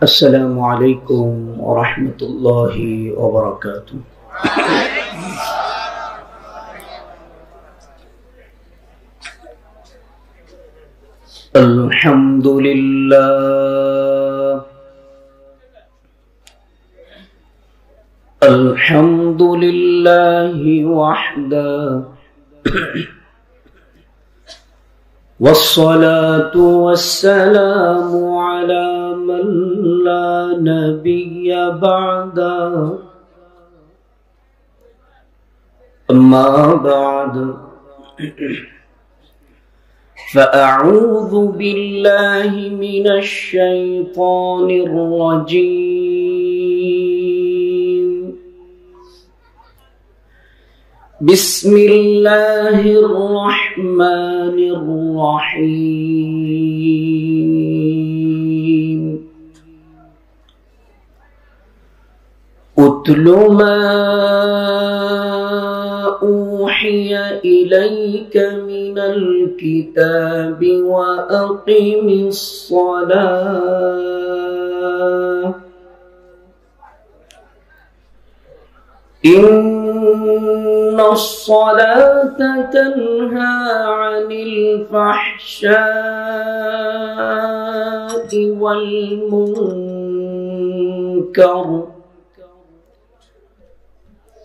अस्सलामु अलैकुम व रहमतुल्लाहि व बरकातुहू। अल्हम्दुलिल्लाहि वहदा वस्सलातु वस्सलामु अला मन ला नबिय्य बअदा अम्मा बअद फ़अऊज़ु बिल्लाहि मिनश शैतानिर रजीम। बिस्मिल्लाहिर रहमानिर रहीम। उत्लु मा ऊहिय इलैक मिनल किताबि व अक़िमिस सलाह इन्नस सलाता तन्हा अनिल फ़हशाइ वल मुनकर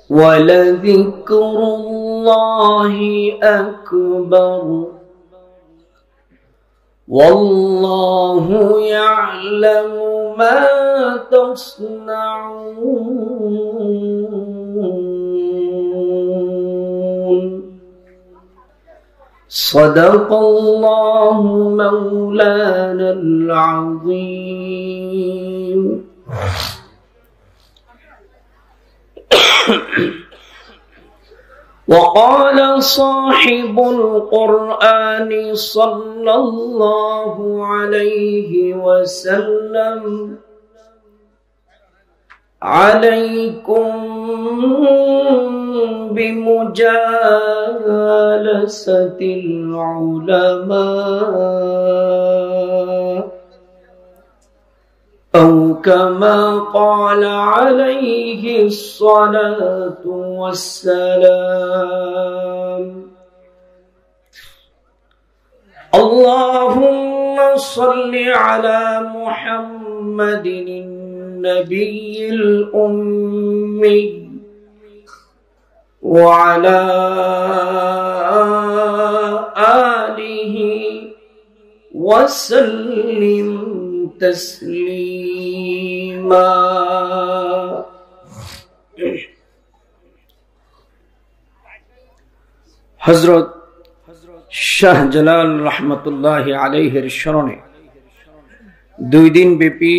वलज़िक्रुल्लाहि अकबर वल्लाहु यअलमु मा तस्नऊन। सदक़ल्लाहु मौलानल अज़ीम। वक़ाल साहिबुल क़ुरआन सल्लल्लाहु अलैहि वसल्लम अलैकुम बिमुजालसतिल उलमा औ कमा क़ाल अलैहि अस्सलातु वस्सलाम। अल्लाहुम्मा सल्लि अला मुहम्मदिन नबिय्यिल उम्मी व अला आलिहि वसल्लिम तस्लीमा। हजरत शाहजलाल रहमतुल्लाहि अलैहिर स्मरणे 2 दिन ব্যাপী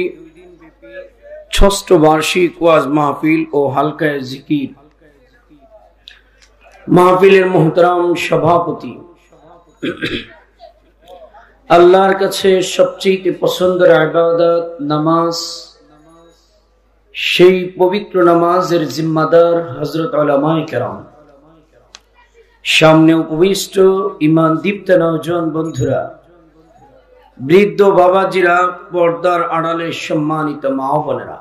ষষ্ঠ বার্ষিক ওয়াজ মাহফিল ও হালকায়ে জিকির মাহফিলের মুহতারাম সভাপতি, আল্লাহর কাছে সবচেয়ে পছন্দের ইবাদত নামাজ, সেই পবিত্র নামাজের জিম্মাদার হযরত উলামায়ে কেরাম, সামনে উপবিষ্ট ঈমান দীপ্ত নওজোয়ান বন্ধুরা, বৃদ্ধ বাবাজিরা, পর্দার আড়ালে সম্মানিত মা ও বোনেরা,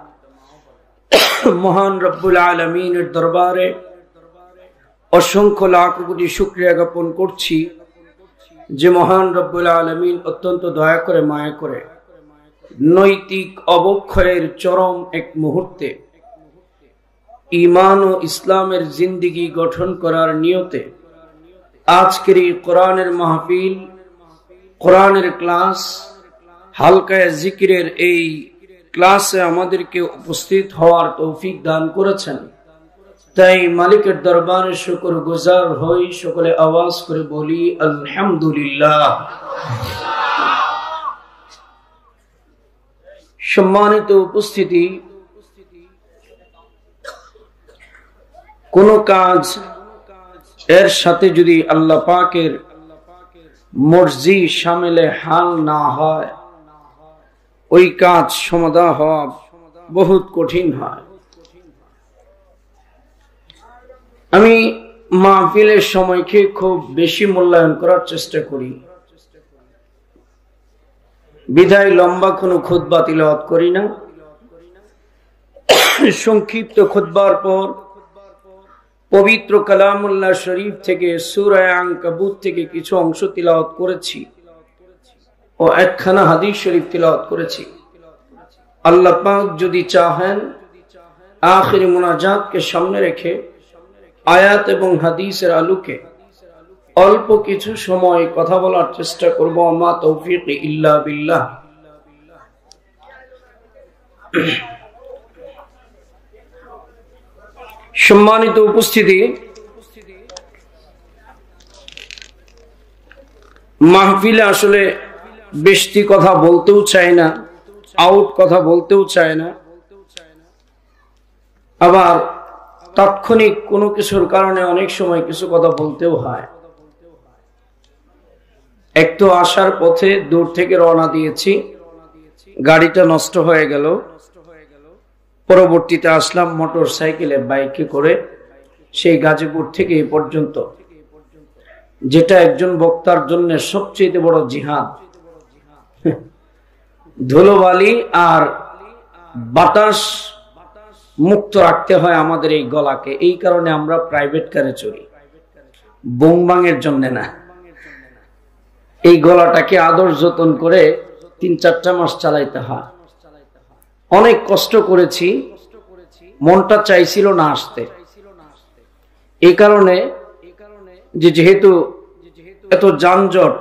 মহান রব্বুল আলামিনের দরবারে অসংখ্য লাখ কোটি শুকরিয়া জ্ঞাপন করছি যে মহান রব্বুল আলামিন অত্যন্ত দয়া করে মায়া করে নৈতিক অবক্ষয়ের চরম এক মুহূর্তে ঈমান ও ইসলামের জিন্দেগি গঠন করার নিয়তে আজকের এই কোরআনের মাহফিল, কোরআনের ক্লাস, হালকায়ে জিকিরের এই ক্লাসে আমাদেরকে উপস্থিত হওয়ার তৌফিক দান করেছেন। তাই মালিকের দরবারে শুকর গুজার হই, সকলে আওয়াজ করে বলি আলহামদুলিল্লাহ। সম্মানিত উপস্থিতি, কোন কাজ এর সাথে যদি আল্লাহ পাকের মর্জি শামিলে হাল না হয়, ওই কাজ সমাধা হওয়া বহুত কঠিন হয়। আমি মাহফিলের সময়কে খুব বেশি মূল্যায়ন করার চেষ্টা করি, বিধায় লম্বা কোনো খুতবা তিলাওয়াত করি না। সংক্ষিপ্ত খুতবার পর পবিত্র কালামুল্লাহ শরীফ থেকে সূরা আনকাবুত থেকে কিছু অংশ তিলাওয়াত করেছি ও একখানা হাদিস শরীফ তিলাওয়াত করেছি। আল্লাহ পাক যদি চাহেন আখিরি মুনাজাতকে সামনে রেখে আয়াত এবং হাদিসের আলোকে অল্প কিছু সময় কথা বলার চেষ্টা করব। আমা তৌফিক ইল্লা বিল্লাহ। সম্মানিত উপস্থিতি, মাহফিলে আসলে বেশি কথা বলতেও চায় না, আউট কথা বলতেও চায় না, আবার তাৎক্ষণিক কোনো কিছুর কারণে অনেক সময় কিছু কথা বলতেও হয়। এক তো আসার পথে দূর থেকে রওনা দিয়েছি, গাড়িটা নষ্ট হয়ে গেল, পরবর্তীতে আসলাম মোটর সাইকেলে বাইকে করে সেই গাজীপুর থেকে এ পর্যন্ত, যেটা একজন বক্তার জন্য সবচেয়ে বড় জিহাদ। ধুলোবালি আর বাতাস মুক্ত রাখতে হয় আমাদের এই গলাকে, এই কারণে আমরা প্রাইভেট কারে চড়ি, বোংবাংয়ের জন্য না। এই গলাটাকে আদর যতন করে ৩-৪টা মাস চালাইতে হয়। অনেক কষ্ট করেছি, মনটা চাইছিল না আসতে, এই কারণে যেহেতু এত যানজট,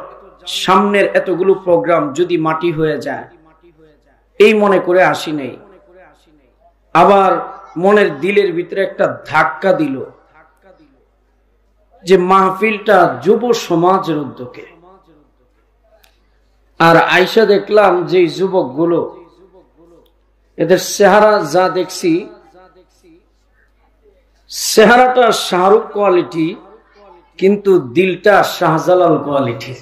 সামনের এতগুলো প্রোগ্রাম যদি মাটি হয়ে যায় এই মনে করে আসি নাই। আবার মনের দিলের ভিতরে একটা ধাক্কা দিল যে মাহফিলটা যুব সমাজের উদ্যোগে, আর আইসা দেখলাম যে যুবকগুলো, এদের চেহারা যা দেখছি, চেহারাটা শাহরুখ কোয়ালিটি কিন্তু দিলটা শাহজালাল কোয়ালিটি।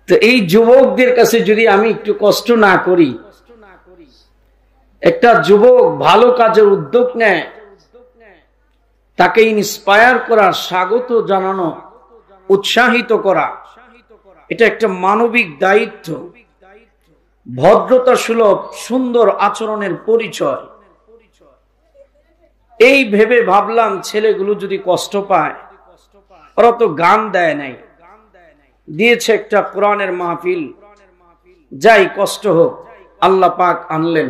তো এই যুবকদের কাছে যদি আমি একটু কষ্ট না করি, একটা যুবক ভালো কাজের উদ্যোগ নেয়, তাকে ইন্সপায়ার করা, স্বাগত জানানো, উৎসাহিত করা, এটা একটা মানবিক দায়িত্ব, ভদ্রতা সুলভ সুন্দর আচরণের পরিচয়। এই ভেবে ভাবলাম ছেলেগুলো যদি কষ্ট পায়, ওরা তো গান দেয় নাই, দিয়েছে একটা কোরআনের মাহফিল, যাই কষ্ট হোক, আল্লাহ পাক আনলেন।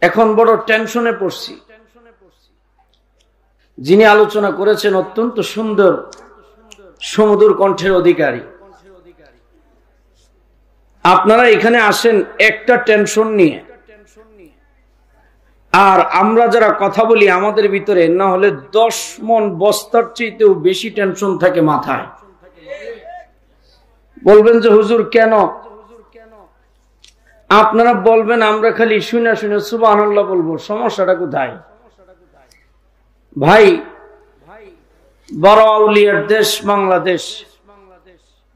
এখন বড় টেনশনে পড়ছি। যিনি আলোচনা করেছেন অত্যন্ত সুন্দর সুমধুর কণ্ঠের অধিকারী। আপনারা এখানে আসেন একটা টেনশন নিয়ে, আর আমরা যারা কথা বলি আমাদের ভিতরে না হলে 10 মন বস্তার চাইতেও বেশি টেনশন থাকে মাথায়। বলবেন যে হুজুর কেন? আপনারা বলবেন আমরা খালি শুনে শুনে সুবহানাল্লাহ বলবো, সমস্যাটা কোথায়? ভাই, বড় আউলিয়ার দেশ বাংলাদেশ,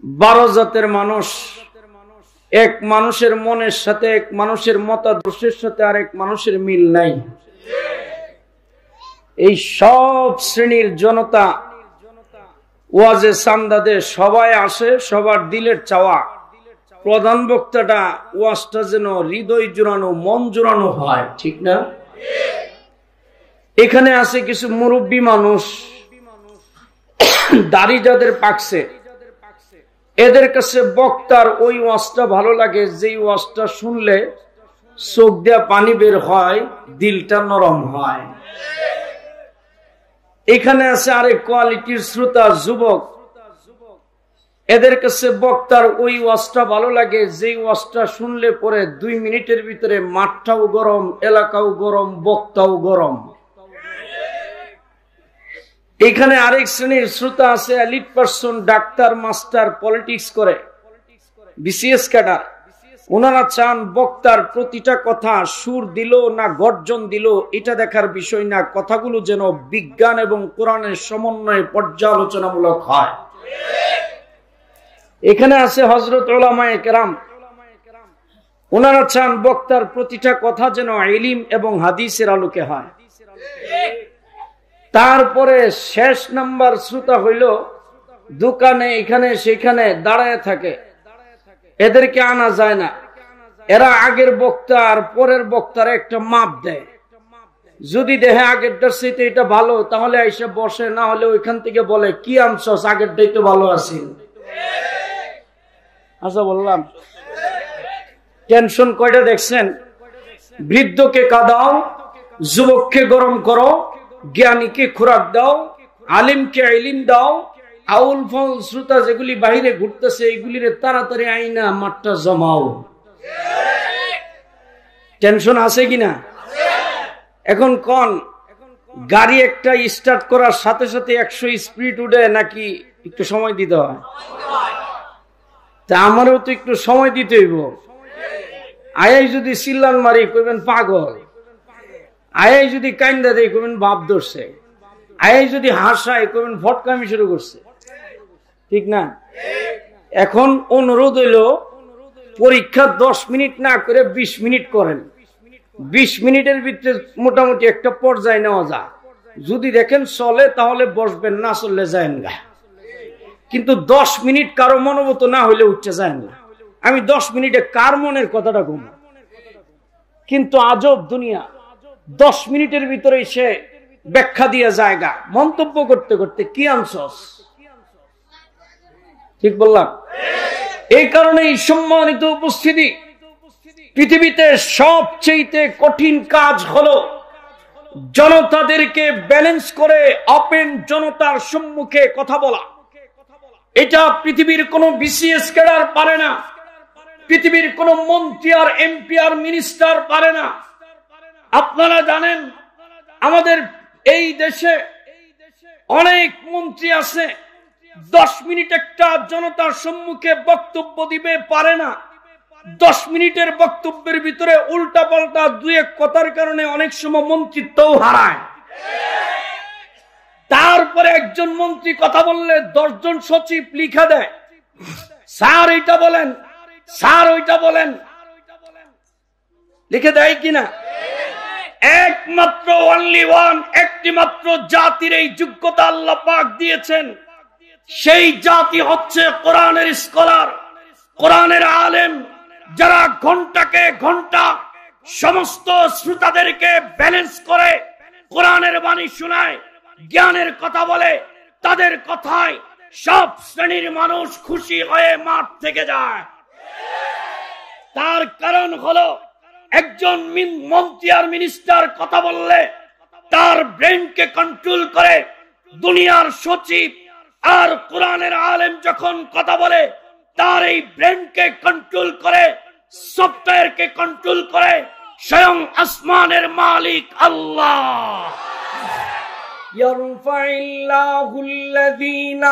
12 জাতের মানুষ, এক মানুষের মনের সাথে, এক মানুষের মতাদর্শের সাথে আরেক মানুষের মিল নাই। এই সব শ্রেণীর জনতা ওয়াজে চান্দাদে সবাই আসে, সবার দিলের চাওয়া প্রধান বক্তাটা ওয়াজটা যেন হৃদয় জোড়ানো, মন জোড়ানো হয়, ঠিক না? এখানে আছে কিছু মুরব্বী মানুষ, দাড়ি যাদের পাকছে, এদের কাছে বক্তার ওই ওয়াজটা ভালো লাগে, যেই ওয়াজটা শুনলে চোখ দিয়া পানি বের হয়, দিলটা নরম হয়। এখানে আছে আরেক কোয়ালিটির শ্রোতা যুবক, এদের কাছে বক্তার ওই ওয়াজটা ভালো লাগে, যেই ওয়াজটা শুনলে পরে 2 মিনিটের ভিতরে মাঠটাও গরম, এলাকাও গরম, বক্তাও গরম। এখানে আরেক শ্রেণীর শ্রোতা আছে elite person, doctor, master, politics করে, বিসিএস ক্যাডার। ওনারা চান বক্তার প্রতিটা কথা সুর দিল না গর্জন দিল এটা দেখার বিষয় না, কথাগুলো যেন বিজ্ঞান এবং কোরআনের সমন্বয়ে পর্যালোচনামূলক হয়। এখানে আছে হযরত উলামায়ে কেরাম, ওনারা চান বক্তার প্রতিটা কথা যেন ইলম এবং হাদিসের আলোকে হয়। তারপরে শেষ নাম্বার শ্রোতা হইল দোকানে এখানে সেখানে দাঁড়ায় থাকে, এদেরকে আনা যায় না। এরা আগের বক্তা আর পরের বক্তার একটা মাপ দেয়, যদি দেখে আগেরটার সাথে এটা ভালো তাহলে এসে বসে, না হলে ওইখান থেকে বলে কি আনছস, আগেরটাই তো ভালো আছে। আচ্ছা বললাম, টেনশন কয়টা দেখছেন? বৃদ্ধকে কাঁদাও, যুবককে গরম করো, জ্ঞানীকে খোরাক দাও, আলিমকে ইলম দাও, আউল ফল শ্রোতা যেগুলি বাহিরে ঘুরতেছে এইগুলির তাড়াতাড়ি আইনা মাঠটা জমাও। টেনশন আছে কিনা? এখন কোন গাড়ি একটা স্টার্ট করার সাথে সাথে 100 স্পিড উঠে নাকি একটু সময় দিতে হয়? তা আমারও তো একটু সময় দিতে হইব। আয়াই যদি চিল্লান মারি কইবেন পাগল, আয়াই যদি কান্দা দেয় কইবেন বাপ ধরছে, আয়াই যদি হাসায় কইবেন ফটকামি শুরু করছে, ঠিক না? এখন অনুরোধ হইল পরীক্ষা 10 মিনিট না করে 20 মিনিট করেন। 20 মিনিটের ভিতরে মোটামুটি একটা পর্যায়ে নেওয়া যায়। যদি দেখেন চলে তাহলে বসবেন, না চললে যায়েন গা। কিন্তু 10 মিনিট কারো মনোবত না হইলে উঠতে যায় না। আমি 10 মিনিটে কার মনের কথাটা কম, কিন্তু আজব দুনিয়া। 10 মিনিটের ভিতরে সে ব্যাখ্যা দিয়ে জায়গা মন্তব্য করতে করতে কি আনছস, ঠিক বললাম? এই কারণেই সম্মানিত উপস্থিতি, পৃথিবীতে সবচেয়ে কঠিন কাজ হলো জনতাদেরকে ব্যালেন্স করে ওপেন জনতার সম্মুখে কথা বলা। এটা পৃথিবীর কোন বিসিএস ক্যাডার পারে না, পৃথিবীর কোন মন্ত্রী আর এমপি আর মিনিস্টার পারে না। আপনারা জানেন আমাদের এই দেশে অনেক মন্ত্রী আছে, 10 মিনিট একটা জনতার সম্মুখে বক্তব্য দিবে পারে না। 10 মিনিটের বক্তব্যের ভিতরে উল্টা পাল্টা 2-1 কথার কারণে অনেক সময় মন্ত্রিত্বও হারায়। তারপরে একজন মন্ত্রী কথা বললে 10 জন সচিব লিখা দেয়, স্যার এইটা বলেন, স্যার ওইটা বলেন, লিখে দেয় কিনা? একমাত্র অনলি ওয়ান, একটি মাত্র জাতির এই যোগ্যতা আল্লাহ পাক দিয়েছেন। সেই জাতি হচ্ছে কোরআনের স্কলার, কোরআনের আলেম, যারা ঘন্টাকে ঘন্টা সমস্ত শ্রোতাদেরকে ব্যালেন্স করে কোরআনের বাণী শোনায়, জ্ঞানের কথা বলে। তাদের কথায় সব শ্রেণীর মানুষ খুশি হয়ে মাঠ থেকে যায়। তার কারণ হলো একজন মন্ত্রী আর মিনিস্টার কথা বললে তার ব্রেনকে কন্ট্রোল করে দুনিয়ার সচিব, আর কোরআনের আলেম যখন কথা বলে তার এই ব্রেনকে কন্ট্রোল করে, সফটওয়্যারকে কন্ট্রোল করে স্বয়ং আসমানের মালিক আল্লাহ। ইয়ারফাইল্লাহুল্লাযীনা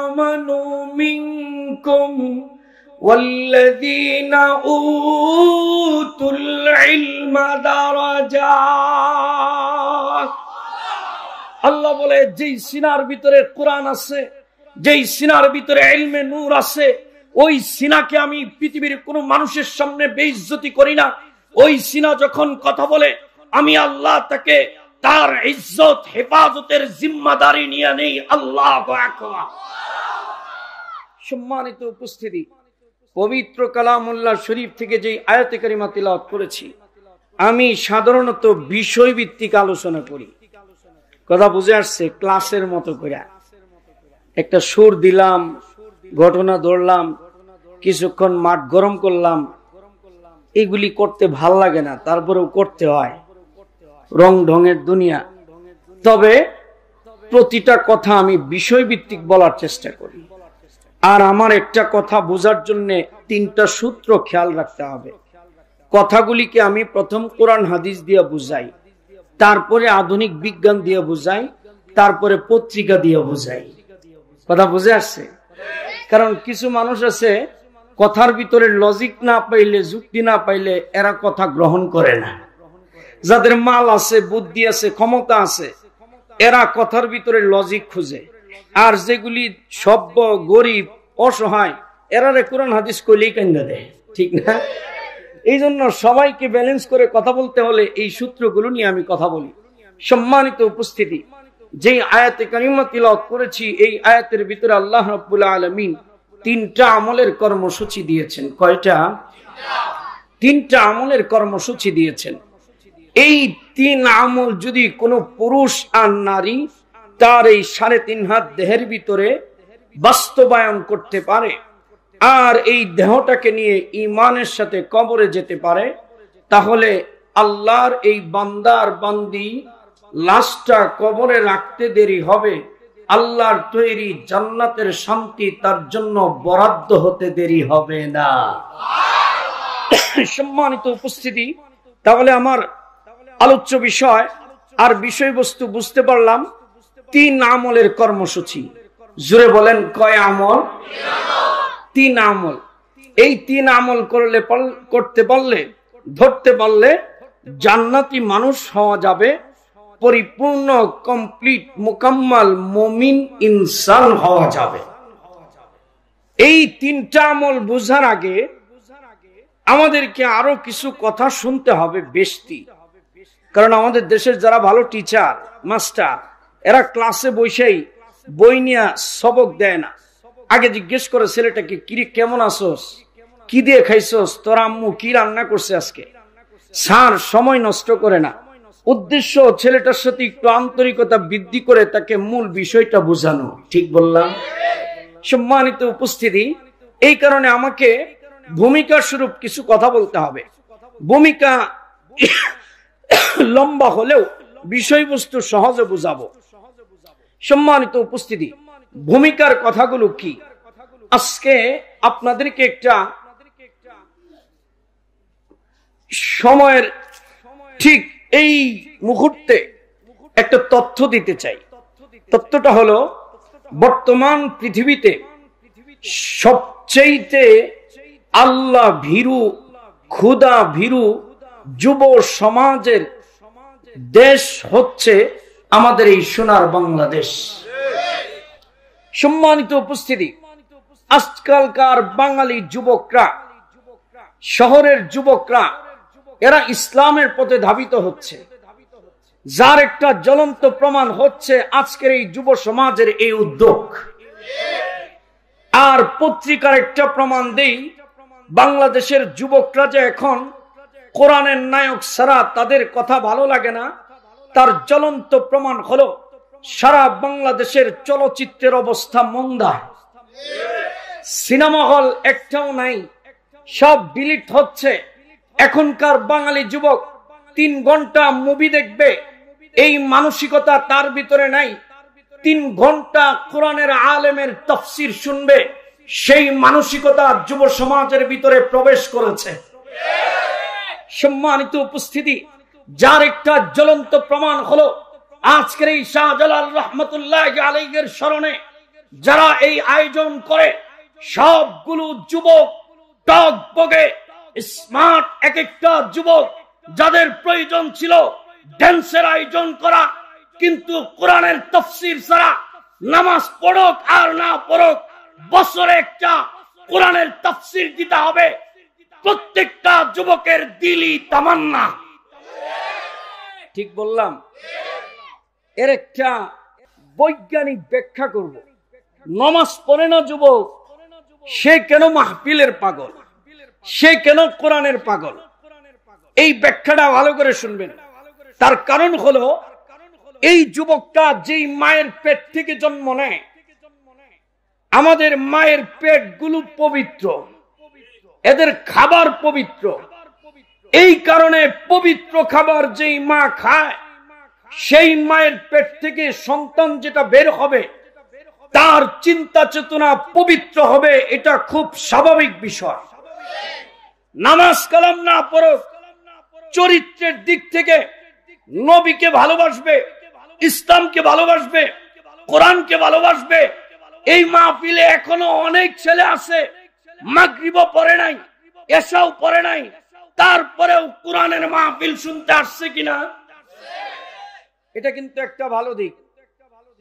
আমানু মিনকুম ওয়াল্লাযীনা উতুল ইলমা দারাজাত। আল্লাহ বলে যেই সিনার ভিতরে কোরআন আছে, যেই সিনার ভিতরে ইলমে নূর আছে, ওই সিনাকে আমি পৃথিবীর কোন মানুষের সামনে বেইজ্জতি করি না। ওই সিনা যখন কথা বলে আমি আল্লাহ তাকে তার ইজ্জত হেফাজতের জিম্মাদারি নিয়ে নেই। আল্লাহু আকবার। সম্মানিত উপস্থিতি, পবিত্র কালামুল্লাহ শরীফ থেকে যে আয়াতে কারিমা তিলাওয়াত করেছি, আমি সাধারণত বিষয়ভিত্তিক আলোচনা করি। কথা বুঝে আসছে? ক্লাসের মতো করে একটা সুর দিলাম, ঘটনা ধরলাম, কিছুক্ষণ মাঠ গরম করলাম, এগুলি করতে ভাল লাগে না, তারপরেও করতে হয়, রং ঢঙের দুনিয়া। তবে প্রতিটা কথা আমি বিষয়ভিত্তিক বলার চেষ্টা করি। আর আমার একটা কথা বোঝার জন্য 3টা সূত্র খেয়াল রাখতে হবে। কথাগুলিকে আমি প্রথম কোরআন হাদিস দিয়ে বুঝাই, তারপরে আধুনিক বিজ্ঞান দিয়ে বুঝাই, তারপরে পত্রিকা দিয়ে বুঝাই। কথা বুঝে আসছে? কারণ কিছু মানুষ আছে কথার ভিতরে লজিক না পাইলে, যুক্তি না পাইলে এরা কথা গ্রহণ করে না। যাদের মাল আছে, বুদ্ধি আছে, ক্ষমতা আছে, এরা কথার ভিতরে লজিক খুঁজে। আর যেগুলি সভ্য, গরিব, অসহায়, এরা কোরআন হাদিস কইলেই কান্দা দেয়, ঠিক না? এই জন্য সবাইকে ব্যালেন্স করে কথা বলতে হলে এই সূত্রগুলো নিয়ে আমি কথা বলি। সম্মানিত উপস্থিতি, যে আয়াতে কারিমা তিলাওয়াত করেছি, এই আয়াতের ভিতরে আল্লাহ রাব্বুল আলামিন তিনটা আমলের কর্মসূচি দিয়েছেন। কয়টা? তিনটা আমলের কর্মসূচি দিয়েছেন। এই তিন আমল যদি কোনো পুরুষ আর নারী তার এই 3.5 হাত দেহের ভিতরে বাস্তবায়ন করতে পারে, আর এই দেহটাকে নিয়ে ঈমানের সাথে কবরে যেতে পারে, তাহলে আল্লাহর এই বান্দার বান্দি লাশটা কবরে রাখতে দেরি হবে, আল্লাহর তৈরি জান্নাতের শান্তি তার জন্য বরাদ্দ হতে দেরি হবে না। সম্মানিত উপস্থিতি, তাহলে আমার আলোচ্য বিষয় আর বিষয়বস্তু বুঝতে পারলাম। 3 আমলের কর্মসূচি। জোরে বলেন, কয় আমল? 3 আমল। এই 3 আমল করতে পারলে, ধরতে পারলে জান্নাতি মানুষ হওয়া যাবে, পরিপূর্ণ কমপ্লিট মুকাম্মাল মুমিন ইনসান হওয়া যাবে। এই 3টা আমল বোঝার আগে আমাদেরকে আরো কিছু কথা শুনতে হবে বেশি। কারণ আমাদের দেশের যারা ভালো টিচার মাস্টার, এরা ক্লাসে বসেই বই নিয়ে সবক দেয় না। আগে জিজ্ঞেস করে ছেলেটাকে, কি কেমন আছোস, কি দিয়ে খাইছস, তোর আম্মু কি রান্না করছে আজকে। স্যার সময় নষ্ট করে না, উদ্দেশ্য ছেলেটার সাথে একটু আন্তরিকতা বৃদ্ধি করে তাকে মূল বিষয়টা বোঝানো। ঠিক বললাম? সম্মানিত উপস্থিতি, এই কারণে আমাকে ভূমিকা স্বরূপ কিছু কথা বলতে হবে। ভূমিকা লম্বা হলেও বিষয়বস্তু সহজে বুঝাবো। সম্মানিত উপস্থিতি, ভূমিকার কথাগুলো কি? আজকে আপনাদেরকে একটা সময়ের ঠিক এই মুহূর্তে একটা তথ্য দিতে চাই। তথ্যটা হলো, বর্তমান পৃথিবীতে সবচেয়ে আল্লাহ ভীরু, ক্ষুধা ভীরু যুব সমাজের দেশ হচ্ছে আমাদের এই সোনার বাংলাদেশ। সম্মানিত উপস্থিতি, আজকালকার বাঙালি যুবকরা, শহরের যুবকরা, এরা ইসলামের পথে ধাবিত হচ্ছে, যার একটা জ্বলন্ত প্রমাণ হচ্ছে আজকের এই যুব সমাজের এই উদ্যোগ। আর পত্রিকার একটা প্রমাণ দেই, বাংলাদেশের যুবকরা যে এখন কোরআনের নায়ক ছাড়া তাদের কথা ভালো লাগে না, তার জ্বলন্ত প্রমাণ হলো সারা বাংলাদেশের চলচ্চিত্রের অবস্থা মন্দা। সিনেমা হল একটাও নাই, সব ডিলিট হচ্ছে। এখনকার বাঙালি যুবক 3 ঘন্টা মুভি দেখবে, এই মানসিকতা তার ভিতরে নাই। 3 ঘন্টা কোরআনের আলেমের তাফসীর শুনবে, সেই মানসিকতা যুব সমাজের ভিতরে প্রবেশ করেছে। সম্মানিত উপস্থিতি, যার একটা জ্বলন্ত প্রমাণ হলো আজকের এই শাহজালাল রহমতুল্লাহ আলাইহির স্মরণে যারা এই আয়োজন করে, সবগুলো যুবক টকবগে স্মার্ট, এক একটা যুবক যাদের প্রয়োজন ছিল ড্যান্সের আয়োজন করা, কিন্তু কোরআনের তাফসীর ছাড়া নামাজ পড়ুক আর না পড়ুক, বছরে একটা কোরআনের তাফসীর দিতে হবে, প্রত্যেকটা যুবকের দিলি তামান্না। ঠিক বললাম? এর একটা বৈজ্ঞানিক ব্যাখ্যা করব। নামাজ পড়ে না যুবক, সে কেন মাহফিলের পাগল, সে কেন কোরআনের পাগল? এই ব্যাখ্যাটা ভালো করে শুনবেন। তার কারণ হলো, এই যুবকটা যেই মায়ের পেট থেকে জন্ম নেয়, আমাদের মায়ের পেটগুলো পবিত্র, এদের খাবার পবিত্র। এই কারণে পবিত্র খাবার যেই মা খায়, সেই মায়ের পেট থেকে সন্তান যেটা বের হবে তার চিন্তা চেতনা পবিত্র হবে, এটা খুব স্বাভাবিক বিষয়। নামাজ কালাম না পড়ুক, চরিত্রের দিক থেকে নবীকে ভালোবাসবে, ইসলামকে ভালোবাসবে, কোরআনকে ভালোবাসবে। এই মাহফিলে এখনো অনেক ছেলে আছে মাগরিবও পড়ে নাই, এশাও পড়ে নাই, তারপরেও কোরআনের মাহফিল শুনতে আসছে কিনা? এটা কিন্তু একটা ভালো দিক।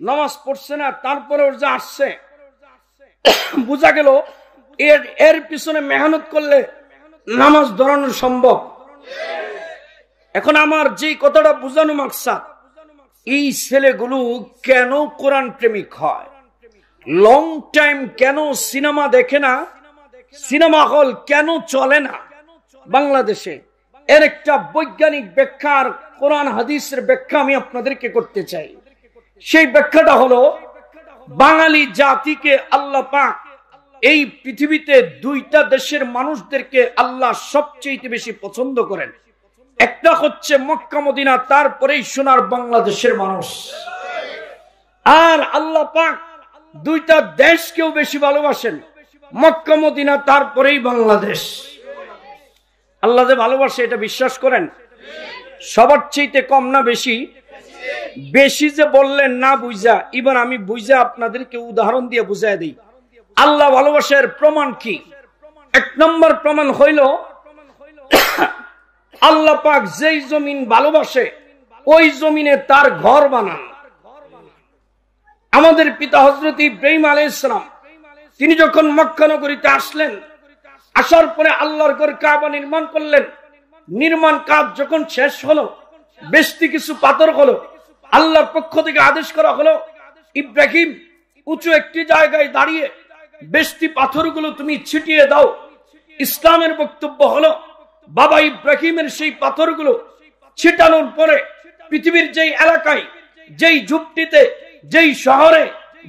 নামাজ পড়ছে না, তারপরেও যা আসছে, বোঝা গেল এর পিছনে মেহনত করলে নামাজ ধরানো সম্ভব। এখন আমার যে কথাটা বোঝানো মাকসাদ, এই ছেলেগুলো কেন কোরআন প্রেমিক হয়, লং টাইম কেন সিনেমা দেখে না, সিনেমা হল কেন চলে না বাংলাদেশে, এর একটা বৈজ্ঞানিক ব্যাখ্যা আর কোরআন হাদিসের ব্যাখ্যা আমি আপনাদেরকে করতে চাই। সেই ব্যাখ্যাটা হলো, বাঙালি জাতিকে আল্লাহ পাক এই পৃথিবীতে দুইটা দেশের মানুষদেরকে আল্লাহ সবচেয়ে বেশি পছন্দ করেন। একটা হচ্ছে মক্কা মদিনা, তারপরেই সোনার বাংলাদেশের মানুষ। আর আল্লাহ পাক দুইটা দেশকেও বেশি ভালোবাসেন, মক্কা মদিনা তারপরেই বাংলাদেশ। আল্লাহ যে ভালোবাসে এটা বিশ্বাস করেন? সবার চাইতে কম না বেশি? বেশি যে বললেন না বুঝা, এবার আমি বুঝা আপনাদেরকে উদাহরণ দিয়ে বুঝাই দিই। আল্লাহ ভালোবাসার প্রমাণ কি? এক নম্বর প্রমাণ হইল, আল্লাহ পাক যেই জমিন ভালোবাসে ওই জমিনে তার ঘর বানান। আমাদের পিতা হযরত ইব্রাহিম আলাইহিস সালাম তিনি যখন মক্কা নগরীতে আসলেন, আসার পরে আল্লাহর ঘর কাবা নির্মাণ করলেন। নির্মাণ কাজ যখন শেষ হলো, বেশি কিছু পাথর হলো, আল্লাহর পক্ষ থেকে আদেশ করা হলো, ইব্রাহিম উঁচু একটি জায়গায় দাঁড়িয়ে বেশি পাথরগুলো তুমি ছিটিয়ে দাও। ইসলামের বক্তব্য হলো, বাবা ইব্রাহিমের সেই পাথরগুলো ছিটানোর পরে পৃথিবীর যেই এলাকায়, যেই ঝুপটিতে, যেই শহরে,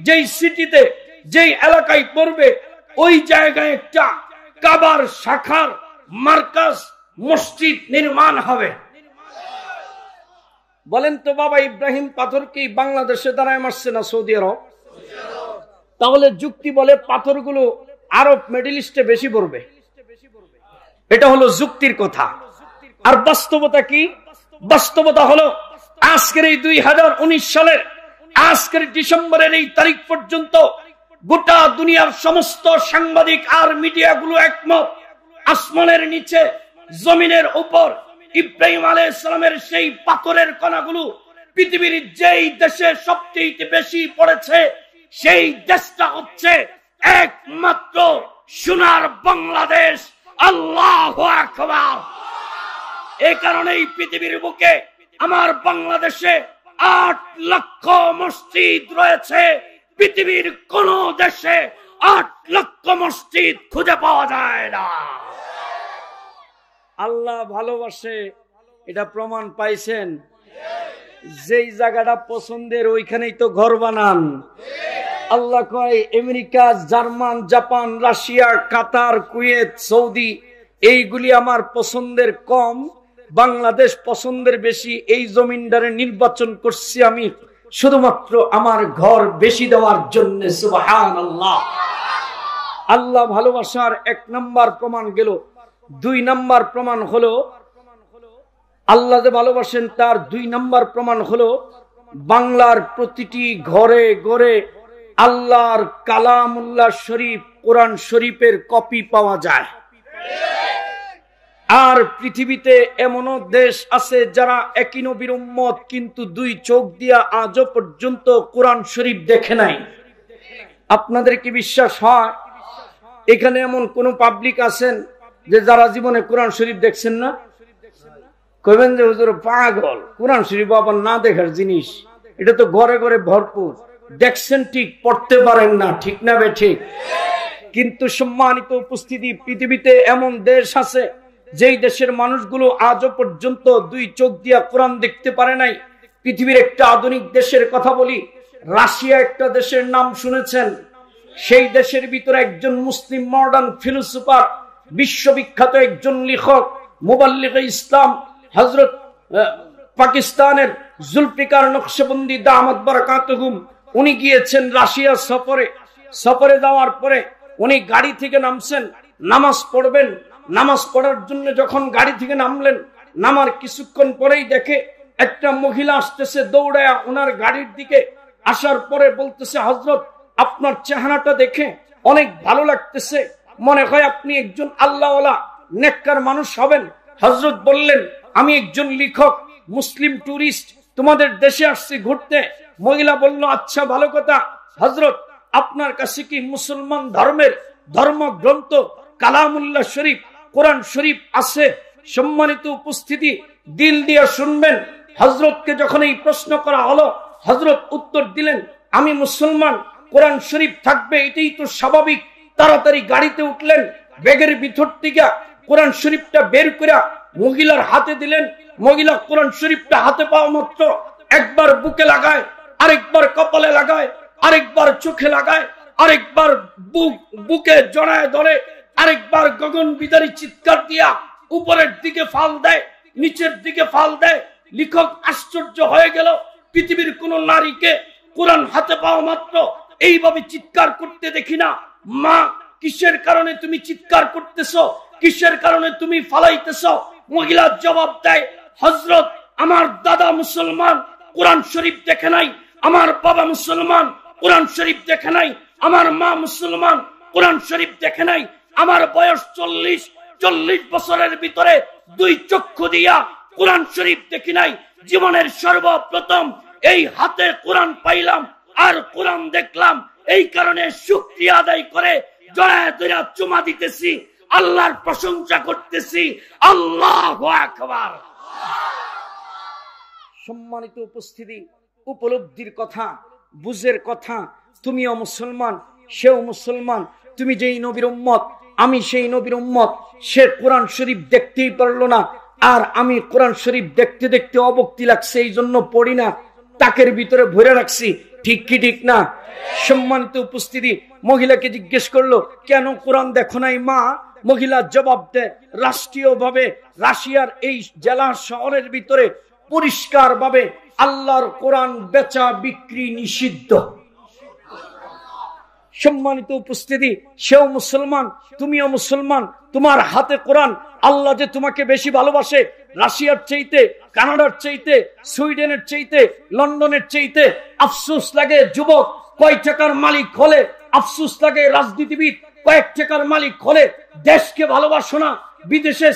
যেই সিটিতে, যেই এলাকায় পড়বে, ওই জায়গায় একটা কাবার শাখার মার্কাজ মসজিদ নির্মাণ হবে। বলেন তো বাবা ইব্রাহিম পাথর কি বাংলাদেশে দাঁড়ায় মারছে না সৌদি আরব? তাহলে যুক্তি বলে পাথরগুলো আরব মিডল ইস্টে বেশি পড়বে। এটা হলো যুক্তির কথা। আর বাস্তবতা কি? বাস্তবতা হলো, আজকের এই 2019 সালের আজকের ডিসেম্বরের এই তারিখ পর্যন্ত গোটা দুনিয়ার সমস্ত সাংবাদিক আর মিডিয়াগুলো একমত, আসমানের নিচে জমিনের উপর ইব্রাহিম আলাইহিস সালামের সেই পাথরের কণাগুলো পৃথিবীর যেই দেশে সবচেয়ে বেশি পড়েছে, সেই দেশটা হচ্ছে একমাত্র সোনার বাংলাদেশ। আল্লাহু আকবার। এই কারণেই পৃথিবীর বুকে আমার বাংলাদেশে 8 লক্ষ মসজিদ রয়েছে। পৃথিবীর কোন দেশে 8 লক্ষ মসজিদ খুঁজে পাওয়া যায় না। আল্লাহ ভালোবাসে, এটা প্রমাণ পাইছেন? যেই জায়গাটা পছন্দের ওইখানেই তো ঘর বানান। আল্লাহ কয় আমেরিকা, জার্মান, জাপান, রাশিয়া, কাতার, কুয়েত, সৌদি, এইগুলি আমার পছন্দের কম, বাংলাদেশ পছন্দের বেশি। এই জমিনদারে নির্বাচন করছি আমি শুধুমাত্র আমার ঘর বেশি দেওয়ার জন্য। সুবহানাল্লাহ। আল্লাহ ভালোবাসার 1 নাম্বার প্রমাণ গেল। 2 নাম্বার প্রমাণ হলো, আল্লাহ যে ভালোবাসেন তার 2 নাম্বার প্রমাণ হলো, বাংলার প্রতিটি ঘরে ঘরে আল্লাহর কালামুল্লাহ শরীফ, কোরআন শরীফের কপি পাওয়া যায়। আর পৃথিবীতে এমনও দেশ আছে যারা একই নবীর উম্মত, কিন্তু 2 চোখ দিয়া আজও পর্যন্ত কোরআন শরীফ দেখে নাই। আপনাদের কি বিশ্বাস হয়? এখানে এমন কোন পাবলিক আছেন যে যারা জীবনে কোরআন শরীফ দেখছেন না? কইবেন যে হুজুর পাগল, কোরআন শরীফ আবার না দেখার জিনিস, এটা তো ঘরে ঘরে ভরপুর। দেখছেন ঠিক, পড়তে পারেন না, ঠিক না বে ঠিক? কিন্তু সম্মানিত উপস্থিতি, পৃথিবীতে এমন দেশ আছে যেই দেশের মানুষগুলো আজও পর্যন্ত 2 চোখ দিয়া কোরআন দেখতে পারে নাই। পৃথিবীর একটা আধুনিক দেশের কথা বলি, রাশিয়া একটা দেশের নাম শুনেছেন? সেই দেশের ভিতরে একজন মুসলিম মডার্ন ফিলোসফার, বিশ্ববিখ্যাত একজন লেখক, মুবাল্লিগে ইসলাম হযরত পাকিস্তানের জুলফিকার নকশবন্দি দামাত বারাকাতুহুম, উনি গিয়েছেন রাশিয়া সফরে। সফরে যাওয়ার পরে উনি গাড়ি থেকে নামছেন, নামাজ পড়বেন। নামাজ পড়ার জন্য যখন গাড়ি থেকে নামলেন, নামার কিছুক্ষণ পরেই দেখে একটা মহিলা আসতেছে দৌড়ায়া ওনার গাড়ির দিকে। আসার পরে বলতেছে, হযরত আপনার চেহারাটা দেখে অনেক ভালো লাগতেছে, মনে হয় আপনি একজন আল্লাহওয়ালা নেককার মানুষ হবেন। হযরত বললেন, আমি একজন লেখক, মুসলিম টুরিস্ট, তোমাদের দেশে আসছি ঘুরতে। মহিলা বলল, আচ্ছা ভালো কথা। হযরত আপনার কাছে কি মুসলমান ধর্মের ধর্মগ্রন্থ কালামুল্লাহ শরীফ, কোরআন শরীফ আছে। সম্মানিত উপস্থিতি, দিল দিয়ে শুনবেন। হযরতকে যখন এই প্রশ্ন করা হলো, হযরত উত্তর দিলেন, আমি মুসলমান, কোরআন শরীফ থাকবে এটাই তো স্বাভাবিক। তাড়াতাড়ি গাড়িতে উঠলেন, ব্যাগের ভিতর থেকে কোরআন শরীফটা বের করে মহিলার হাতে দিলেন। মহিলা কোরআন শরীফটা হাতে পাওয়া মাত্র একবার বুকে লাগায়, আরেকবার কপালে লাগায়, আরেকবার চোখে লাগায়, আরেকবার বুকে জড়ায় ধরে, আরেকবার গগন বিদারী চিৎকার দিয়া উপরের দিকে ফাল দেয়, নিচের দিকে ফাল দেয়। লেখক আশ্চর্য হয়ে গেল, পৃথিবীর কোন নারীকে কোরআন হাতে পাওয়া মাত্র এইভাবে চিৎকার করতে দেখি না। মা, কিসের কারণে তুমি চিৎকার করতেছো? কিসের কারণে তুমি ফালাইতেছো? মহিলা জবাব দেয়, হযরত, আমার দাদা মুসলমান, কোরআন শরীফ দেখে নাই। আমার বাবা মুসলমান, কোরআন শরীফ দেখে নাই। আমার মা মুসলমান, কোরআন শরীফ দেখে নাই। আমার বয়স 40 বছরের ভিতরে 2 চক্ষু দিয়া কোরআন শরীফ দেখি নাই। জীবনের সর্বপ্রথম এই হাতে কোরআন পাইলাম আর কোরআন দেখলাম। এই কারণে শুকরিয়া আদায় করে জড়ায় ধরে চুমা দিতেছি, আল্লাহর প্রশংসা করতেছি। আল্লাহু আকবার। সম্মানিত উপস্থিতি, উপলব্ধির কথা, বুঝের কথা। তুমিও মুসলমান, সেও মুসলমান। তুমি যেই নবীর উম্মত, আমি সেই নবীর উম্মত। সে কোরআন শরীফ দেখতেই পারলো না, আর আমি কোরআন শরীফ দেখতে দেখতে অবক্তি লাগছে, এই জন্য পড়ি না, তাকের ভিতরে ভরে রাখছি। ঠিক কি ঠিক না? সম্মানিত উপস্থিতি, মহিলাকে জিজ্ঞেস করলো, কেন কোরআন দেখো নাই মা? মহিলা জবাব দেয়, রাষ্ট্রীয়ভাবে রাশিয়ার এই জেলা শহরের ভিতরে পরিষ্কার ভাবে আল্লাহর কোরআন বেচা বিক্রি নিষিদ্ধ। সম্মানিত উপস্থিতি, সেও মুসলমান, তুমিও মুসলমান। তোমার হাতে কোরআন। আল্লাহ যে তোমাকে বেশি ভালোবাসে, রাশিয়ার চাইতে, কানাডার চাইতে, সুইডেনের চাইতে, লন্ডনের চাইতে। আফসোস লাগে যুবক কয় টাকার মালিক হলে, আফসোস লাগে রাজনীতিবিদ কয়েক টাকার মালিক হলে। দেশকে ভালোবাসো না, বিদেশের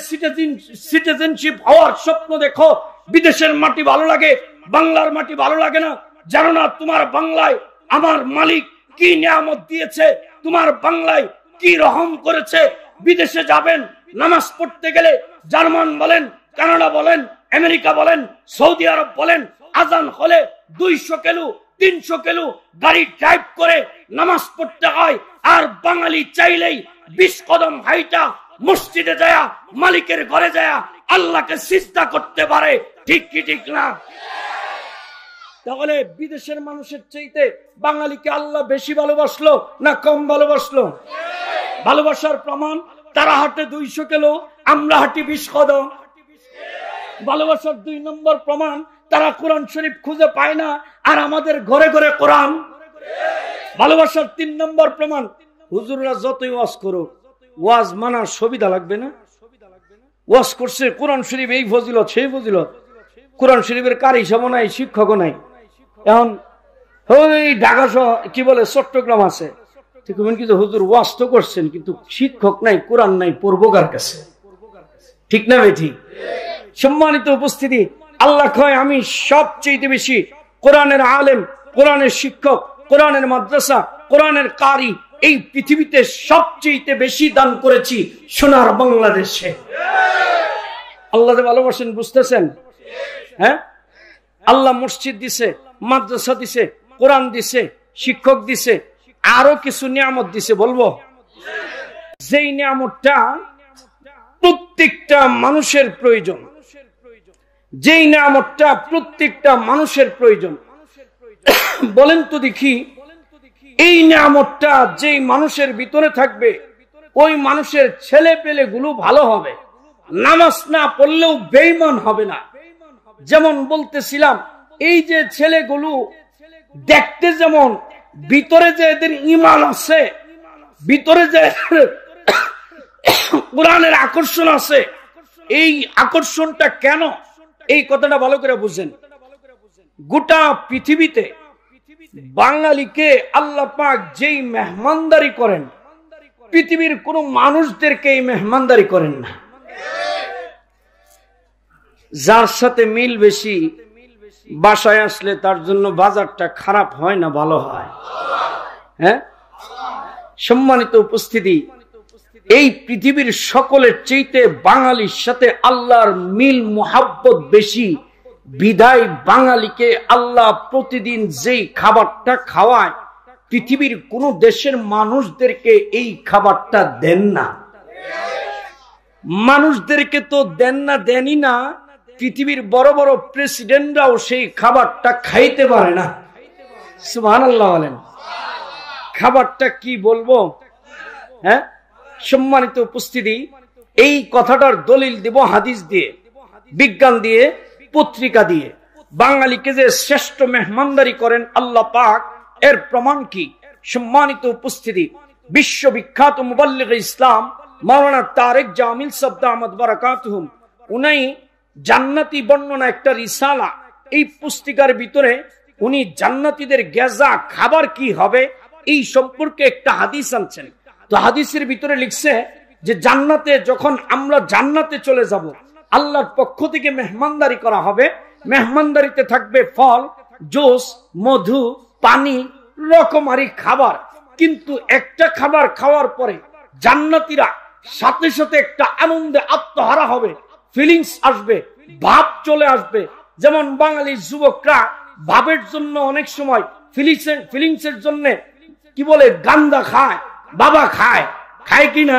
সিটিজেনশিপ হওয়ার স্বপ্ন দেখো। বিদেশের মাটি ভালো লাগে, বাংলার মাটি ভালো লাগে না। জানো না তোমার বাংলায় আমার মালিক কি নিয়ামত দিয়েছে, তোমার বাংলায় কি রহম করেছে। বিদেশে যাবেন, নামাজ পড়তে গেলে জার্মান বলেন, কানাডা বলেন, আমেরিকা বলেন, সৌদি আরব বলেন, আজান হলে 200 কিলো 300 কিলো গাড়ি ড্রাইভ করে নামাজ পড়তে হয়। আর বাঙালি চাইলেই 20 কদম হাইটা মসজিদে যায়, মালিকের ঘরে যায় আল্লাহকে সিজদা করতে পারে। ঠিক কি ঠিক না? তাহলে বিদেশের মানুষের চাইতে বাঙালিকে আল্লাহ বেশি ভালোবাসলো না কম ভালোবাসলো? ভালোবাসার প্রমাণ, তারা হাঁটে 200 কিলো, আমরা হাঁটি 20 কদম। ভালোবাসার 2 নম্বর প্রমাণ, তারা কোরআন শরীফ খুঁজে পায় না, আর আমাদের ঘরে ঘরে কোরআন। ভালোবাসার 3 নম্বর প্রমাণ, হুজুররা যতই ওয়াজ করো, ওয়াজ মানার সুবিধা লাগবে না। ওয়াজ করছে কোরআন শরীফ এই ফজিলত সেই ফজিলত, কোরআন শরীফের কারি হিসাবও নাই, শিক্ষকও নাই। এখন ওই ঢাকা কি বলে চট্টগ্রাম আছে, কিন্তু হুজুর ওয়াজ তো করছেন, কিন্তু শিক্ষক নাই, কোরআন নাই, পড়বো কার কাছে? ঠিক না ভাই? ঠিক। সম্মানিত উপস্থিতি, আল্লাহ কয় আমি সবচেয়ে বেশি কোরআনের আলেম, কোরআনের শিক্ষক, কোরআনের মাদ্রাসা, কোরআনের কারি এই পৃথিবীতে সবচেয়ে বেশি দান করেছি সোনার বাংলাদেশে। আল্লাহ যে ভালোবাসেন, বুঝতেছেন? হ্যাঁ, আল্লাহ মসজিদ দিছে, মাদ্রাসা দিছে, কোরআন দিছে, শিক্ষক দিছে, আরো কিছু নিয়ামত দিছে। বলবো যেই নিয়ামতটা প্রত্যেকটা মানুষের প্রয়োজন, যেই নিয়ামতটা প্রত্যেকটা মানুষের প্রয়োজন। বলেন তো দেখি, এই নিয়ামতটা যেই মানুষের ভিতরে থাকবে, ওই মানুষের ছেলে পেলে গুলো ভালো হবে, নামাজ না পড়লেও বেঈমান হবে না। যেমন বলতেছিলাম, এই যে ছেলেগুলো দেখতে যেমন, ভিতরে যে এদের ঈমান আছে, ভিতরে যে কোরআনের আকর্ষণ আছে, এই আকর্ষণটা কেন? এই কথাটা ভালো করে বুঝেন। গোটা পৃথিবীতে বাঙালিকে আল্লাহ পাক যেই মেহমানদারি করেন, পৃথিবীর কোন মানুষদেরকে এই মেহমানদারি করেন না। যার সাথে মিল বেশি, বাসায় আসলে তার জন্য বাজারটা খারাপ হয় না ভালো হয়? হ্যাঁ, সম্মানিত উপস্থিতি, এই পৃথিবীর সকলের চাইতে বাঙালির সাথে আল্লাহর মিল মোহাব্বত বেশি, বিধায় বাঙালিকে আল্লাহ প্রতিদিন যেই খাবারটা খাওয়ায় পৃথিবীর কোন দেশের মানুষদেরকে এই খাবারটা দেন না। মানুষদেরকে তো দেন না, দেনই না, পৃথিবীর বড় বড় প্রেসিডেন্টরাও সেই খাবারটা খাইতে পারে না। সুবহানাল্লাহ বলেন। খাবারটা কি বলবো? হ্যাঁ, সম্মানিত উপস্থিতি, এই কথাটার দলিল দেব হাদিস দিয়ে, বিজ্ঞান দিয়ে, পত্রিকা দিয়ে। বাঙালিকে যে শ্রেষ্ঠ মেহমানদারি করেন আল্লাহ পাক, এর প্রমাণ কি? সম্মানিত উপস্থিতি, বিশ্ববিখ্যাত মুবাল্লিগ ইসলাম মাওলানা তারেক জামিল সাহেব দামাত বারাকাতুহুম, উনি জান্নাতি বর্ণনা একটা রিসালা, এই পুস্তিকার ভিতরে উনি জান্নাতীদের গেজা খাবার কি হবে এই সম্পর্কে একটা হাদিস আনছেন। তো হাদিসের ভিতরে লিখছে যে জান্নাতে যখন আমরা জান্নাতে চলে যাব, আল্লাহর পক্ষ থেকে মেহমানদারি করা হবে। মেহমানদারিতে থাকবে ফল, জুস, মধু, পানি, রকমারি খাবার। কিন্তু একটা খাবার খাওয়ার পরে জান্নাতীরা সাথে সাথে একটা আনন্দে আত্মহারা হবে, ফিলিংস আসবে, ভাব চলে আসবে। যেমন বাঙালি যুবকরা ভাবের জন্য অনেক সময় ফিলিংসের জন্য কি বলে গান্দা খায়, বাবা খায়, খায় কিনা?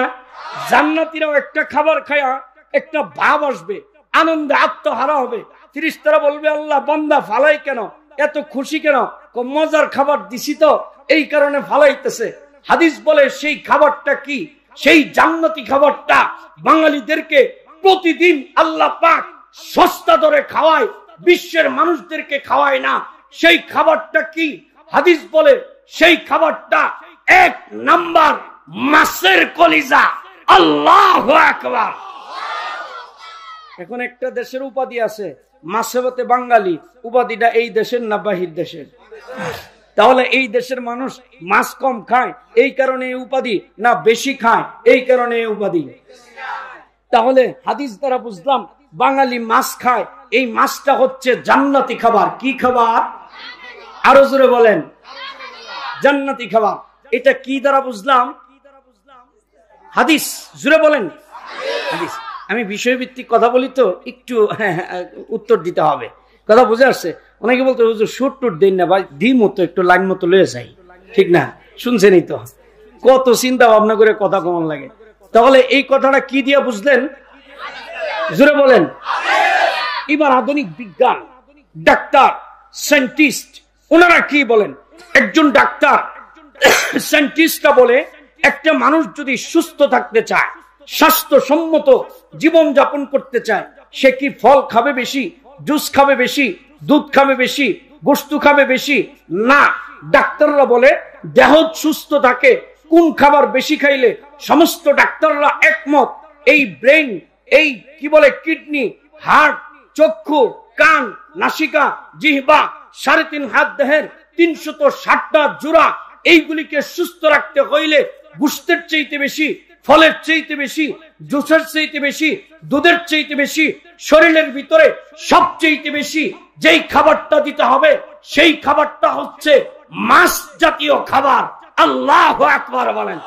জান্নাতীরাও একটা খাবার খায়া একটা ভাব আসবে, আনন্দে আত্মহারা হবে। ফেরেশতারা বলবে, আল্লাহ বান্দা ফালাই কেন, এত খুশি কেন? মজার খাবার দিছি তো, এই কারণে ফালাইতেছে। হাদিস বলে সেই খাবারটা কি? সেই জান্নাতি খাবারটা বাঙালিদেরকে প্রতিদিন আল্লাহ পাক সস্তা দরে খাওয়ায়, বিশ্বের মানুষদেরকে খাওয়ায় না। সেই খাবারটা কি? হাদিস বলে সেই খাবারটা 1 নাম্বার মাছের কলিজা। আল্লাহু আকবার। এখন একটা দেশের উপাধি আছে মাছেবতে বাঙালি, উপাধিটা এই দেশের না বাহির দেশের? তাহলে এই দেশের মানুষ মাছ কম খায় এই কারণে এই উপাধি, না বেশি খায় এই কারণে এই উপাধি? তাহলে হাদিস দ্বারা বুঝলাম বাঙালি মাছ খায়, এই মাছটা হচ্ছে জান্নাতি খাবার। কি খাবার? আরো জোরে বলেন। জান্নাতি খাবার। এটা কি দ্বারা বুঝলাম? হাদিস। জোরে বলেন। হাদিস। আমি বিষয়ভিত্তিক কথা বলি তো একটু উত্তর দিতে হবে, কথা বুঝে আসছে? অনেকে বলতো হুজুর সুট টুট দিন না ভাই, দি মতো একটু লাইন মতো লয়ে যাই, ঠিক না? শুনছেনই তো, কত চিন্তা ভাবনা করে কথা কেমন লাগে। তাহলে এই কথাটা কি দিয়ে বুঝলেন? জোরে বলেন। এবার আধুনিক বিজ্ঞান, ডাক্তার, সায়েন্টিস্ট, ওনারা কি বলেন? একজন ডাক্তার সায়েন্টিস্টরা বলে একটা মানুষ যদি সুস্থ থাকতে চায়, স্বাস্থ্যসম্মত জীবন যাপন করতে চায়, সে কি ফল খাবে বেশি, জুস খাবে বেশি, দুধ খাবে বেশি, গোশত খাবে বেশি? না, ডাক্তাররা বলে দেহ সুস্থ থাকে কোন খাবার বেশি খাইলে? সমস্ত ডাক্তাররা একমত, এই ব্রেন, এই কি বলে কিডনি, হার্ট, চক্ষু, কান, নাসিকা, জিহ্বা, 3.5 হাত দেহের 360টা জোড়া, এইগুলিকে সুস্থ রাখতে হইলে গোশতের চাইতে বেশি, ফলের চাইতে বেশি, জুসের চাইতে বেশি, দুধের চাইতে বেশি, শরীরের ভিতরে সবচেয়ে বেশি যেই খাবারটা দিতে হবে সেই খাবারটা হচ্ছে মাছ জাতীয় খাবার। আল্লাহু আকবার বলেন।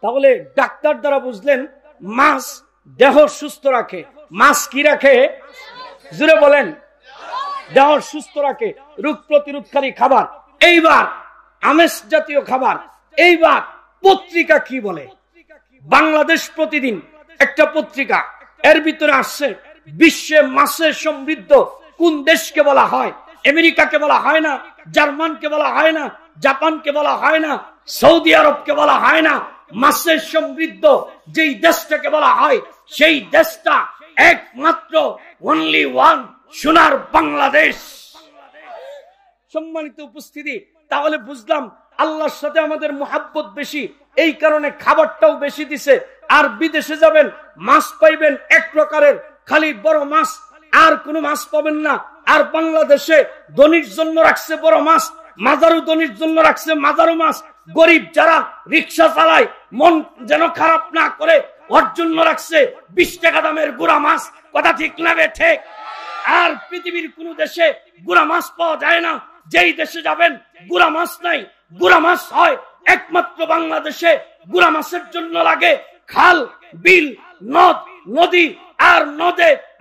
তাহলে ডাক্তার দ্বারা বুঝলেন মাছ দেহ সুস্থ রাখে। মাছ কি রাখে? জোরে বলেন। দেহ সুস্থ রাখে, রোগ প্রতিরোধকারী খাবার। এইবার আমিষ জাতীয় খাবার। এইবার পত্রিকা কি বলে? বাংলাদেশ প্রতিদিন একটা পত্রিকা, এর ভিতরে আসছে বিশ্বে মাছে সমৃদ্ধ কোন দেশকে বলা হয়? আমেরিকাকে বলা হয় না, জার্মানকে বলা হয় না, জাপানকে বলা হয় না, সৌদি আরবকে বলা হয় না। মাছে সমৃদ্ধ যেই দেশটাকে বলা হয় সেই দেশটা একমাত্র অনলি ওয়ান, সোনার বাংলাদেশ। সম্মানিত উপস্থিতি, তাহলে বুঝলাম আল্লাহর সাথে আমাদের মোহাব্বত বেশি, এই কারণে খাবারটাও বেশি দিছে। আর বিদেশে যাবেন মাছ পাইবেন এক প্রকারের, খালি বড় মাছ, আর কোনো মাছ পাবেন না। আর বাংলাদেশে ধনীর জন্য রাখছে বড় মাছ, মাজারু ধনীর জন্য রাখছে মাজারু মাছ। গরিব যারা রিক্সা চালায় মন যেন খারাপ না করে ওর জন্য রাখছে 20 টাকা দামের গুড়া মাছ। কথা ঠিক না ঠিক? আর পৃথিবীর কোন দেশে গুড়া মাছ পাওয়া যায় না। যেই দেশে যাবেন গুড়া মাছ নাই, গুড়া মাছ হয় একমাত্র বাংলাদেশে। গুড়া মাছের জন্য লাগে খাল, বিল, নদ, নদী। আর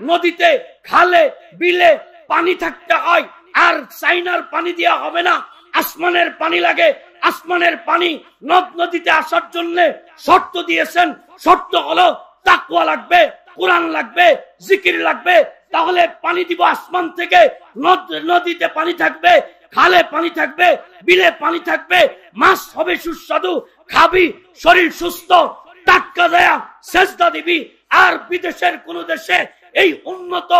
নদীতে, খালে, বিলে পানি থাকতে হয়। আর চাইনার পানি দেওয়া হবে না, আসমানের পানি লাগে। আসমানের পানি নদ নদীতে আসার জন্য শর্ত দিয়েছেন। শর্ত হলো তাকওয়া লাগবে, কোরআন লাগবে, জিকির লাগবে। তাহলে পানি দিব আসমান থেকে। নদীতে পানি থাকবে, খালে পানি থাকবে, বিলে পানি থাকবে। মাছ হবে সুস্বাদু, খাবি, শরীর সুস্থ, টাটকা দেয়া, সেজদা দিবি। আর বিদেশের কোন দেশে এই উন্নত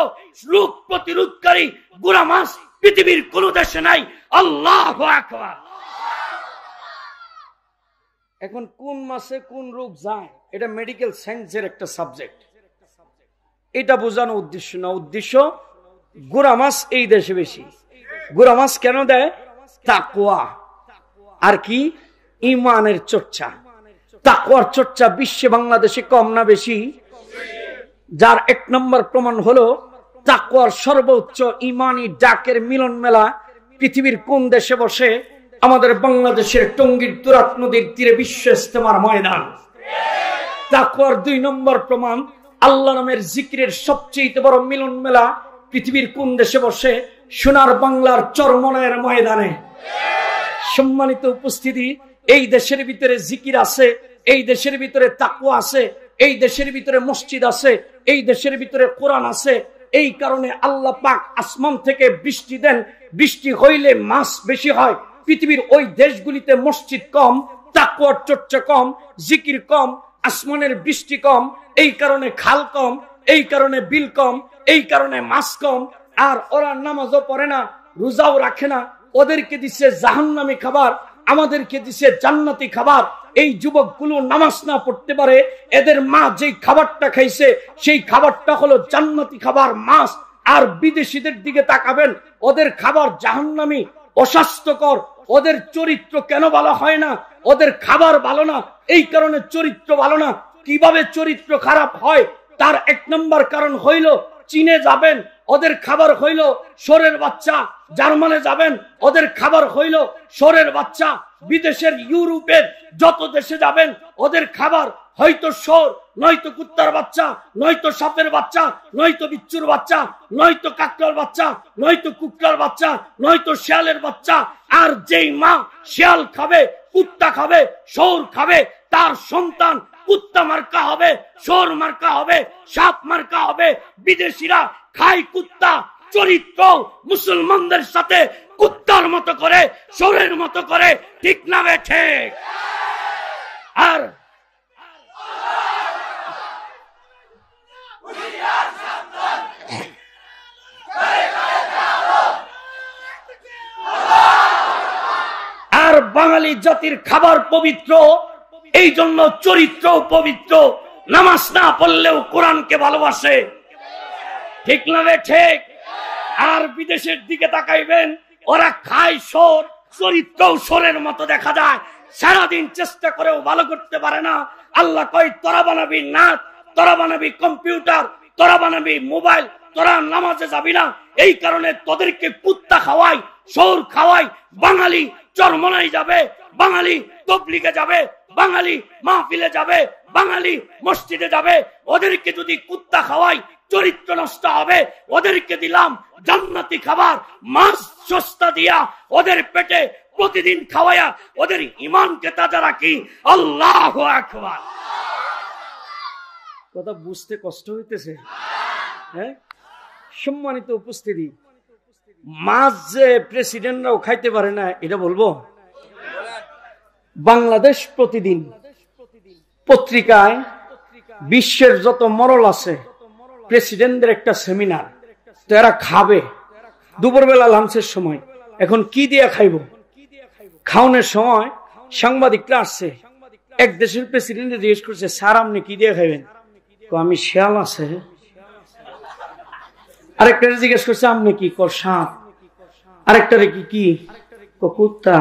রোগ প্রতিরোধকারী গুড়া মাছ পৃথিবীর কোন দেশে নাই। আল্লাহু আকবার। এখন কোন মাসে কোন রোগ যায় এটা মেডিকেল সায়েন্সের একটা সাবজেক্ট। এটা বোঝানো উদ্দেশ্য না। উদ্দেশ্য গুড়া মাছ এই দেশে বেশি। গুড়া মাছ কেন দেয়? তাকওয়া আর কি ঈমানের চর্চা। তাকওয়ার চর্চা বিশ্বে বাংলাদেশে কম না বেশি? যার এক নম্বর প্রমাণ হলো তাকওয়ার সর্বোচ্চ ঈমানি ডাকের মিলন মেলা পৃথিবীর কোন দেশে বসে? আমাদের বাংলাদেশের টঙ্গীর তুরাগ নদীর তীরে বিশ্ব ইজতেমার ময়দান। তাকওয়ার দুই নম্বর প্রমাণ আল্লাহ নামের জিকিরের সবচেয়ে বড় মিলন মেলা পৃথিবীর কোন দেশে বসে? সোনার বাংলার চরমনায়ের ময়দানে। সম্মানিত উপস্থিতি, এই দেশের ভিতরে জিকির আছে, এই দেশের ভিতরে তাকওয়া আছে, এই দেশের ভিতরে মসজিদ আছে, এই দেশের ভিতরে কোরআন আছে। এই কারণে আল্লাহ পাক আসমান থেকে বৃষ্টি দেন। বৃষ্টি হইলে মাছ বেশি হয়। পৃথিবীর ওই দেশগুলিতে মসজিদ কম, তাকওয়ার চর্চা কম, জিকির কম, আসমানের বৃষ্টি কম। এই কারণে খাল কম, এই কারণে বিল কম, এই কারণে মাছ কম। আর ওরা নামাজও পড়ে না, রোজাও রাখে না। ওদেরকে দিচ্ছে জাহান্নামী খাবার, আমাদেরকে দিচ্ছে জান্নাতি খাবার। এই যুবকগুলো নামাজ না পড়তে পারে, এদের মা যেই খাবারটা খাইছে সেই খাবারটা হলো জান্নাতি খাবার, মাছ। আর বিদেশিদের দিকে তাকাবেন, ওদের খাবার জাহান্নামী, অস্বাস্থ্যকর। ওদের চরিত্র কেন ভালো হয় না? ওদের খাবার ভালো না, এই কারণে চরিত্র ভালো না। কিভাবে চরিত্র খারাপ হয় তার এক নম্বর কারণ হইল, চীনে যাবেন ওদের খাবার হইল শোরের বাচ্চা, জার্মানে যাবেন ওদের খাবার হইল শোরের বাচ্চা, বিদেশের ইউরোপের যত দেশে যাবেন ওদের খাবার হয়তো শোর, নয়তো কুত্তার বাচ্চা, নয়তো সাপের বাচ্চা, নয়তো বিচ্ছুর বাচ্চা, নয়তো কাকড়ার বাচ্চা, নয়তো কুকুরার বাচ্চা, নয়তো শিয়ালের বাচ্চা। আর যেই মা শিয়াল খাবে, কুত্তা খাবে, শোর খাবে, তার সন্তান কুত্তা মার্কা হবে, শোর মার্কা হবে, সাপ মার্কা হবে। বিদেশিরা খায় কুত্তা, চরিত্র মুসলমানদের সাথে কুত্তার মতো করে, শোরের মতো করে, ঠিক না বেঠে? আর বাঙালি জাতির খাবার পবিত্র, এই জন্য চরিত্র পবিত্র। নামাজ না পড়লেও কোরআনকে ভালোবাসে, ঠিক না ঠিক? আর বিদেশের দিকে তাকাইবেন, ওরা খায় শোর, চরিত্র শোরের মতো দেখা যায়, সারাদিন চেষ্টা করেও ভালো করতে পারে না। আল্লাহ কয় তোরা বানাবি নাচ, তোরা বানাবি কম্পিউটার, তোরা বানাবি মোবাইল, তোরা নামাজে যাবি না। এই কারণে তোদেরকে কুত্তা খাওয়াই, শোর খাওয়াই। বাঙালি চরমনাই যাবে, বাঙালি তবলিগে যাবে, বাঙালি মাহফিলে যাবে, বাঙালি মসজিদে যাবে। ওদেরকে যদি কুত্তা খাওয়াই চরিত্র নষ্ট হবে। ওদেরকে দিলাম জান্নাতি খাবার, মাছ সস্তা দিয়া ওদের পেটে প্রতিদিন খাওয়ায়া ওদের ঈমানকে তাজা রাখি। আল্লাহু আকবার। কথা বুঝতে কষ্ট হইতেছে? হ্যাঁ, সম্মানিত উপস্থিতি, মাছ যে প্রেসিডেন্টরাও খাইতে পারে না এটা বলবো? বাংলাদেশ প্রতিদিন পত্রিকায় বিশ্বের যত মরল আছে প্রেসিডেন্টদের একটা সেমিনার, তো এরা খাবে দুপুরবেলা লাঞ্চের সময়। এখন কি দিয়ে খাইব? খাওয়ানোর সময় সাংবাদিকরা আসছে, এক দেশের প্রেসিডেন্ট জিজ্ঞেস করছে, স্যার আপনি কি দিয়ে খাইবেন? আমি শিয়াল আছে। আরেকটা জিজ্ঞেস করছে আপনি কি? সাপ। আরেকটারে কি? কুত্তা।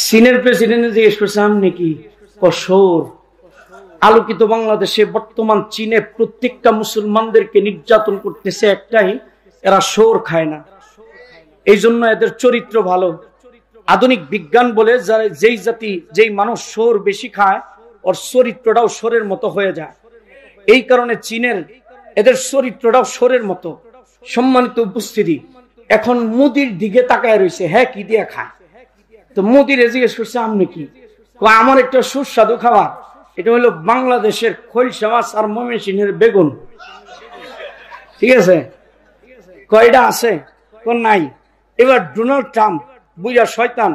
চীনের প্রেসিডেন্ট জিজ্ঞেস করছে আপনি কি? শোর। আলোকিত বাংলাদেশে বর্তমান চীনে প্রত্যেকটা মুসলমানদেরকে নির্যাতন করতেছে একটাই, এরা শোর খায় না। এই জন্য এদের চরিত্র ভালো। আধুনিক বিজ্ঞান বলে যেই জাতি যেই মানুষ সোর বেশি খায় ওর চরিত্রটাও সোরের মতো হয়ে যায়। এই কারণে চীনের এদের চরিত্রটাও সোরের মতো। সম্মানিত উপস্থিতি, এখন মোদির দিকে তাকায় রয়েছে, হ্যাঁ কি দিয়ে খায়? তো মোদির জিজ্ঞেস করছে আপনি কি? আমার একটা সুস্বাদু খাবার, এটা হলো বাংলাদেশের খোলসা মাছ আর ময়মনসিংহের বেগুন। ঠিক আছে, কয়টা আছে? নাই। এবার ডোনাল্ড ট্রাম্প বুঝা শয়তান,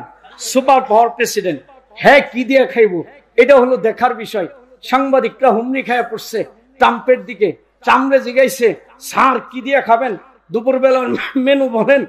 সুপার পাওয়ার প্রেসিডেন্ট, হ্যাঁ কি দিয়ে খাইবো? এটা হলো দেখার বিষয়। সাংবাদিকরা হুমড়ি খায়া পড়ছে ট্রাম্পের দিকে। ট্রাম্পে জিগাইছে, স্যার কি দিয়ে খাবেন? দুপুরবেলার মেনু বলেন,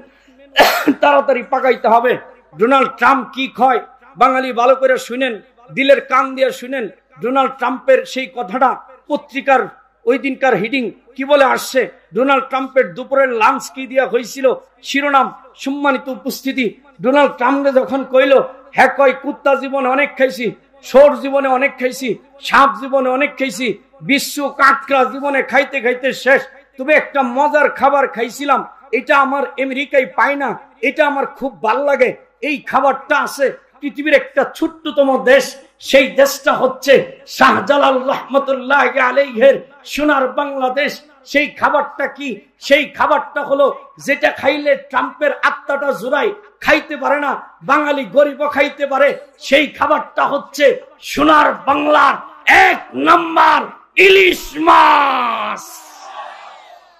তাড়াতাড়ি পাকাইতে হবে। ডোনাল্ড ট্রাম্প কি খায় বাঙালি ভালো করে শুনেন, দিলের কান দিয়ে শুনেন। ডোনাল্ড ট্রাম্পের সেই কথাটা পত্রিকার ওই দিনকার হিডিং কি বলে আসছে, ডোনাল্ড ট্রাম্পের দুপুরের লাঞ্চ কি দিয়া হয়েছিল, শিরোনাম। সম্মানিত উপস্থিতি, ডোনাল্ড ট্রাম্পে যখন কইল, হ্যাঁ কয় কুত্তা জীবনে অনেক খাইছি, সোর জীবনে অনেক খাইছি, সাপ জীবনে অনেক খাইছি, বিশ্ব কাঁকড়া জীবনে খাইতে খাইতে শেষ, তবে একটা মজার খাবার খাইছিলাম, এটা আমার আমেরিকায় পায় না, এটা আমার খুব ভাল লাগে। এই খাবারটা আছে পৃথিবীর একটা ছোট্টতম দেশ, সেই দেশটা হচ্ছে শাহজালাল রহমতুল্লাহ আলাইহির সোনার বাংলাদেশ। সেই খাবারটা কি? সেই খাবারটা হলো যেটা খাইলে ট্রাম্পের আত্মাটা জুড়াই, খাইতে পারে না, বাঙালি গরিবও খাইতে পারে। সেই খাবারটা হচ্ছে সোনার বাংলার 1 নম্বর ইলিশ মাছ।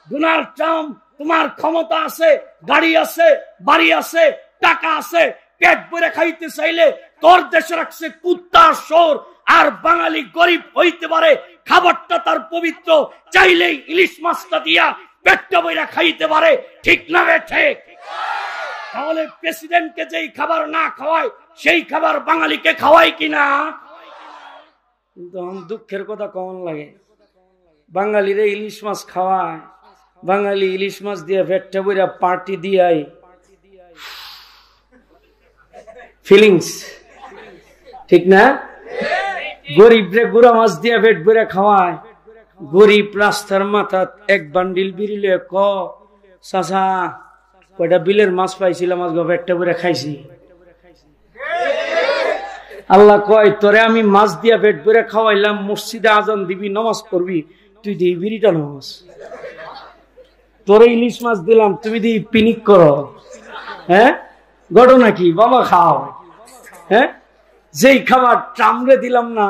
ডোনাল্ড ট্রাম্প, তোমার ক্ষমতা আছে, গাড়ি আছে, বাড়ি আছে, টাকা আছে, পেট ভরে খাইতে চাইলে তোর দেশে রাখছে কুত্তা সোর, আর বাঙালি গরিব হইতে পারে, খাবারটা তার পবিত্র, চাইলেই ইলিশ মাছটা দিয়া পেটটা ভরে খাইতে পারে। ঠিক না ঠিক? তাহলে প্রেসিডেন্টকে যেই খাবার না খাওয়ায় সেই খাবার বাঙালিকে খাওয়ায় কিনা? কিন্তু দুঃখের কথা কেমন লাগে, বাঙালিরে ইলিশ মাছ খাওয়ায়, বাঙালি ইলিশ মাছ দিয়ে পেটটা ভরে পার্টি দিয়াই ফিলিংস, ঠিক না? গরিব রে গুড়া মাছ দিয়ে পেট ভরে খাওয়ায়, গরিব রাস্তার মাথা এক বান্ডিল বিড়িলে চাচা কয়টা বিলের মাছ পাইছিলাম, আজকে পেটটা ভরে খাইছি। আল্লাহ কয়, তোরে আমি মাছ দিয়া পেট ভরে খাওয়াইলাম, মসজিদে আজান দিবি, নামাজ পড়বি, তুই দিই বিড়িটা নামাজ। তোরে ইলিশ মাছ দিলাম, তুমি দিই পিনিক করো। হ্যাঁ, ঘটনা কি বাবা? খাও। হ্যাঁ, যেই খাবার ট্রাম্পে দিলাম না,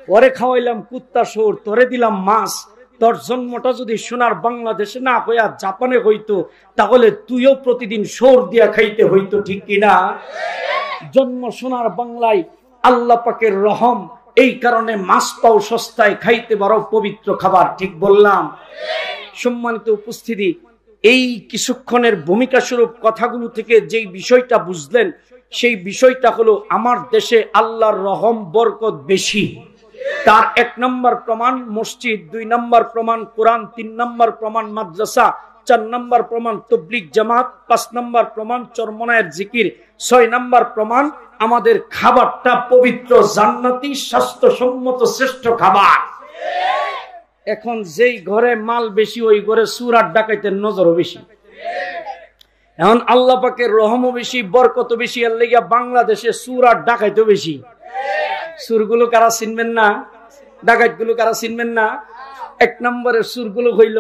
ওরে খাওয়াইলাম কুত্তা সোর, তোরে দিলাম মাছ। তোর জন্মটা যদি সোনার বাংলাদেশে না হইয়া জাপানে হইতো, তাহলে তুইও প্রতিদিন সোর দিয়া খাইতে হইতো, ঠিক কিনা? জন্ম সোনার বাংলায়, আল্লাহ পাকের রহম, এই কারণে মাছ পাও সস্তায়, খাইতে পারো পবিত্র খাবার। ঠিক বললাম? সম্মানিত উপস্থিতি, এই কিছুক্ষণের ভূমিকা স্বরূপ কথাগুলো থেকে যেই বিষয়টা বুঝলেন, সেই বিষয়টা হলো আমার দেশে আল্লাহর রহম বরকত বেশি। তার 1 নম্বর প্রমাণ মসজিদ, 2 নম্বর প্রমাণ কোরআন, 3 নম্বর প্রমাণ মাদ্রাসা, 4 নম্বর প্রমাণ তাবলীগ জামাত, 5 নম্বর প্রমাণ চরমনায়ের জিকির, 6 নম্বর প্রমাণ আমাদের খাবারটা পবিত্র, জান্নাতি, স্বাস্থ্যসম্মত শ্রেষ্ঠ খাবার। এখন যেই ঘরে মাল বেশি, ওই ঘরে চুর আর ডাকাইতের নজরও বেশি। এখন আল্লাহ পাকের রহমও বেশি, বরকত বেশি, এর লাগা বাংলাদেশে চুর আর ডাকাইতেও বেশি। সুরগুলো কারা চিনবেন না? ডাকাত গুলো কারা চিনবেন না? 1 নম্বরের সুরগুলো হইল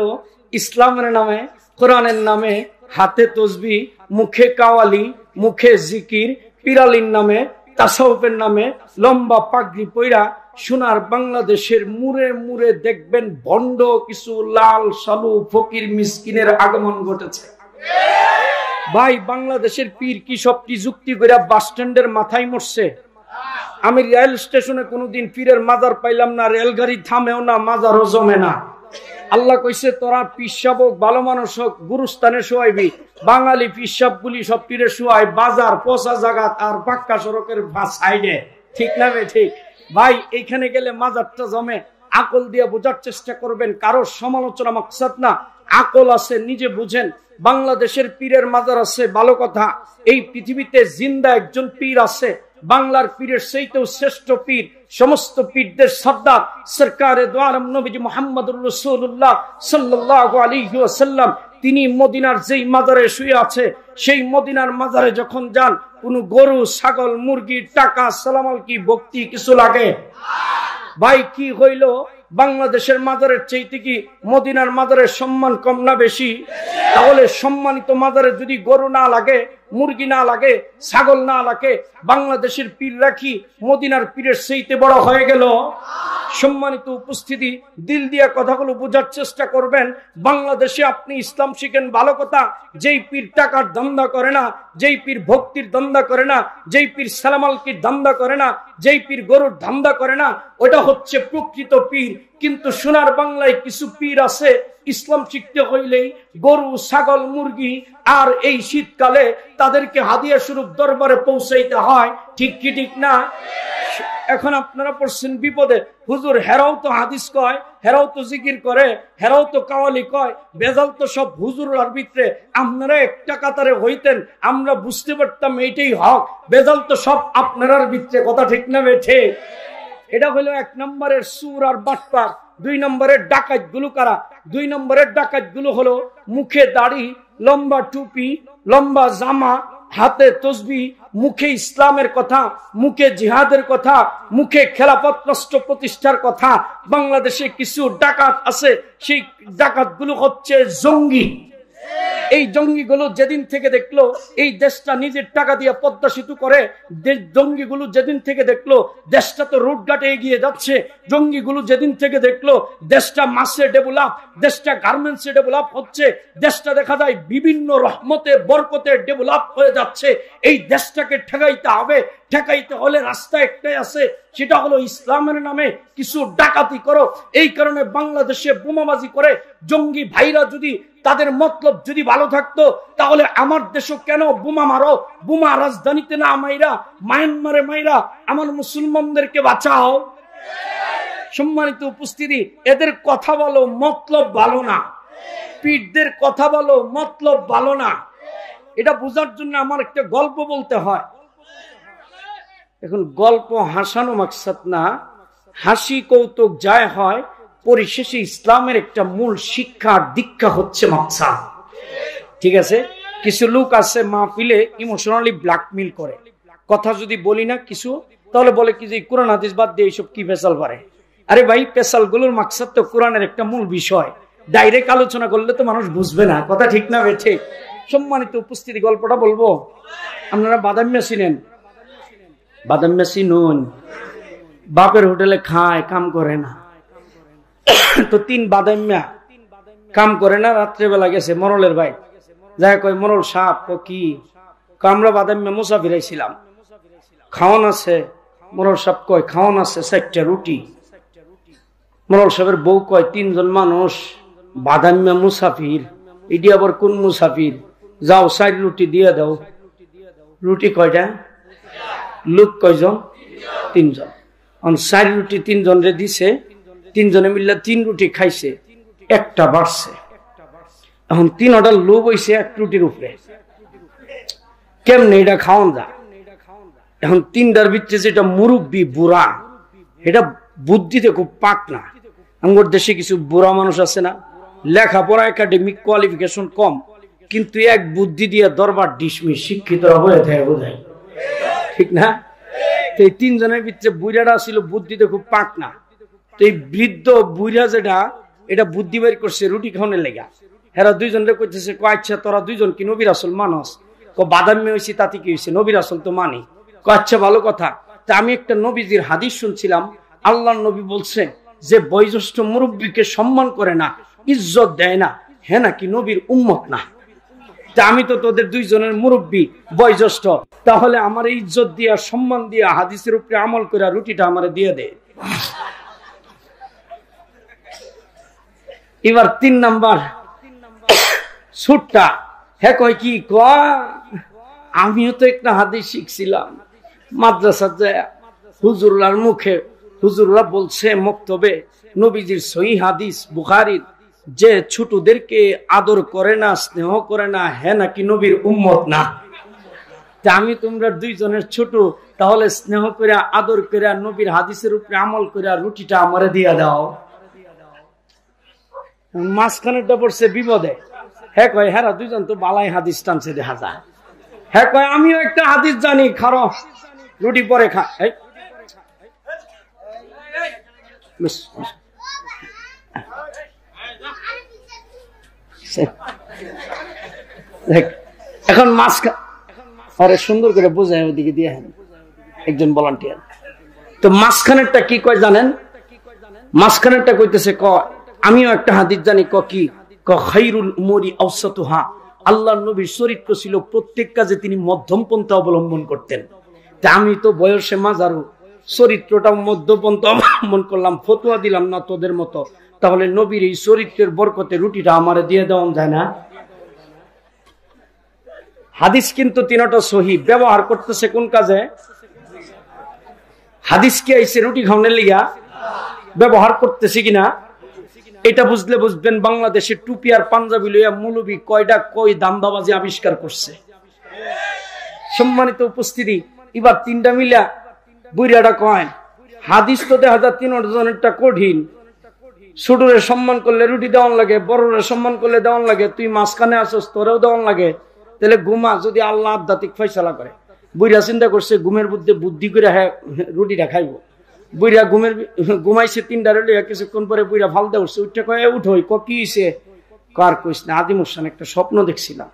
ইসলামের নামে, কোরআনের নামে, হাতে তসবি, মুখে কাওয়ালি, মুখে জিকির, পিরালির নামে, তাসাউফের নামে, লম্বা পাগড়ি পইরা সোনার বাংলাদেশের মুড়ে মুড়ে দেখবেন ভণ্ড কিছু লাল সালু ফকির মিসকিনের আগমন ঘটেছে। ভাই, বাংলাদেশের পীর কি সব কি যুক্তি করে বাস স্ট্যান্ডের মাথায় মরছে? আমি রেল স্টেশনে কোনোদিন পীরের মাজার পাইলাম না, রেলগাড়ি থামেও না, মাজারও জমে না। আল্লাহ কইছে, তোরা পিসাব হোক, ভালো মানুষ হোক, গুরুস্থানে শোয়াইবি। বাঙালি পিসাব গুলি সব পীরে শোয়াই বাজার, পচা জায়গা আর পাক্কা সড়কের সাইডে। ঠিক না ঠিক? ভাই, এইখানে গেলে মাজারটা জমে। আকল দিয়ে বোঝার চেষ্টা করবেন, কারো সমালোচনা মাকসাদ না। আকল আছে, নিজে বুঝেন। বাংলাদেশের পীরের মাজার আছে, ভালো কথা। এই পৃথিবীতে জিন্দা একজন পীর আছে, বাংলার পীরের চাইতেও শ্রেষ্ঠ পীর, সমস্ত পীরদের সর্দার সরকারে দো আলম নবীজি মুহাম্মদুর রাসূলুল্লাহ সাল্লাল্লাহু আলাইহি ওয়াসাল্লাম, তিনি মদিনার যেই মাজারে শুয়ে আছে, সেই মদিনার মাজারে যখন যান, কোন গরু ছাগল মুরগি টাকা সালামাল কি ভক্তি কিছু লাগে? ভাই কি হইল, বাংলাদেশের মাজারের চাইতে কি মদিনার মাজারের সম্মান কম না বেশি? তাহলে সম্মানিত মাজারে যদি গরু না লাগে, মুরগি না লাগে, ছাগল না লাগে, বাংলাদেশের পীর রাখি মদিনার পীরের চাইতে বড় হয়ে গেল? সম্মানিত উপস্থিতি, দিল দিয়া কথাগুলো বোঝার চেষ্টা করবেন। বাংলাদেশে আপনি ইসলাম শিখেন ভালো কথা, যেই পীর টাকার ধান্দা করে না, যেই পীর ভক্তির ধান্দা করে না, যেই পীর সালামালকির ধান্দা করে না, যেই পীর গরুর ধান্দা করে না, ওটা হচ্ছে প্রকৃত পীর। কিন্তু সোনার বাংলায় কিছু পীর আছে, ইসলাম শিখতে হইলেই গরু ছাগল মুরগি আর এই শীতকালে তাদেরকে হাদিয়া স্বরূপ দরবারে পৌঁছাইতে হয়। ঠিক কি ঠিক না? এখন আপনারা পড়ছেন বিপদে, হুজুর হেরাও তো হাদিস কয়, হেরাও তো জিকির করে, হেরাও তো কাওয়ালি কয়, বেজাল তো সব হুজুরার ভিতরে। আপনারা একটা কাতারে হইতেন, আমরা বুঝতে পারতাম এইটাই হক। বেজাল তো সব আপনার ভিতরে। কথা ঠিক না বেঠে? এটা হলো 1 নম্বরের সুর আর বাটপার। 2 নম্বরের ডাকাত গুলো কারা? 2 নম্বরের ডাকাত গুলো হলো মুখে দাড়ি, লম্বা টুপি, লম্বা জামা, হাতে তসবি, মুখে ইসলামের কথা, মুখে জিহাদের কথা, মুখে খেলাফত রাষ্ট্র প্রতিষ্ঠার কথা। বাংলাদেশে কিছু ডাকাত আছে, সেই ডাকাত গুলো হচ্ছে জঙ্গি। এই জঙ্গিগুলো যেদিন থেকে দেখলো এই দেশটা নিজের টাকা দিয়ে পদ্মা সেতু করে, জঙ্গিগুলো যেদিন থেকে দেখলো দেশটা তো রোডঘাটে এগিয়ে যাচ্ছে, জঙ্গিগুলো যেদিন থেকে দেখলো দেশটা মাসে ডেভেলপ, দেশটা গার্মেন্টসে ডেভেলপ হচ্ছে, দেশটা দেখা যায় বিভিন্ন রহমতে বরকতে ডেভেলপ হয়ে যাচ্ছে, এই দেশটাকে ঠেকাইতে হবে। ঠেকাইতে হলে রাস্তা একটাই আছে, সেটা হলো ইসলামের নামে কিছু ডাকাতি করো। এই কারণে বাংলাদেশে বোমাবাজি করে জঙ্গি ভাইরা যদি তাদের মতলব যদি ভালো থাকতো, তাহলে আমার দেশও কেন বোমা মারো? বোমা রাজধানীতে না মাইরা মায়ানমারে মাইরা আমার মুসলমানদেরকে বাঁচাও। সম্মানিত উপস্থিতি, এদের কথা বলো মতলব ভালো না, পীরদের কথা বলো মতলব ভালো না। এটা বোঝার জন্য আমার একটা গল্প বলতে হয়। এখন গল্প হাসানো মাকসাদ না, হাসি কৌতুক যায় হয়, পরিশেষে ইসলামের একটা মূল শিক্ষা দীক্ষা হচ্ছে মাকসাদ। ঠিক আছে? কিছু লোক আছে মাহফিলে ইমোশনালি ব্ল্যাকমেইল করে, কথা যদি বলি না কিছু তাহলে বলে কি যে কোরআন হাদিস বাদ দিয়ে এইসব কি পেশাল পারে। আরে ভাই, পেশাল গুলোর মাকসাদ তো কোরআনের একটা মূল বিষয়, ডাইরেক্ট আলোচনা করলে তো মানুষ বুঝবে না। কথা ঠিক না বেঠে? সম্মানিত উপস্থিতি, গল্পটা বলবো। আপনারা বাদামিয়া চিনেন? বাদামিয়া চিনুন? বাপের হোটেলে খায়, কাম করে না, তো 3 বাদামিয়া কাম করে না। রাত্রেবেলা গেছে মরলের ভাই, যাই কয় মরল সাপ কি আমরা বাদামিয়া মুসাফির আইছিলাম, খাওয়ান আছে? মরল সাপ কয় খাওয়ান আছে 4টা রুটি। মরল সাহেবের বউ কয় 3 জন মানুষ বাদামিয়া মুসাফির, এটি আবার কোন মুসাফির? যাও 4 রুটি দিয়ে দাও। রুটি কয়টা? লোক কয়জন? 3 জন। 4 রুটি 3 জনরে দিছে, 3 জনে মিললে 3 রুটি খাইছে, একটা বাড়ছে। এখন 3টা লোভ হইছে 1 রুটির উপরে। কেমনে এটা খাওয়ান যা? এখন 3টার ভিতরে যেটা মুরব্বী বুড়া, এটা বুদ্ধিতে খুব পাক না। আমার দেশে কিছু বুড়া মানুষ আছে না, লেখাপড়া একাডেমিক কোয়ালিফিকেশন কম, কিন্তু এক বুদ্ধি দিয়ে দরবার ডিসমিস, শিক্ষিতরা হয়ে থাকে বোঝায়। ঠিক না? তো এই 3 জনের ভিতরে বুড়াটা ছিল বুদ্ধিতে খুব পাক না। তো এই বৃদ্ধ বুড়া যেটা, এটা বুদ্ধি বের করছে রুটি খাওয়ানোর লেগা। হেরা 2 জনরে কইতেছে, আচ্ছা তোরা 2 জন কি নবী রাসূল মানস? বাদামি হয়েছি তাতে কি হয়েছে, নবী রাসূল তো মানি। আচ্ছা ভালো কথা। তা আমি একটা নবীজির হাদিস শুনছিলাম, আল্লাহর নবী বলছে যে বয়োজ্যেষ্ঠ মুরব্বীকে সম্মান করে না, ইজ্জত দেয় না, হ্যাঁ নাকি নবীর উম্মত না? তা আমি তো তোদের 2 জনের মুরব্বী বয়োজ্যেষ্ঠ, তাহলে আমার ইজ্জত দিয়া সম্মান দিয়া হাদিসের উপরে আমল করে রুটিটা আমারে দিয়ে দে। এবার 3 নাম্বার ছুটটা, হ্যাঁ কয় কি আমিও তো একটা হাদিস শিখছিলাম মাদ্রাসা যায়, হুজুরলার মুখে হুজুররা বলছে মক্তবে নবীজির সহিহ হাদিস বুখারীর, যে ছোটদেরকে আদর করে না, স্নেহ করে না, হ্যাঁ নাকি নবীর উম্মত না? তা আমি তোমরা 2 জনের ছোট, তাহলে স্নেহ করে আদর করে নবীর হাদিসের উপরে আমল করে রুটিটা আমারে দিয়া দাও। মাঝখানেরটা পড়ছে বিপদে, হ্যাঁ কয় হ্যাঁ 2 জন তো বালাই হাদিস টানছে দেখা যায়, হ্যাঁ কয় আমিও একটা হাদিস জানি, খারো রুটি পরে খা। এখন আরে সুন্দর করে বোঝায় ওইদিকে দিয়ে একজন ভলান্টিয়ার। তো মাঝখানেরটা কি কয় জানেন? মাঝখানেরটা কইতেছে আমিও একটা হাদিস জানি। কি? খায়রুল উমুরি আওসাতুহা। আল্লাহর নবীর চরিত্র ছিল প্রত্যেক কাজে তিনি মধ্যম পন্থা অবলম্বন করতেন। তা আমি তো বয়সে মাঝারু, চরিত্রটা মধ্যপন্থা অবলম্বন করলাম, ফতোয়া দিলাম না তোদের মতো। তাহলে নবীর এই চরিত্রের বরকতে রুটিটা আমারে দিয়ে দেওয়া যায় না? হাদিস কিন্তু তিনটা সহি, ব্যবহার করতেছে কোন কাজে? হাদিস কি আইছে রুটি খাওয়ানোর লিগা? ব্যবহার করতেছি কিনা এটা বুঝলে বুঝবেন বাংলাদেশের টুপি আর পাঞ্জাবি লইয়া মৌলবী কই দান্দাবাজি আবিষ্কার করছে। সম্মানিত উপস্থিতি, এবার তিনটা মিলা বুইরাটা কয় হাদিস তো দেখা যায় তিনজনেরটা কঠিন। ছোটরে সম্মান করলে রুটি দেওয়ান লাগে, বড়রে সম্মান করলে দেওয়ান লাগে, তুই মাঝখানে আসস তোরেও দেওয়ান লাগে। তাহলে ঘুমা যদি আল্লাহ আধ্যাত্মিক ফয়সালা করে। বুইরা চিন্তা করছে ঘুমের বুদ্ধি করে হ্যাঁ রুটিটা খাইবো। বুইরা ঘুমাইছে তিনটা রুটি, কিছুক্ষণ পরে বুইরা ফালদা উঠছে, উঠে কয়ে উঠোই কি হইছে? কার কইস না, আদিম হোসেন একটা স্বপ্ন দেখছিলাম।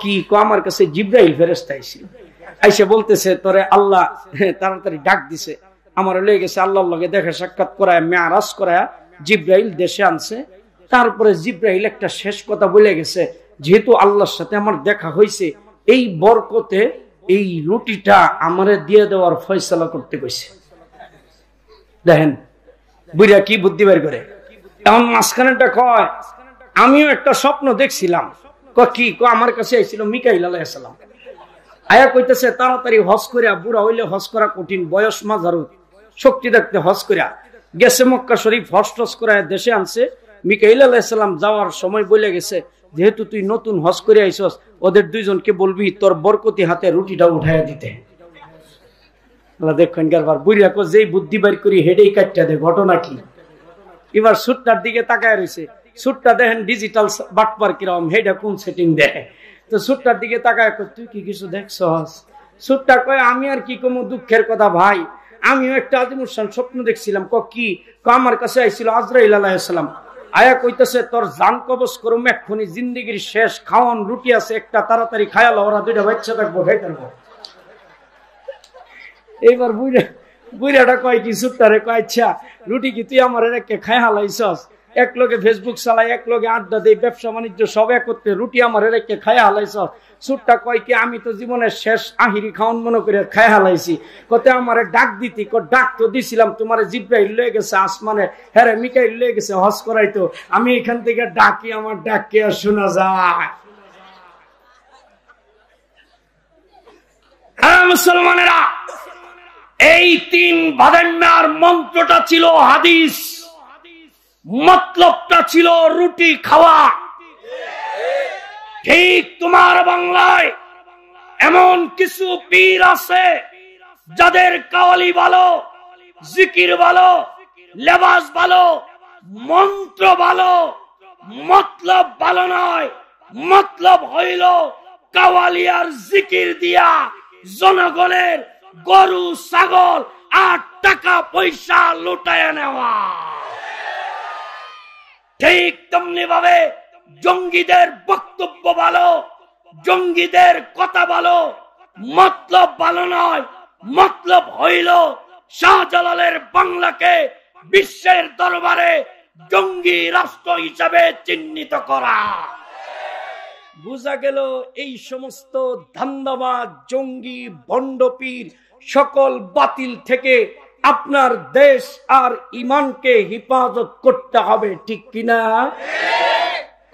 কি? আমার কাছে জিব্রাইল ফেরেশতা আইছিল, আইসে বলতেছে তোরে আল্লাহ তাড়াতাড়ি ডাক দিছে, আমার লয়ে গেছে আল্লাহর লগে দেখা সাক্ষাৎ করায় মেয়ারাজ করায় জিব্রাইল দেশে আনছে। তারপরে জিব্রাইল একটা শেষ কথা বলে গেছে, যেহেতু আল্লাহর সাথে আমার দেখা হয়েছে, এই বরকতে এই রুটিটা আমারে দিয়ে দেওয়ার ফয়সালা করতে কইছে। দেখেন বুইরা কি বুদ্ধি বের করে। এখন মাঝখানেটা কয় আমিও একটা স্বপ্ন দেখছিলাম। কি? আমার কাছে আইছিল মিকাইল আলাইহিস সালাম, আয়া কইতেছে তাড়াতাড়ি হজ করিয়া, বুড়া হইলে হজ করা কঠিন, বয়স মাঝারু, শক্তি দেখতে হজ করিয়া গেছে মক্কা শরীফ, হজ টজ করায় দেশে আনছে। মিকাইল আলাইহিস সালাম যাওয়ার সময় বলে গেছে, যেহেতু তুই নতুন হজ করে আইছস, ওদের দুইজনকে বলবি তোর বরকতি হাতে রুটিটা উঠাইয়া দিতে। দেখেন গারবার বুড়িয়া কো যেই বুদ্ধি বাইর করি হেডেই কাটটা দে। ঘটনা কি? এবার সুটটার দিকে তাকায় রয়েছে। সুটটা দেখেন ডিজিটাল বাটপার কিরকম, হেডা কোন সেটিং দেয়। তো সুটটার দিকে তাকায় তুই কি কিছু দেখছস? সুটটা কয় আমি আর কি কম, দুঃখের কথা ভাই, আমিও একটা আদিমুসান স্বপ্ন দেখছিলাম। কি? আমার কাছে আইছিল আজরাইল আলাইহিস সালাম, আয়া কইতেছে তোর জান কবজ করুম এক্ষুনি, জিন্দেগির শেষ খাওয়ান রুটি আছে একটা, তাড়াতাড়ি খায়াল, ওরা দুইটা বাচ্চা থাকবো, খাইতে থাকবো। এইবার বুইরাটা কয় কি সুট্টারে কয় আচ্ছা রুটি কি তুই আমার রেখে খায় হালাইছস? এক লোকে ফেসবুক চালাই, এক লোকে আড্ডা দেই, ব্যবসা বাণিজ্য সব একত্রে, রুটি আমার রেখে খায় হালাইছস। সুট্টা কয় কি আমি তো জীবনের শেষ আহিরি খাওয়ান মনে করে খায় হালাইছি। কতে আমারে ডাক দিতি, ডাক তো দিছিলাম, তোমার জিব্রাইল লয়ে গেছে আসমানে, হ্যাঁ মিকাইল লয়ে গেছে হজ করাইতো, আমি এখান থেকে ডাকি, আমার ডাক কে আর শোনা যায়? মুসলমানেরা, এই তিন বাদেন্নার মন্ত্রটা ছিল হাদিস, মতলবটা ছিল রুটি খাওয়া। ঠিক তোমার বাংলায় এমন কিছু পীর আছে যাদের কাওয়ালি ভালো, জিকির ভালো, লেবাস ভালো, মন্ত্র ভালো, মতলব ভালো নয়। মতলব হইল কাওয়ালি আর জিকির দিয়া জনগণের গরু ছাগল আর টাকা পয়সা লুটায় নেওয়া। ঠিক তেমনি ভাবে জঙ্গিদের বক্তব্য ভালো, জঙ্গিদের কথা ভালো, মতলব ভালো নয়। মতলব হইল শাহজালালের বাংলাকে বিশ্বের দরবারে জঙ্গি রাষ্ট্র হিসাবে চিহ্নিত করা। বুঝা গেল এই সমস্ত ধান্দাবাজ জঙ্গি ভণ্ডপীর সকল বাতিল থেকে আপনার দেশ আর ইমানকে হেফাজত করতে হবে, ঠিক কিনা?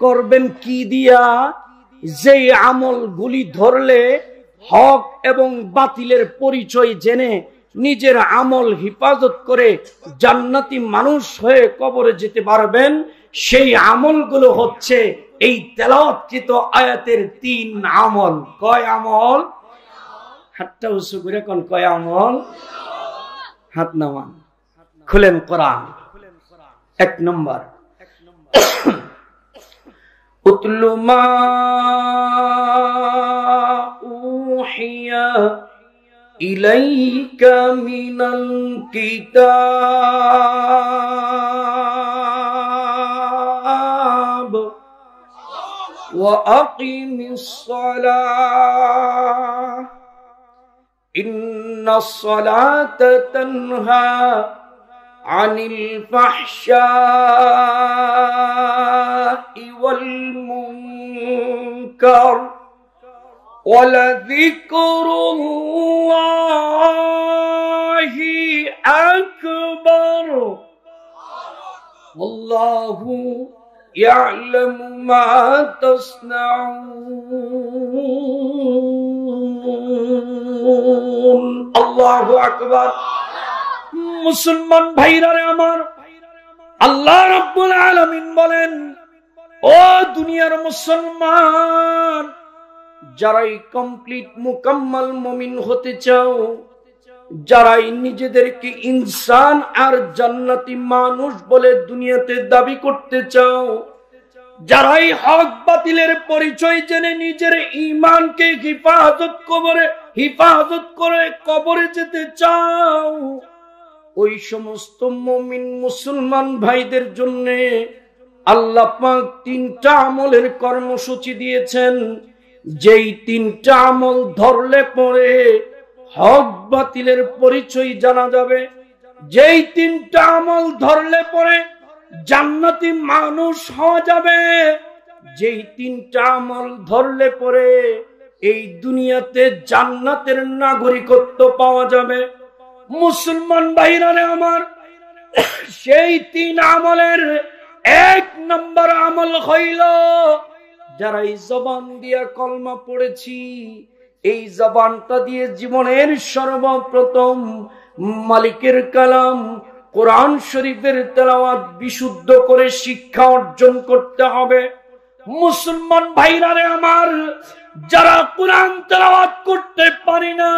করবেন কি দিয়া? যে আমলগুলি ধরলে হক এবং বাতিলের পরিচয় জেনে নিজের আমল হেফাজত করে জান্নাতি মানুষ হয়ে কবরে যেতে পারবেন, সেই আমলগুলো হচ্ছে এই তেলাওয়াতকৃত আয়াতের 3 আমল। কয় আমল? হাতটা উঁচু করে কোন কয় আমল? হাত নামান, খুলেন কোরআন। 1 নম্বর, উতলু মা أوحي إليك من الكتاب وأقم الصلاة إن الصلاة تنهى عن الفحشاء والمنكر ولذكر الله أكبر والله يعلم ما تصنعون الله أكبر মুসলমান ভাইরা রে আমার, আল্লাহ রাব্বুল আলামিন বলেন, ও দুনিয়ার মুসলমান, যারাই কমপ্লিট মুকাম্মাল মুমিন হতে চাও, যারাই নিজেদেরকে ইনসান আর জান্নাতি মানুষ বলে দুনিয়াতে দাবি করতে চাও, যারাই হক বাতিলের পরিচয় জেনে নিজের ঈমানকে হিফাজত করে কবরে যেতে চাও, ওই সমস্ত মুমিন মুসলমান ভাইদের জন্য আল্লাহ পাক 3টা আমলের কর্মসূচি দিয়েছেন। যেই 3টা আমল ধরলে পরে হক বাতিলের পরিচয় জানা যাবে, যেই 3টা আমল ধরলে পরে জান্নাতি মানুষ হওয়া যাবে, যেই 3টা আমল ধরলে পরে এই দুনিয়াতে জান্নাতের নাগরিকত্ব পাওয়া যাবে। মুসলমান ভাইরা আমার, সেই 3 আমলের 1 নম্বর আমল হইল, যারা এই জবান দিয়া কলমা পড়েছি, এই জবানটা দিয়ে জীবনের সর্বপ্রথম মালিকের কালাম কোরআন শরীফের তেলাওয়াত বিশুদ্ধ করে শিক্ষা অর্জন করতে হবে। মুসলমান ভাইরা আমার, যারা কোরআন তেলাওয়াত করতে পারি না,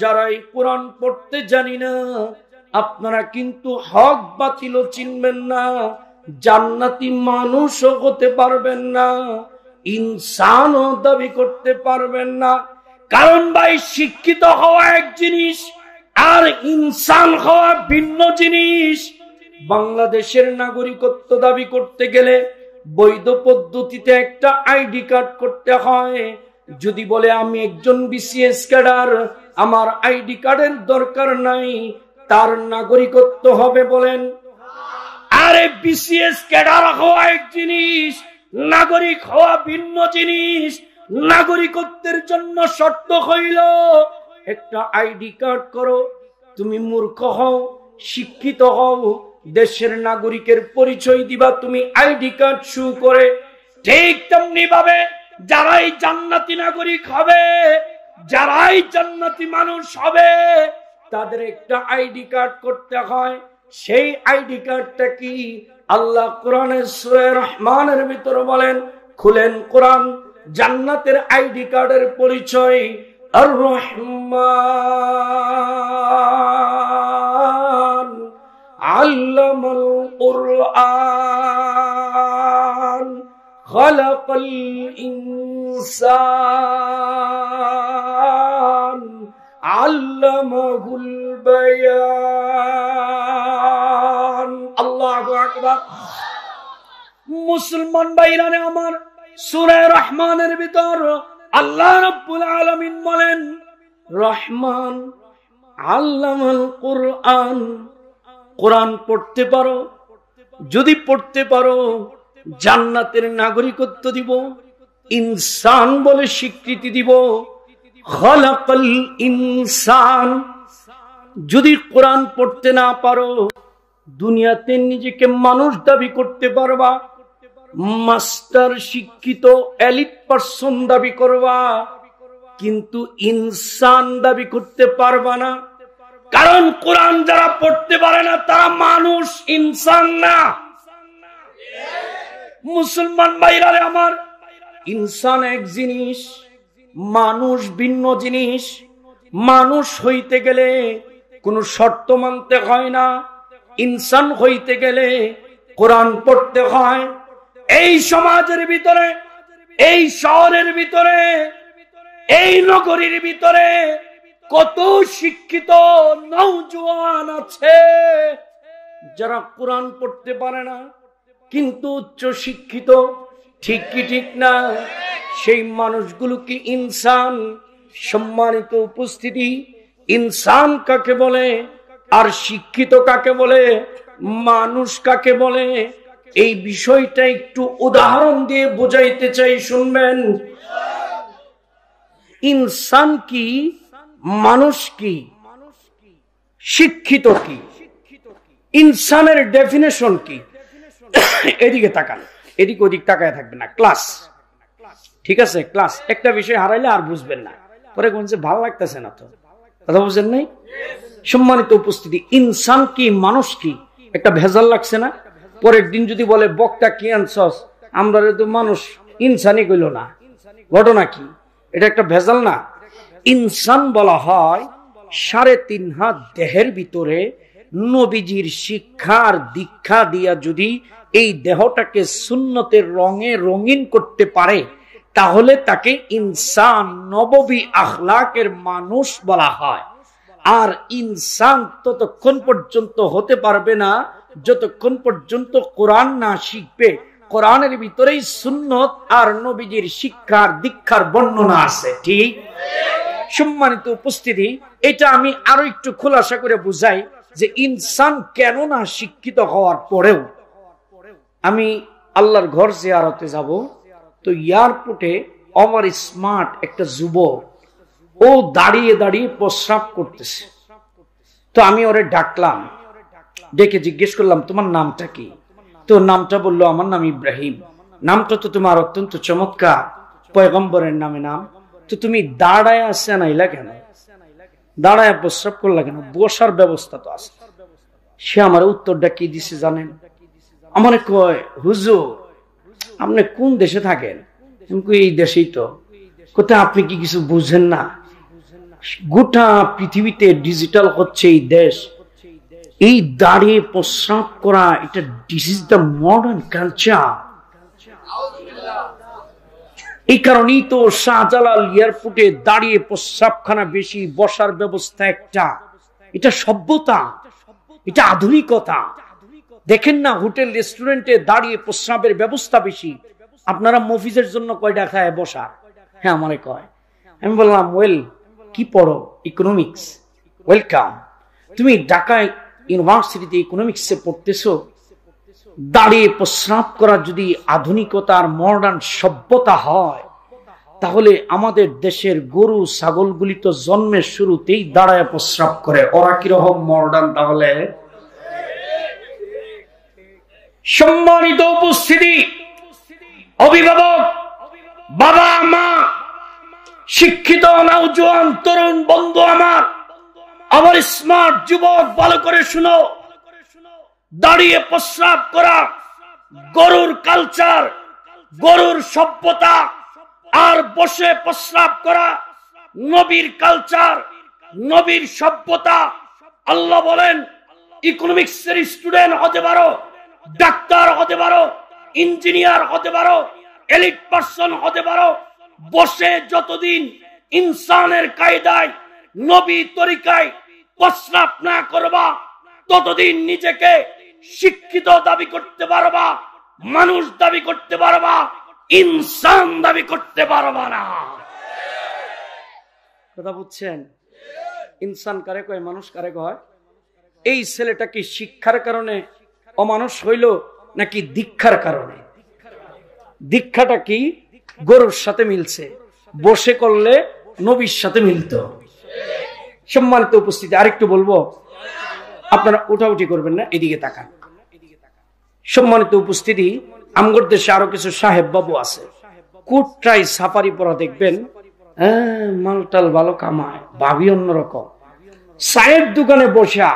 যারা এই কোরআন পড়তে জানি না, আপনারা কিন্তু হক বাতিলও চিনবেন না, জান্নাতি মানুষও হতে পারবেন না, ইনসানও দাবি করতে পারবেন না। কারণ ভাই, শিক্ষিত হওয়া এক জিনিস আর ইনসান হওয়া ভিন্ন জিনিস। বাংলাদেশের নাগরিকত্ব দাবি করতে গেলে বৈধ পদ্ধতিতে একটা আইডি কার্ড করতে হয়। যদি বলে আমি একজন বিসিএস ক্যাডার, আমার আইডি কার্ডের দরকার নাই, তার নাগরিকত্ব হবে বলেন? আরে বিসিএস ক্যাডার হওয়া এক জিনিস, নাগরিক হওয়া ভিন্ন জিনিস। নাগরিকত্বের জন্য শর্ত হইল একটা আইডি কার্ড করো। তুমি মূর্খ হও, শিক্ষিত হও, দেশের নাগরিকের পরিচয় দিবা তুমি আইডি কার্ড শো করে। ঠিক তেমনি ভাবে যারাই জান্নাতি নাগরিক হবে, যারাই জান্নাতি মানুষ হবে, তাদের একটা আইডি কার্ড করতে হয়। সেই আইডি কার্ডটা কি? আল্লাহ কোরআনের সূরা রহমানের ভিতরে বলেন, খুলেন কোরআন, জান্নাতের আইডি কার্ডের পরিচয় আর রহমান আল্লামাল কুরআন খালাকাল ইনসান আল্লামাহুল বায়ান। আল্লাহু আকবার। মুসলমান ভাইরা আমার, সূরা রহমানের ভিতর আল্লাহ রাব্বুল আলামিন বলেন, রহমান আল্লামাল কুরআন। কোরআন পড়তে পারো? যদি পড়তে পারো, জান্নাতের নাগরিকত্ব দিব, ইনসান বলে স্বীকৃতি দিব। খালাকাল ইনসান। যদি কোরআন পড়তে না পারো, দুনিয়াতে নিজেকে মানুষ দাবি করতে পারবা, মাস্টার, শিক্ষিত, এলিট পারসন দাবি করবা, কিন্তু ইনসান দাবি করতে পারবা না। কারণ কোরআন যারা পড়তে পারে না তারা মানুষ, ইনসান না। মুসলমান ভাইরা আমার, ইনসান এক জিনিস, মানুষ ভিন্ন জিনিস। মানুষ হইতে গেলে কোনো শর্ত মানতে হয় না, ইনসান হইতে গেলে কোরআন পড়তে হয়। এই সমাজের ভিতরে, এই শহরের ভিতরে এই নগরীর ভিতরে কত শিক্ষিত নওজোয়ান আছে যারা কোরআন পড়তে পারে না কিন্তু উচ্চ শিক্ষিত। ঠিক কি ঠিক না? সেই মানুষগুলো কি ইনসান? সম্মানিত উপস্থিতি, ইনসান কাকে বলে আর শিক্ষিত কাকে বলে, মানুষ কাকে বলে, এই বিষয়টা একটু উদাহরণ দিয়ে বোঝাইতে চাই, শুনবেন। ইনসান কি, মানুষ কি, শিক্ষিত কি, ইনসানের ডেফিনেশন কি? এদিকে তাকান, এদিক ওদিক তাকায় থাকবে না। ক্লাস, ঠিক আছে? ক্লাস একটা বিষয় হারাইলে আর বুঝবেন না, পরে কোন ভালো লাগতেছে না, তো কথা বুঝেন নাই? সম্মানিত উপস্থিতি, ইনসান কি, মানুষ কি, একটা ভেজাল লাগছে না? পরের দিন যদি বলে বক্তা কি আনছস, আমরা তো মানুষ, ইনসানই কইল না, ঘটনা কি? এটা একটা ভেজাল না? ইনসান বলা হয় 3.5 হাত দেহের ভিতরে নবীজির শিক্ষার দীক্ষা দিয়া যদি এই দেহটাকে সুন্নতের রঙে রঙিন করতে পারে তাহলে তাকে ইনসান, নববী আখলাকের মানুষ বলা হয়। আর ইনসান ততক্ষণ পর্যন্ত হতে পারবে না যতক্ষণ পর্যন্ত কোরআন না শিখবে, কোরআনের ভিতরেই সুন্নত আর নবীজির শিক্ষার দীক্ষার বর্ণনা আছে। ঠিক? সম্মানিত উপস্থিতি, এটা আমি আরো একটু খোলাসা করে বুঝাই যে ইনসান কেন না শিক্ষিত হওয়ার পরেও। আমি আল্লাহর ঘর জিয়ারতে যাব, তো এয়ারপোর্টে আমার স্মার্ট একটা যুবক, ও দাঁড়িয়ে দাঁড়িয়ে প্রস্রাব করতেছে। তো আমি ওরে ডাকলাম, ডেকে জিজ্ঞেস করলাম তোমার নামটা কি? তো নামটা বললো আমার নাম ইব্রাহিম। নামটা তো তোমার অত্যন্ত চমৎকার, পয়গম্বরের নামে নাম। তো তুমি দাঁড়ায় আসছে নাইলা কেন? দাঁড়ায় প্রস্রাব করলা কেন? বসার ব্যবস্থা তো আছে। সে আমার উত্তরটা কি দিছে জানেন? আমার কয়, হুজুর আপনি কোন দেশে থাকেন? এই দেশেই তো। কোথায়? আপনি কি কিছু বুঝেন না? গোটা পৃথিবীতে ডিজিটাল হচ্ছে এই দেশ, এই দাঁড়িয়ে প্রস্রাব করা, এটা this is the modern culture. এই কারণেই তো শাহজালাল এয়ারপোর্টে দাঁড়িয়ে প্রস্রাবখানা বেশি, বসার ব্যবস্থা একটা। এটা সভ্যতা, এটা আধুনিকতা। দেখেন না হোটেল রেস্টুরেন্টে দাঁড়িয়ে প্রস্রাবের ব্যবস্থা বেশি। আপনারা মফিজের জন্য কয়টা খায় বসা? হ্যাঁ আমারে কয়। আমি বললাম ওয়েল, কি পড়ো? ইকোনমিক্স। ওয়েলকাম। তুমি ঢাকা ইউনিভার্সিটিতে ইকোনমিক্সে পড়তেছো, দাঁড়িয়ে প্রস্রাব করা যদি আধুনিকতার মডার্ন সভ্যতা হয় তাহলে আমাদের দেশের গরু ছাগলগুলি তো জন্মের শুরুতেই দাঁড়ায় প্রস্রাব করে, ওরা কিরকম মডার্ন তাহলে? সম্মানিত উপস্থিতি, অভিভাবক, বাবা মা, শিক্ষিত নওজোয়ান তরুণ বন্ধু আমার, আমার স্মার্ট যুবক, ভালো করে শুনো। দাঁড়িয়ে প্রস্রাব করা গরুর কালচার, গরুর সভ্যতা, আর বসে প্রস্রাব করা নবীর কালচার, নবীর সভ্যতা। আল্লাহ বলেন ইকোনমিক্সের স্টুডেন্ট হতে পারো, ডাক্তার হতে পারো, ইঞ্জিনিয়ার হতে পারো, এলিট পার্সন হতে পারো, বসে যতদিন ইনসানের কায়দায় নবী তরিকায় প্রস্রাব না করবা ততদিন নিজেকে শিক্ষিত দাবি করতে পারবা, মানুষ দাবি করতে পারবা, ইনসান দাবি করতে পারবা না। কথা বুঝছেন? ইনসান কারে কয়, মানুষ কারে কয়? এই ছেলেটা কি শিক্ষার কারণে অমানুষ হইল নাকি দীক্ষার কারণে? দীক্ষাটা কি? গরুর সাথে মিলছে, বসে করলে নবীর সাথে মিলত। সম্মানিত উপস্থিতি, আরেকটু বলবো, আপনারা উঠাউঠি করবেন না, এদিকে তাকান। সম্মানিত উপস্থিতি, আমগর দেশে আরো কিছু সাহেব বাবু আছে, কোটটাই সাফারি পরা দেখবেন, মালটাল ভালো কামায়, ভাবি অন্যরকম। চায়ের দোকানে বসা,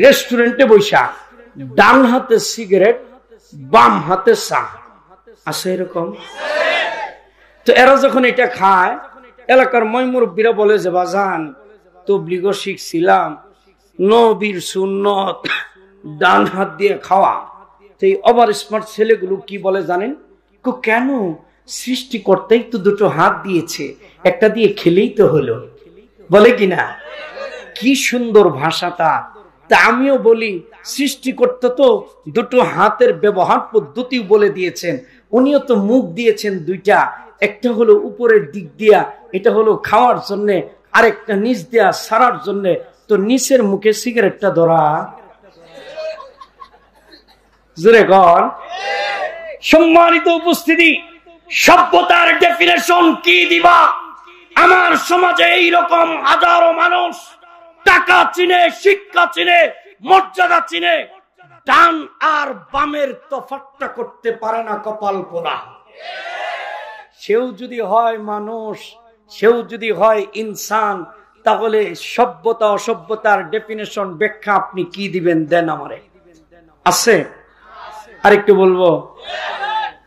রেস্টুরেন্টে বসা, ডান হাতে সিগারেট, বাম হাতে চা আছে, এরকম। তো এরা যখন এটা খায়, এলাকার ময়মুরব্বীরা বলে যে বাজান তবলিগ শিখছিলাম, নবীর সুন্নত ডান হাত দিয়ে খাওয়া। তো এই ওভার স্মার্ট ছেলেগুলো কি বলে জানেন? কেন সৃষ্টিকর্তাই তো দুটো হাত দিয়েছে, একটা দিয়ে খেলেই তো হলো, বলে কিনা? কি সুন্দর ভাষাটা। তা আমিও বলি সৃষ্টিকর্তা তো দুটো হাতের ব্যবহার পদ্ধতিও বলে দিয়েছেন, উনিও তো মুখ দিয়েছেন দুইটা, একটা হলো উপরের দিক দিয়া, এটা হলো খাওয়ার জন্য, আরেকটা নিচ দিয়া সারার জন্য। তো নিচের মুখে সিগারেটটা ধরা, জোরে কর। সম্মানিত উপস্থিতি, সভ্যতার ডেফিনেশন কি দিবা? আমার সমাজে এইরকম হাজারো মানুষ টাকা চিনে, শিক্ষা চিনে, মর্যাদা চিনে, ডান আর বামের তফাৎটা করতে পারে না, কপাল পোড়া। সেও যদি হয় মানুষ, সেও যদি হয় ইনসান, তাহলে সভ্যতা অসভ্যতার ডেফিনেশন ব্যাখ্যা আপনি কি দিবেন? দেন আমারে। আছে আরেকটু বলবো,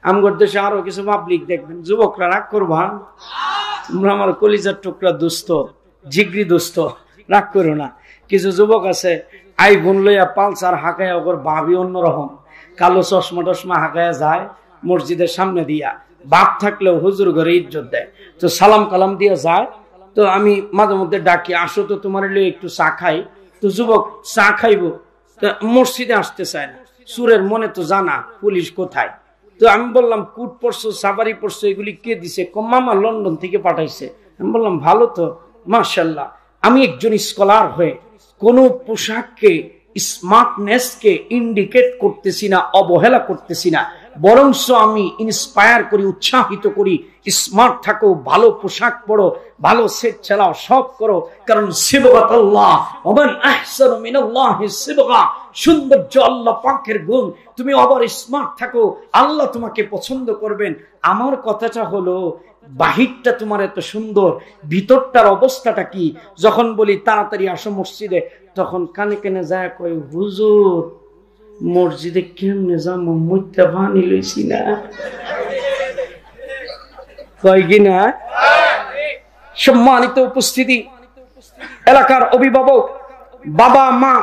আমগর দেশে আরো কিছু পাবলিক দেখবেন, যুবকরা রাগ করবা, তোমরা আমার কলিজার টুকরা দোস্ত, জিগরি দোস্ত, রাগ করো না। কিছু যুবক আছে আইফোন লইয়া পালসার হাঁকায়া, ওর ভাবি অন্যরকম, কালো চশমা টশমা হাঁকায়া যায় মসজিদের সামনে দিয়া, বাপ থাকলেও হুজুর ঘরে ইজ্জত দেয়, তো সালাম কালাম দিয়ে যায়। তো আমি মাঝে মধ্যে ডাকি, আসো তো তোমার লইয়া একটু চা খাই। তো যুবক চা খাইবো, মসজিদে আসতে চায় না, সুরের মনে তো জানা পুলিশ কোথায়। তো আমি বললাম কুট পরশো, সাফারি পরশো, এগুলি কে দিছে? মামা লন্ডন থেকে পাঠাইছে। আমি বললাম ভালো তো, মাশাআল্লাহ। আমি একজন স্কলার হয়ে কোন পোশাককে, স্মার্টনেসকে ইন্ডিকেট করতেছি না, অবহেলা করতেছি না, বরংস আমি ইন্সপায়ার করি, উৎসাহিত করি, স্মার্ট থাকো, ভালো পোশাক পরো, ভালো সেট চালাও, সব করো, কারণ সিবগাতুল্লাহ ওমান আহসানু মিনাল্লাহি সিবগা, সৌন্দর্য আল্লাহ পাকের গুণ। তুমি আবার স্মার্ট থাকো, আল্লাহ তোমাকে পছন্দ করবেন। আমার কথাটা হলো, বাহিরটা তোমার এত সুন্দর, ভিতরটার অবস্থাটা কি? যখন বলি তাড়াতাড়ি আসো মসজিদে, তখন কানে কানে যায় কই, হুজুর মসজিদে কেমনে যাবো, মুইটা পানি লইছি না, কয় কিনা? সম্মানিত উপস্থিতি, এলাকার অভিভাবক, বাবা মা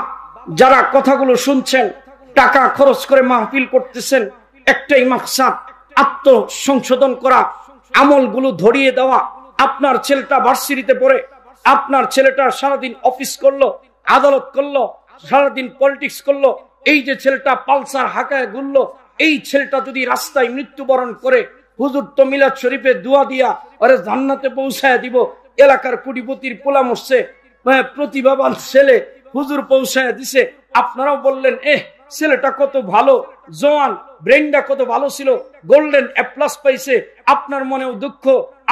যারা কথাগুলো শুনছেন, টাকা খরচ করে মাহফিল করতেছেন, একটাই মাকসাদ, আত্মসংশোধন করা, আমলগুলো ধরিয়ে দেওয়া। আপনার ছেলেটা ভার্সিটিতে পড়ে, আপনার ছেলেটা সারাদিন অফিস করলো, আদালত করলো, সারাদিন পলিটিক্স করলো, এই যে ছেলেটা পালসার হাঁকায় ঘুরলো, এই ছেলেটা যদি রাস্তায় মৃত্যুবরণ করে, হুজুর তো মিলাদ শরীফে দোয়া দিয়া আরে জান্নাতে পৌঁছায় দিব। এলাকার কোটিপতির পোলা মরছে, প্রতিভাবান ছেলে, হুজুর পৌঁছায় দিছে। আপনারাও বললেন ছেলেটা কত ভালো, জোয়ান, ব্রেনটা কত ভালো ছিল, গোল্ডেন এ প্লাস পাইছে। আপনার মনেও দুঃখ,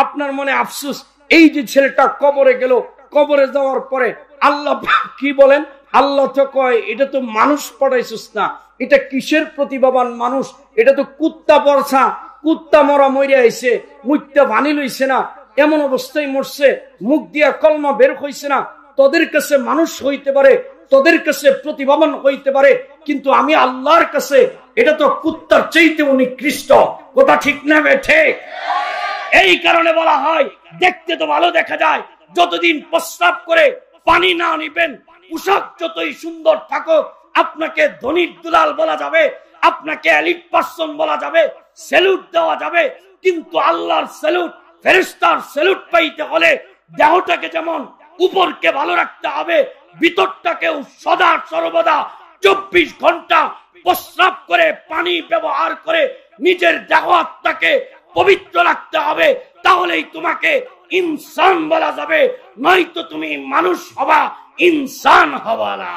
আপনার মনে আফসোস, এই যে ছেলেটা কবরে গেল, কবরে যাওয়ার পরে আল্লাহ কি বলেন? আল্লাহ তো কয়, এটা তো মানুষ পড়াইছিস না, এটা কিসের প্রতিভাবান মানুষ? এটা তো কুত্তা পরছা, কুত্তা মরা মরে আইছে, মুখটা ভানি লইছে না, এমন অবস্থায় মরছে, মুখ দিয়া কলমা বের হইছে না। তোদের কাছে মানুষ হইতে পারে, তোদের কাছে প্রতিভাবান হইতে পারে, কিন্তু আমি আল্লাহর কাছে এটা তো কুত্তার চাইতে নিকৃষ্ট। কথা ঠিক না বেঠে? এই কারণে বলা হয়, দেখতে তো ভালো দেখা যায়, যতদিন প্রস্রাব করে পানি না নিবেন, পোশাক যতই সুন্দর থাকুক, আপনাকে ধনীর দুলাল বলা যাবে, আপনাকে এলিট পার্সন বলা যাবে, স্যালুট দেওয়া যাবে, কিন্তু আল্লাহর স্যালুট, ফেরেশতার স্যালুট পাইতে হলে দেহটাকে যেমন উপরকে ভালো রাখতে হবে, ভিতরটাকেও সদা সর্বদা 24 ঘন্টা প্রস্রাব করে, পানি ব্যবহার করে নিজের দেহ আত্মাকে পবিত্র রাখতে হবে। তাহলেই তোমাকে ইনসান বলা যাবে, নয়তো তুমি মানুষ হবা, ইনসান হবা না।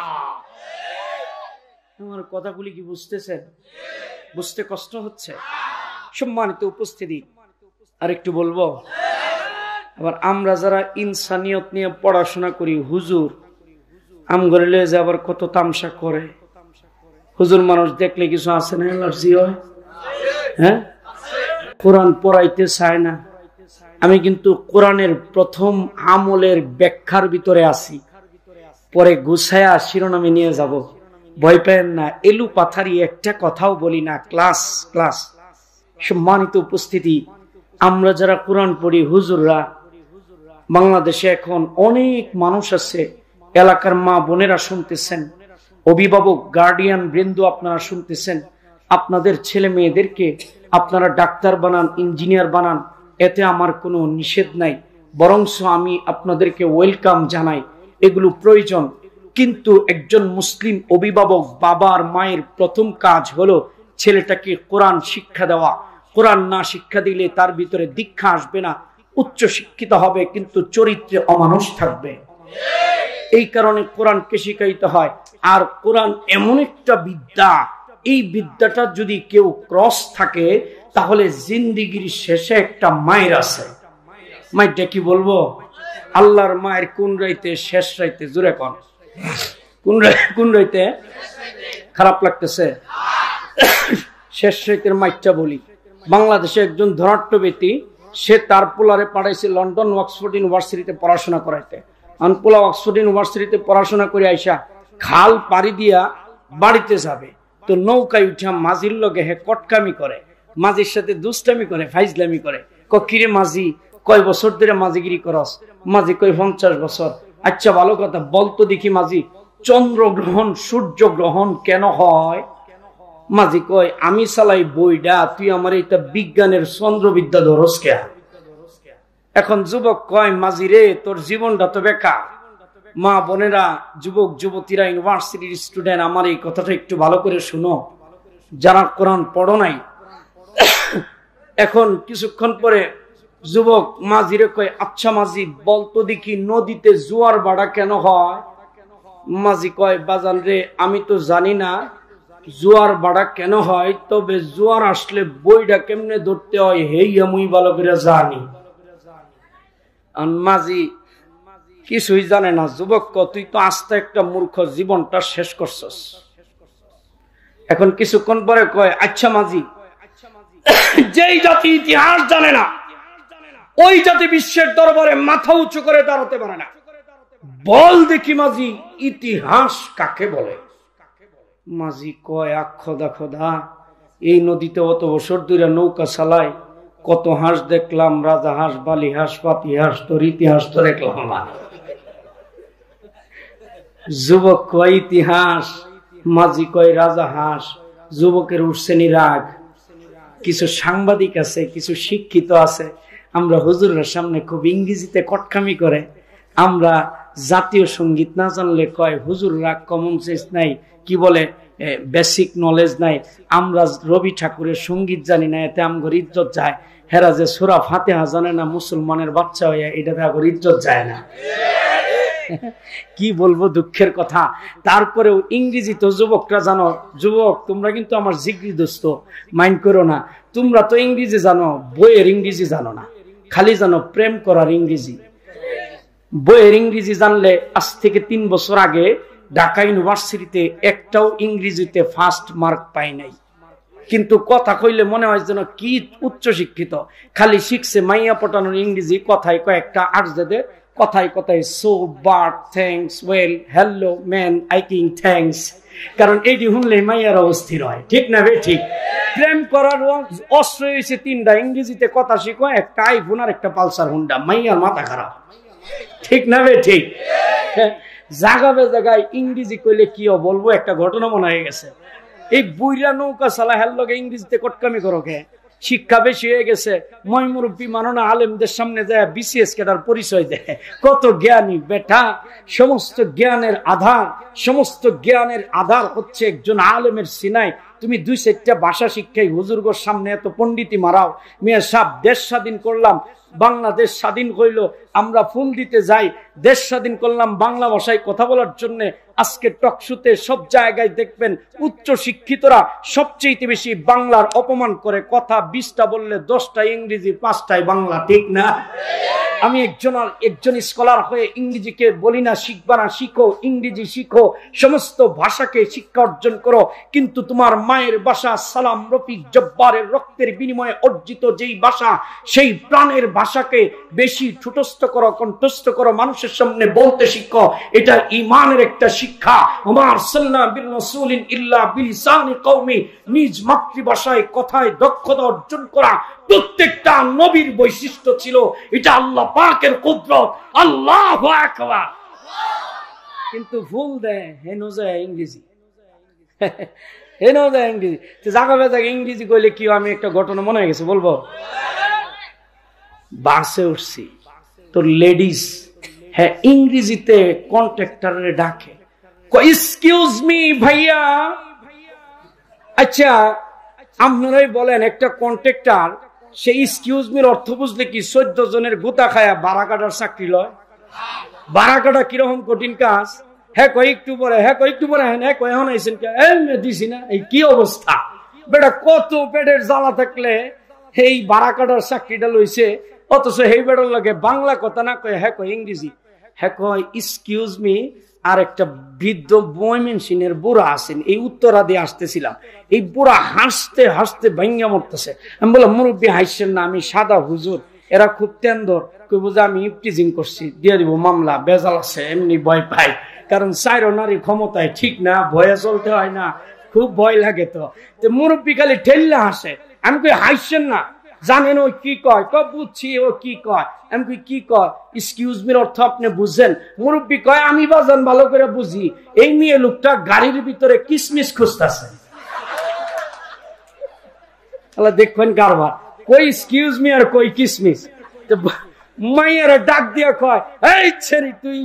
আমার কথাগুলি কি বুঝতেছেন? বুঝতে কষ্ট হচ্ছে? সম্মানিত উপস্থিতি, আর একটু বলবো, আবার আমরা যারা ইনসানিয়ত নিয়ে পড়াশোনা করি, হুজুর আমগরে লয়ে যে আবার কত তামসা করে। হুজুর মানুষ দেখলে কিছু আছে না, এলার্জি হয়, হ্যাঁ, কোরআন পড়াইতে চায় না। আমি কিন্তু কোরআনের প্রথম আমলের ব্যাখ্যার ভিতরে আছি, পরে গুছায়া শিরোনামে নিয়ে যাব, ভয় পেন না। এলু পাথারি একটা কথাও বলি না, ক্লাস ক্লাস। সম্মানিত উপস্থিতি, আমরা যারা কোরআন পড়ি, হুজুররা, বাংলাদেশে এখন অনেক মানুষ আছে, এলাকার মা বোনেরা শুনতেছেন, অভিভাবক গার্ডিয়ান বৃন্দ আপনারা শুনতেছেন, আপনাদের ছেলে মেয়েদেরকে আপনারা ডাক্তার বানান, ইঞ্জিনিয়ার বানান, এতে আমার কোনো নিষেধ নাই, বরঞ্চ আমি আপনাদেরকে ওয়েলকাম জানাই, এগুলো প্রয়োজন। কিন্তু একজন মুসলিম অভিভাবক, বাবার মায়ের প্রথম কাজ হলো ছেলেটাকে কোরআন শিক্ষা দেওয়া। কোরআন না শিক্ষা দিলে তার ভিতরে দীক্ষা আসবে না, উচ্চ শিক্ষিত হবে কিন্তু চরিত্রে অমানুষ থাকবে। এই কারণে কোরআনকে শিখাইতে হয়। আর কোরআন এমন একটা বিদ্যা, এই বিদ্যাটা যদি কেউ ক্রস থাকে তাহলে জিন্দিগির শেষে একটা মায়ের আছে। মায়েরটা কি বলবো? আল্লাহর মায়ের কোন রাইতে? শেষ রাইতে। জোরে কোন, কোন রাইতে? খারাপ লাগতেছে? শেষ রাইতের মাইরটা বলি। বাংলাদেশে একজন ধনাঢ্য ব্যক্তি, সে তার পোলারে পাঠাইছে লন্ডন অক্সফোর্ড ইউনিভার্সিটিতে পড়াশোনা করাইতে। আনপোলা অক্সফোর্ড ইউনিভার্সিটিতে পড়াশোনা করে আইসা খাল পাড়ি দিয়া বাড়িতে যাবে, তো নৌকায় উঠা মাঝির লগে হে কটকামি করে, মাঝির সাথে দুষ্টামি করে, ফাইজলামি করে। কিরে মাঝি, কয় বছর ধরে মাঝিগিরি করস? মাঝি কই 50 বছর। আচ্ছা ভালো কথা, বলতো দেখি মাঝি, চন্দ্রগ্রহণ সূর্য গ্রহণ কেন হয়? মাঝি কয়, আমি চালাই বইডা, তুই আমার এটা বিজ্ঞানের চন্দ্রবিদ্যা ধরস কে? এখন যুবক কয়, মাঝি রে তোর জীবনটা তো বেকার। মা বোনেরা, যুবক যুবতীরা, ইউনিভার্সিটির স্টুডেন্ট, আমার এই কথাটা একটু ভালো করে শুনো, যারা কোরআন পড়ো নাই। এখন কিছুক্ষণ পরে যুবক মাঝিরে কয়, আচ্ছা মাঝি বলতো দেখি নদীতে জোয়ার ভাটা কেন হয়? মাঝি কয়, বাজান রে আমি তো জানি না জোয়ার ভাটা কেন হয়, তবে জোয়ার আসলে বইটা কেমনে ধরতে হয় হেই আমি ভালো করে জানি। মাঝি কিছুই জানে না। যুবক কয়, তুই তো আস্তে একটা মূর্খ, জীবনটা শেষ করছস। এখন কিছুক্ষণ পরে কয়, আচ্ছা মাঝি, যেই জাতি ইতিহাস জানে না ওই জাতি বিশ্বের দরবারে মাথা উঁচু করে দাঁড়াতে পারে না। বল দেখি মাঝি, ইতিহাস কাকে বলে? মাঝি কয়, খোদা খোদা, এই নদীতে অত বছর ধরে নৌকা চালায়, কত হাঁস দেখলাম, রাজা হাঁস, বালি হাঁস, পাতি হাঁস, তোর ইতিহাস তো দেখলাম না। যুবক কয় ইতিহাস, মাঝি কয় রাজা হাঁস। যুবকের উঠছেনি রাগ। কিছু সাংবাদিক আছে, কিছু শিক্ষিত আছে, আমরা হুজুরের সামনে খুব ইংরেজিতে কটকামি করে। আমরা জাতীয় সঙ্গীত না জানলে কয় হুজুররা কমন সেন্স নাই, কি বলে বেসিক নলেজ নাই। আমরা রবি ঠাকুরের সঙ্গীত জানি না, এতে আমগর ইজ্জত যায়। হেরা যে সূরা ফাতিহা জানে না, মুসলমানের বাচ্চা হইয়া, এটাতে আমগর ইজ্জত যায় না। কি বলবো, দুঃখের কথা। তারপরেও ইংরেজি তো যুবকরা জানো। যুবক তোমরা কিন্তু আমার জিগরি দোস্ত, মাইন্ড করো না। তোমরা তো ইংরেজি জানো, বইয়ের ইংরেজি জানো না, খালি জানো প্রেম করার ইংরেজি। বইয়ের ইংরেজি জানলে আজ থেকে 3 বছর আগে ঢাকা ইউনিভার্সিটিতে একটাও ইংরেজিতে ফার্স্ট মার্ক পাই নাই। কিন্তু কথা কইলে মনে হয় যেন কি উচ্চ শিক্ষিত, খালি শিখছে মাইয়া পটানোর ইংরেজি। কথায় কয়েকটা আর্জেদে, কথায় কথায় so, but, thanks, well, hello, man, I king, thanks. কারণ এইটি শুনলে মাইয়ার অস্থির হয়, ঠিক না বে? ঠিক। প্রেম করার অস্ত্র হয়েছে 3টা, ইংরেজিতে কথা শিখো, একটা আইফোন আর একটা পালসার হুন্ডা। মাইয়ার মাথা খারাপ, ঠিক না বে? ঠিক। জাগাবে জায়গায় ইংরেজি কইলে কি বলবো, একটা ঘটনা মনে হয়ে গেছে। এই বুইরা নৌকা চালা হেল লগে ইংরেজিতে কটকামি করো কে? শিক্ষা বেশি হয়ে গেছে, মই মুরব্বী মাননা আলেমদের সামনে যায় বিসিএস কেটার পরিচয় দেয়। কত জ্ঞানী বেটা! সমস্ত জ্ঞানের আধার, সমস্ত জ্ঞানের আধার হচ্ছে একজন আলেমের সিনায়। তুমি 2-4টা ভাষা শিক্ষাই হুজুরগোর সামনে এত পণ্ডিতি মারাও। মিয়া সাহেব, দেশ স্বাধীন করলাম, বাংলাদেশ স্বাধীন হইল, আমরা ফুল দিতে যাই, দেশ স্বাধীন করলাম বাংলা ভাষায় কথা বলার জন্য। আজকে টকশুতে সব জায়গায় দেখবেন উচ্চ শিক্ষিতরা সবচেয়ে বেশি বাংলার অপমান করে। কথা 20টা বললে 10টা ইংরেজি, 5টায় বাংলা, ঠিক না? আমি একজন স্কলার হয়ে ইংরেজিকে বলি না শিখবা না, শিখো, ইংরেজি শিখো, সমস্ত ভাষাকে শিক্ষা অর্জন করো। কিন্তু তোমার মায়ের ভাষা, সালাম, রফিক, জব্বারের রক্তের বিনিময়ে অর্জিত যেই ভাষা, সেই প্রাণের ভাষাকে বেশি ঠুটস্থ করো, কণ্ঠস্থ করো, মানুষের সামনে বলতে শিখো। এটা ঈমানের একটা শিক্ষা। আমার সাল্লাল্লাহু বিল রাসূলিন ইল্লা বিলিসানি কওমি, নিজ মাতৃভাষায় কথায় দক্ষতা অর্জন করা প্রত্যেকটা নবীর বৈশিষ্ট্য ছিল। এটা আল্লাহ পাকের কুদরত। আল্লাহু আকবার। কিন্তু ভুল দেয় হেন যায় ইংরেজি। এনাও যায় ইংরেজি। জাগা বেজাকে ইংরেজি কইলে কি আমি একটা ঘটনা মনে হয়ে গেছে বলবো। বাসে উঠছি, তোর লেডিস হ্যাঁ ইংরেজিতে কন্ট্রাক্টরে ডাকে, এক্সকিউজ মি ভাইয়া। আচ্ছা আপনারাই বলেন, একটা কন্ট্রাক্টর সে এক্সকিউজ মির অর্থ বুঝলে কি 14 জনের গোতা খায়া বাড়া কাটার চাকরি লয়? বাড়া কাটা কিরকম কঠিন কাজ। হ্যাঁ কয় একটু পরে, হ্যাঁ কয় একটু পরে, হ্যাঁ কয় এখন আইসেন দিছি না। এই কি অবস্থা বেটা, কত পেটের জ্বালা থাকলে এই বাড়া কাটার চাকরিটা লইছে, অথচ এই বেটার লাগে বাংলা কথা না কয়, হ্যাঁ কয় ইংরেজি। হ্যাঁ কয় এক্সকিউজ মি। আর একটা বৃদ্ধ ময়মনসিংহের বুড়া আছেন, এই উত্তরা দিয়ে আসতেছিলাম, এই বুড়া হাসতে হাসতে ভাঙ্গা মরতেছে। আমি বললাম মুরব্বী হাসছেন না, আমি সাদা হুজুর, এরা খুব তেন্দর, কইব যে আমি ইফটিজিং করছি, দিয়ে দিব মামলা, বেজাল আছে, এমনি ভয় পাই, কারণ চাইরো নারী ক্ষমতায় ঠিক না, ভয়ে চলতে হয় না, খুব ভয় লাগে। তো মুরব্বী খালি ঠেললে হাসে। আমি কই হাসছেন না, জানেন ও কি কয়? কয় বুঝছি ও কি কয়। আমি কই কি কয়? এক্সকিউজ মির অর্থ আপনি বুঝছেন? মুরব্বী কয় আমি বাজান ভালো করে বুঝি, এই মেয়ে লোকটা গাড়ির ভিতরে কিসমিস খুঁজতেছে। দেখবেন কারবার, কই এক্সকিউজ মি আর কই কিসমিস। মাইয়ারা ডাক দিয়া কয়, এই ছেড়ি তুই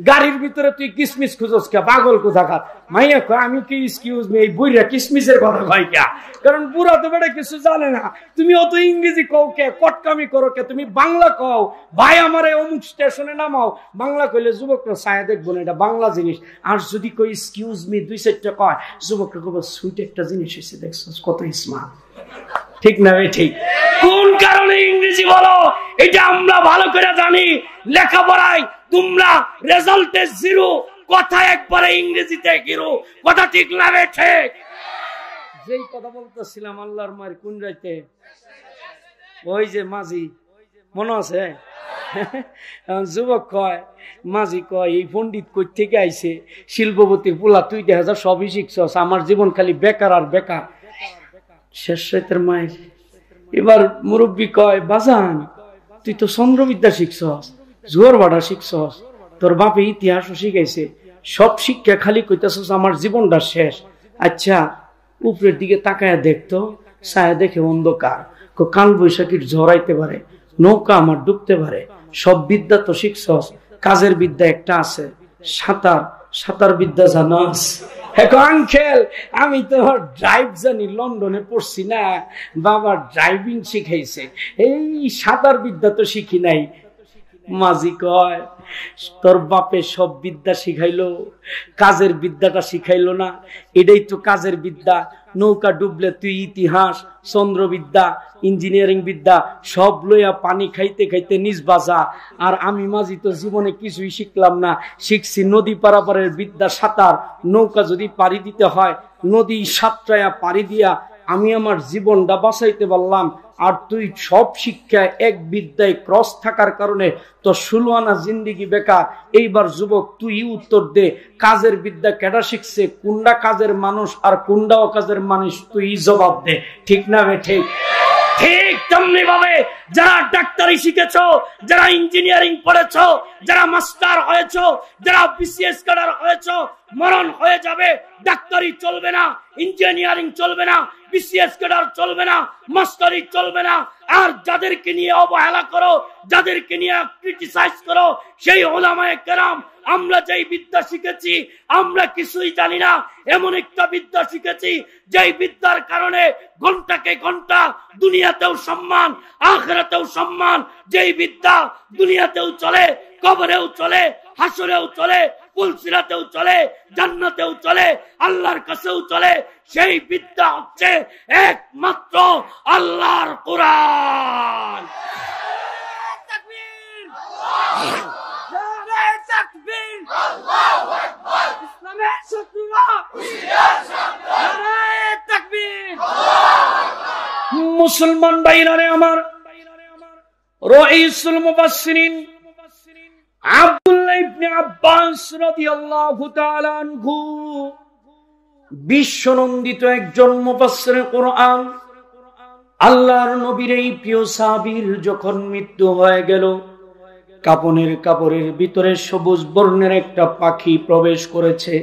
গাড়ির ভিতরে তুই কিসমিস খুঁজস কে, পাগল কোথাকার। মাইয়া কয় আমি কি এক্সকিউজ মি, এই বুইরা কিসমিসের কথা কয় কে? কারণ বুড়া তো বেটা কিছু জানে না। তুমি অত ইংরেজি কও কে, কটকামি করো কে? তুমি বাংলা কও, ভাই আমারে অমুক স্টেশনে নামাও। বাংলা কইলে যুবকরা ছায়া দেখবো না, এটা বাংলা জিনিস। আর যদি কই এক্সকিউজ মি 2-4টা কয়, যুবকরা কব সুইট একটা জিনিস এসে দেখছস, কত স্মার্ট। ঠিক না ভাই? ঠিক। কোন কারণে ইংরেজি বলো এটা আমরা ভালো করে জানি। লেখাপড়ায় তোমরা রেজাল্টে 0, কথা একবারে ইংরেজিতে 0, কথা ঠিক না ভাই? ঠিক। যেই কথা বলতেছিলাম আল্লাহর মায়ের কোন রাইতে, ওই যে মাঝি মনে আছে, যুবক কয়, মাঝি কয় এই পণ্ডিত কই থেকে আইছে, শিল্পপতির পোলা, তুই দেখা যা সবই শিখছস, আমার জীবন খালি বেকার আর বেকার। শেষ রাতের মায়ের। এবার মুরব্বী কয়, বাজান তুই তো চন্দ্রবিদ্যা শিখছস, জোয়ার ভাটা শিখছস, তোর বাপে ইতিহাসও শিখাইছে, সব শিক্ষা খালি কইতাছস আমার জীবনটা শেষ। আচ্ছা উপরের দিকে তাকায়া দেখতো, ছায়া দেখে অন্ধকার, কাল বৈশাখীর ঝড় আইতে পারে, নৌকা আমার ডুবতে পারে, সব বিদ্যা তো শিখছস, কাজের বিদ্যা একটা আছে, সাঁতার, সাঁতার বিদ্যা জানাস? আঙ্কেল আমি তো ড্রাইভ জানি, লন্ডনে পড়ছি না, বাবা ড্রাইভিং শিখাইছে, এই সাঁতার বিদ্যা তো শিখি নাই। মাঝি কয়, তোর বাপে সব বিদ্যা শিখাইলো, কাজের বিদ্যাটা শিখাইলো না? এটাই তো কাজের বিদ্যা। নৌকা ডুবলে তুই ইতিহাস, চন্দ্রবিদ্যা, ইঞ্জিনিয়ারিং বিদ্যা সব লইয়া পানি খাইতে খাইতে নিজ বাজা। আর আমি মাঝি তো জীবনে কিছুই শিখলাম না, শিখছি নদী পারাপারের বিদ্যা, সাঁতার। নৌকা যদি পাড়ি দিতে হয়, নদী সাতটায়া পাড়ি দিয়া আমি আমার জীবনটা বাঁচাইতে পারলাম। আর তুই সব শিক্ষা এক বিদ্যায় ক্রস থাকার কারণে তো 16 আনা জিন্দিগি বেকার। এইবার যুবক তুই উত্তর দে, কাজের বিদ্যা কেডা শিখছে, কোনটা কাজের মানুষ আর কোনটা অকাজের মানুষ, তুই জবাব দে। ঠিক না বে? ঠিক। ঠিক তেমনি ভাবে যারা ডাক্তারি শিখেছো, যারা ইঞ্জিনিয়ারিং পড়েছো, যারা মাস্টার হয়েছো, যারা বিসিএস ক্যাডার হয়েছো, মরণ হয়ে যাবে, ডাক্তারি চলবে না, ইঞ্জিনিয়ারিং চলবে না, বিসিএস ক্যাডার চলবে না, মাস্টারি চলবে না। আর যাদেরকে নিয়ে অবহেলা করো, যাদেরকে নিয়ে ক্রিটিসাইজ করো, সেই উলামায়ে কেরাম, আমরা যেই বিদ্যা শিখেছি আমরা কিছুই জানি না, এমন একটা বিদ্যা শিখেছি যেই বিদ্যার কারণে ঘন্টাকে ঘন্টা দুনিয়াতেও সম্মান, আখিরাতেও সম্মান। যেই বিদ্যা দুনিয়াতেও চলে, কবরেও চলে, হাসরেও চলে, পুলসিরাতেও চলে, জান্নাতেও চলে, আল্লাহর কাছেও চলে। সেই বিদ্যা হচ্ছে একমাত্র আল্লাহর কোরআন। তাকবীর, নারে তাকবীর, আল্লাহু আকবার, ইসলামের শত্রুরা হুঁশিয়ার সাবধান, নারে তাকবীর, আল্লাহু আকবার। মুসলমান ভাইরা আমার, রাইসুল মুফাসসিরিন আব্দুল্লাহ ইবনে আব্বাস রাদিয়াল্লাহু তাআলা আনহু বিশ্বনন্দিত একজন মুফাসসিরে কোরআন। আল্লাহর নবীর এই প্রিয় সাহাবীর যখন মৃত্যু হয়ে গেল, কাপড়ের ভিতরে সবুজ বর্ণের একটা পাখি প্রবেশ করেছে।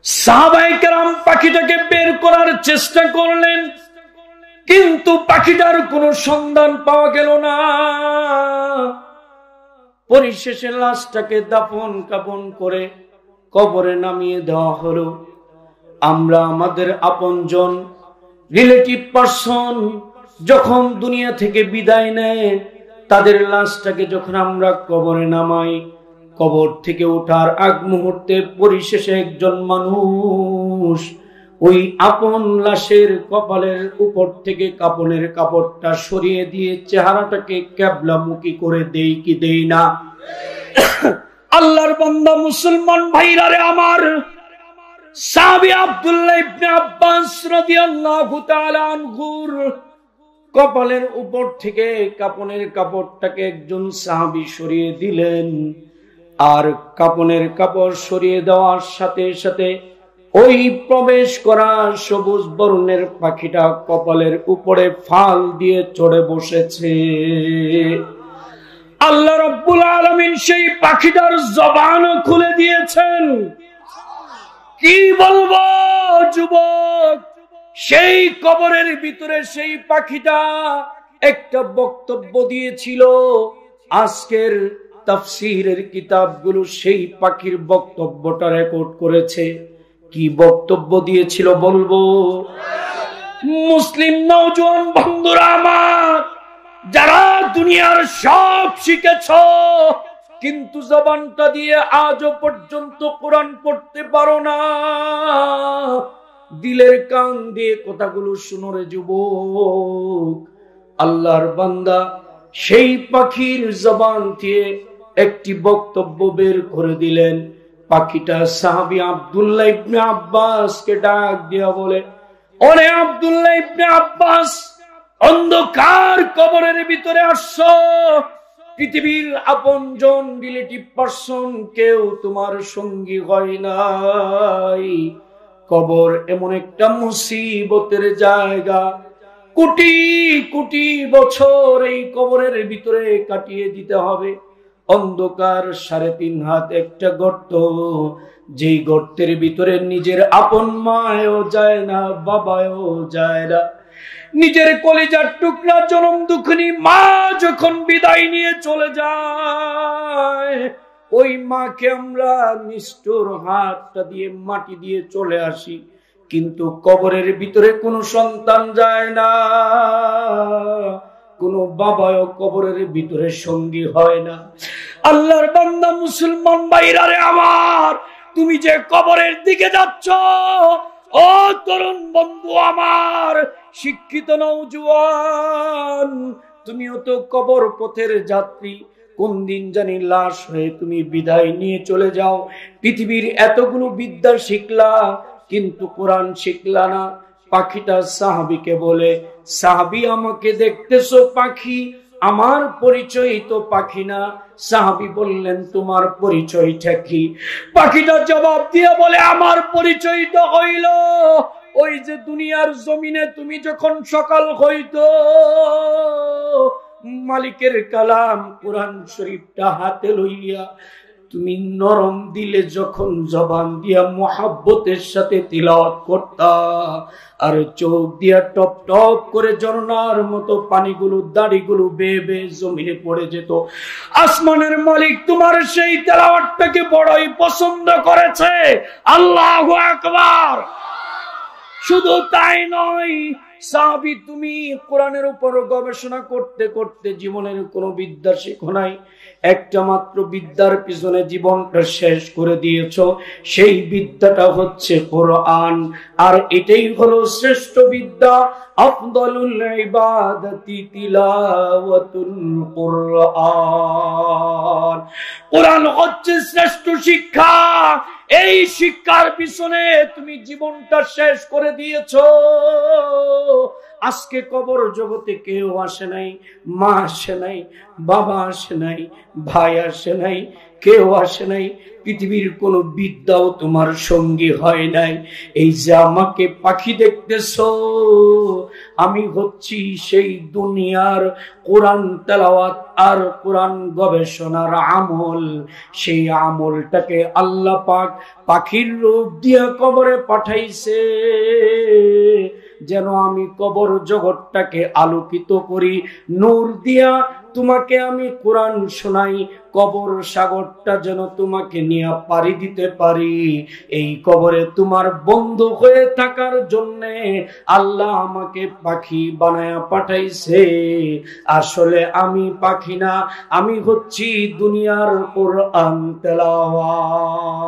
সাহাবায়ে কেরাম পাখিটাকে বের করার চেষ্টা করলেন, কিন্তু পাখিটার কোনো সন্ধান পাওয়া গেল না। পরিশেষে লাশটাকে দাফন কাফন করে কবরে নামিয়ে দেওয়া হলো। আমরা আমাদের আপনজন রিলেটিভ পারসন যখন দুনিয়া থেকে বিদায় নেয়, তাদের লাশটাকে যখন আমরা কবরে নামাই, কবর থেকে ওঠার আগ মুহূর্তে পরিশেষে একজন মানুষ ওই আপন লাশের কপালের উপর থেকে কাপনের কাপড়টা সরিয়ে দিয়ে চেহারাটাকে ক্যাবলামুখী করে দেই কি দেই না? আল্লাহর বান্দা মুসলমান ভাইরা রে আমার, সাহাবী আব্দুল্লাহ ইবনে আব্বাস রাদিয়াল্লাহু তাআলা আনহুর কপালের উপর থেকে কাপনের কাপড়টাকে একজন সাহাবী সরিয়ে দিলেন। আর কাপনের কাপড় সরিয়ে দেওয়ার সাথে সাথে ওই প্রবেশ করা সবুজ বর্ণের পাখিটা কপালের উপরে ফাল দিয়ে চড়ে বসেছে। আল্লাহ রাব্বুল আলামিন সেই পাখিটার জবান খুলে দিয়েছেন। কি বলবো যুবক, সেই কবরের ভিতরে সেই পাখিটা একটা বক্তব্য দিয়েছিল। আজকের তাফসীরের কিতাবগুলো সেই পাখির বক্তব্যটা রেকর্ড করেছে। কি বক্তব্য দিয়েছিল বলবো? মুসলিম নওজোয়ান বন্ধুরা আমার, যারা দুনিয়ার সব শিখেছ কিন্তু জবানটা দিয়ে আজও পর্যন্ত কোরআন পড়তে পারো না, দিলের কান দিয়ে কথাগুলো শুনো রে যুবক। আল্লাহর বান্দা সেই পাখির জবান দিয়ে একটি বক্তব্য বের করে দিলেন। পাখিটা সাহাবী আব্দুল্লাহ ইবনে আব্বাসকে ডাক দিয়া বলে, ওরে আব্দুল্লাহ ইবনে আব্বাস, অন্ধকার কবরের ভিতরে আসছো, পৃথিবীর আপনজন রিলেটিভ পারসন কেউ তোমার সঙ্গী হয় নাই। কবর এমন একটা মুসিবতের জায়গা, কোটি কোটি বছর এই কবরের ভিতরে কাটিয়ে দিতে হবে। অন্ধকার 3.5 হাত একটা গর্ত, যেই গর্তের ভিতরে নিজের আপন মায়ও যায় না, বাবাও যায় না। নিজের কলিজার টুকরা জনম দুঃখিনী মা যখন বিদায় নিয়ে চলে যায়, ওই মাকে আমরা নিষ্ঠুর হাতটা দিয়ে মাটি দিয়ে চলে আসি, কিন্তু কবরের ভিতরে কোনো সন্তান যায় না, কোনো বাবাও কবরের ভিতরে সঙ্গী হয় না। আল্লাহর বান্দা মুসলমান ভাইরা রে আমার, তুমি যে কবরের দিকে যাচ্ছ, ও তরুণ বন্ধু আমার, শিক্ষিত নওজোয়ান, তুমিও তো কবর পথের যাত্রী। কোন দিন জানি লাশ হয়ে তুমি বিদায় নিয়ে চলে যাও। পৃথিবীর এতগুলো বিদ্যা শিখলা, কিন্তু কোরআন শিখলা না। পাখিটা সাহাবীকে বলে, সাহাবী আমাকে দেখতেছো পাখি, আমার পরিচয় তো পাখি না। সাহাবী বললেন, তোমার পরিচয়টা কি? পাখিটা জবাব দিয়ে বলে, আমার পরিচয় তো হইল ওই যে দুনিয়ার জমিনে তুমি যখন সকাল হইতো, মালিকের কালাম কোরআন শরীফটা হাতে লইয়া তুমি নরম দিলে যখন জবান দিয়া মুহাব্বতের সাথে তিলাওয়াত করতা, আর চোখ দিয়া টপ টপ করে ঝর্ণার মতো পানিগুলো দাড়িগুলো বেয়ে বেয়ে জমিনে পড়ে যেত। আসমানের মালিক তোমার সেই তেলাওয়াতটাকে বড়ই পছন্দ করেছে। আল্লাহু আকবার। শুধু তাই নয়, সাহাবী তুমি কোরআনের উপর গবেষণা করতে করতে জীবনের কোনো বিদ্যা শিখো নাই, একটা মাত্র বিদ্যার পিছনে জীবনটা শেষ করে দিয়েছো। সেই বিদ্যাটা হচ্ছে কোরআন, আর এটাই হলো শ্রেষ্ঠ বিদ্যা। আফদালুল ইবাদাতি তিলাওয়াতুল কোরআন। কোরআন হচ্ছে শ্রেষ্ঠ শিক্ষা। এই শিক্ষার পিছনে তুমি জীবনটা শেষ করে দিয়েছো। আজকে কবর জগতে কেউ আসে নাই, মা আসে নাই, বাবা আসে নাই, ভাই আসে নাই, কেউ আসে নাই, পৃথিবীর কোন বিদ্যাও তোমার সঙ্গী হয় নাই। এই যে আমাকে পাখি দেখতেছো, আমি হচ্ছি সেই দুনিয়ার কোরআন তেলাওয়াত আর কোরআন গবেষণার আমল। সেই আমলটাকে আল্লাহ পাক পাখির রূপ দিয়া কবরে পাঠাইছে, যেন আমি কবর জগৎটাকে আলোকিত করি নূর দিয়া। তোমাকে আমি কোরআন শোনাই, কবর সাগরটা যেন তোমাকে নিয়ে পাড়ি দিতে পারি। এই কবরে তোমার বন্ধু হয়ে থাকার জন্য আল্লাহ আমাকে পাখি বানায়া পাঠাইছে। আসলে আমি পাখি না, আমি হচ্ছি দুনিয়ার কোরআন তেলাওয়াত।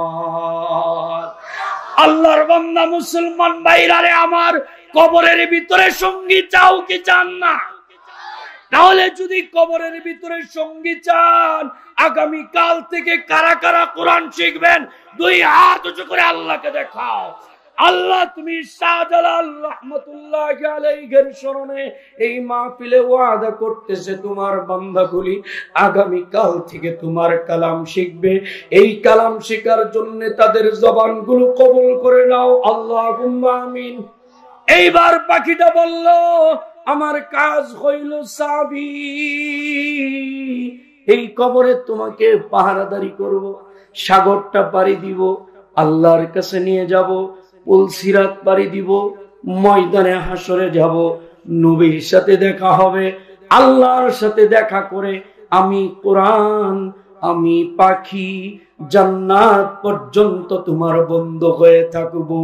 আল্লাহর বান্দা মুসলমান ভাইরারে আমার, কবরের ভিতরে সঙ্গী চাও কি চান না? তাহলে যদি কবরের ভিতরে সঙ্গী চান, আগামী কাল থেকে কারা কারা কোরআন শিখবেন? দুই হাত উঁচু করে আল্লাহকে দেখাও। আল্লাহ, তুমি শাহজালাল রাহমাতুল্লাহি আলাইহির শরণে এই মাহফিলে ওয়াদা করতেছে তোমার বান্দাগুলি আগামী কাল থেকে তোমার কালাম শিখবে। এই কালাম শেখার জন্য তাদের জবানগুলো কবুল করে নাও, আল্লাহুম্মা আমিন। এইবার পাখিটা বলল, আমার কাজ হইল চাবি, এই কবরে তোমাকে পাহারাদারি করব, সাগরটা পাড়ি দিব, আল্লাহর কাছে নিয়ে যাব, পুলসিরাত পাড়ি দিব, ময়দানে হাসরে যাব, নবীর সাথে দেখা হবে, আল্লাহর সাথে দেখা করে আমি কোরআন, আমি পাখি, জান্নাত পর্যন্ত তোমার বন্ধু হয়ে থাকবো।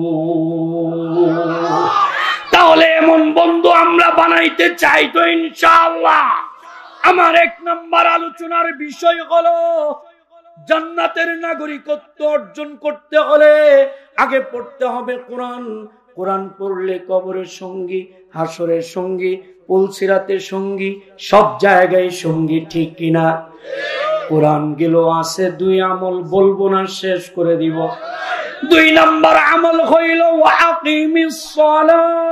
তাহলে এমন বন্ধু আমরা বানাইতে চাই তো ইনশাআল্লাহ। আমার 1 নম্বর আলোচনার বিষয় হলো, জান্নাতের নাগরিকত্ব অর্জন করতে হলে আগে পড়তে হবে কোরআন। কোরআন পড়লে কবরের সঙ্গী, হাসরের সঙ্গী, পুলসিরাতের সঙ্গী, সব জায়গায় সঙ্গী, ঠিক কিনা? কোরআন গেল আছে 2 আমল, বলবো না, শেষ করে দিব। 2 নম্বর আমল হইল ওয়াকিমিস সালাহ।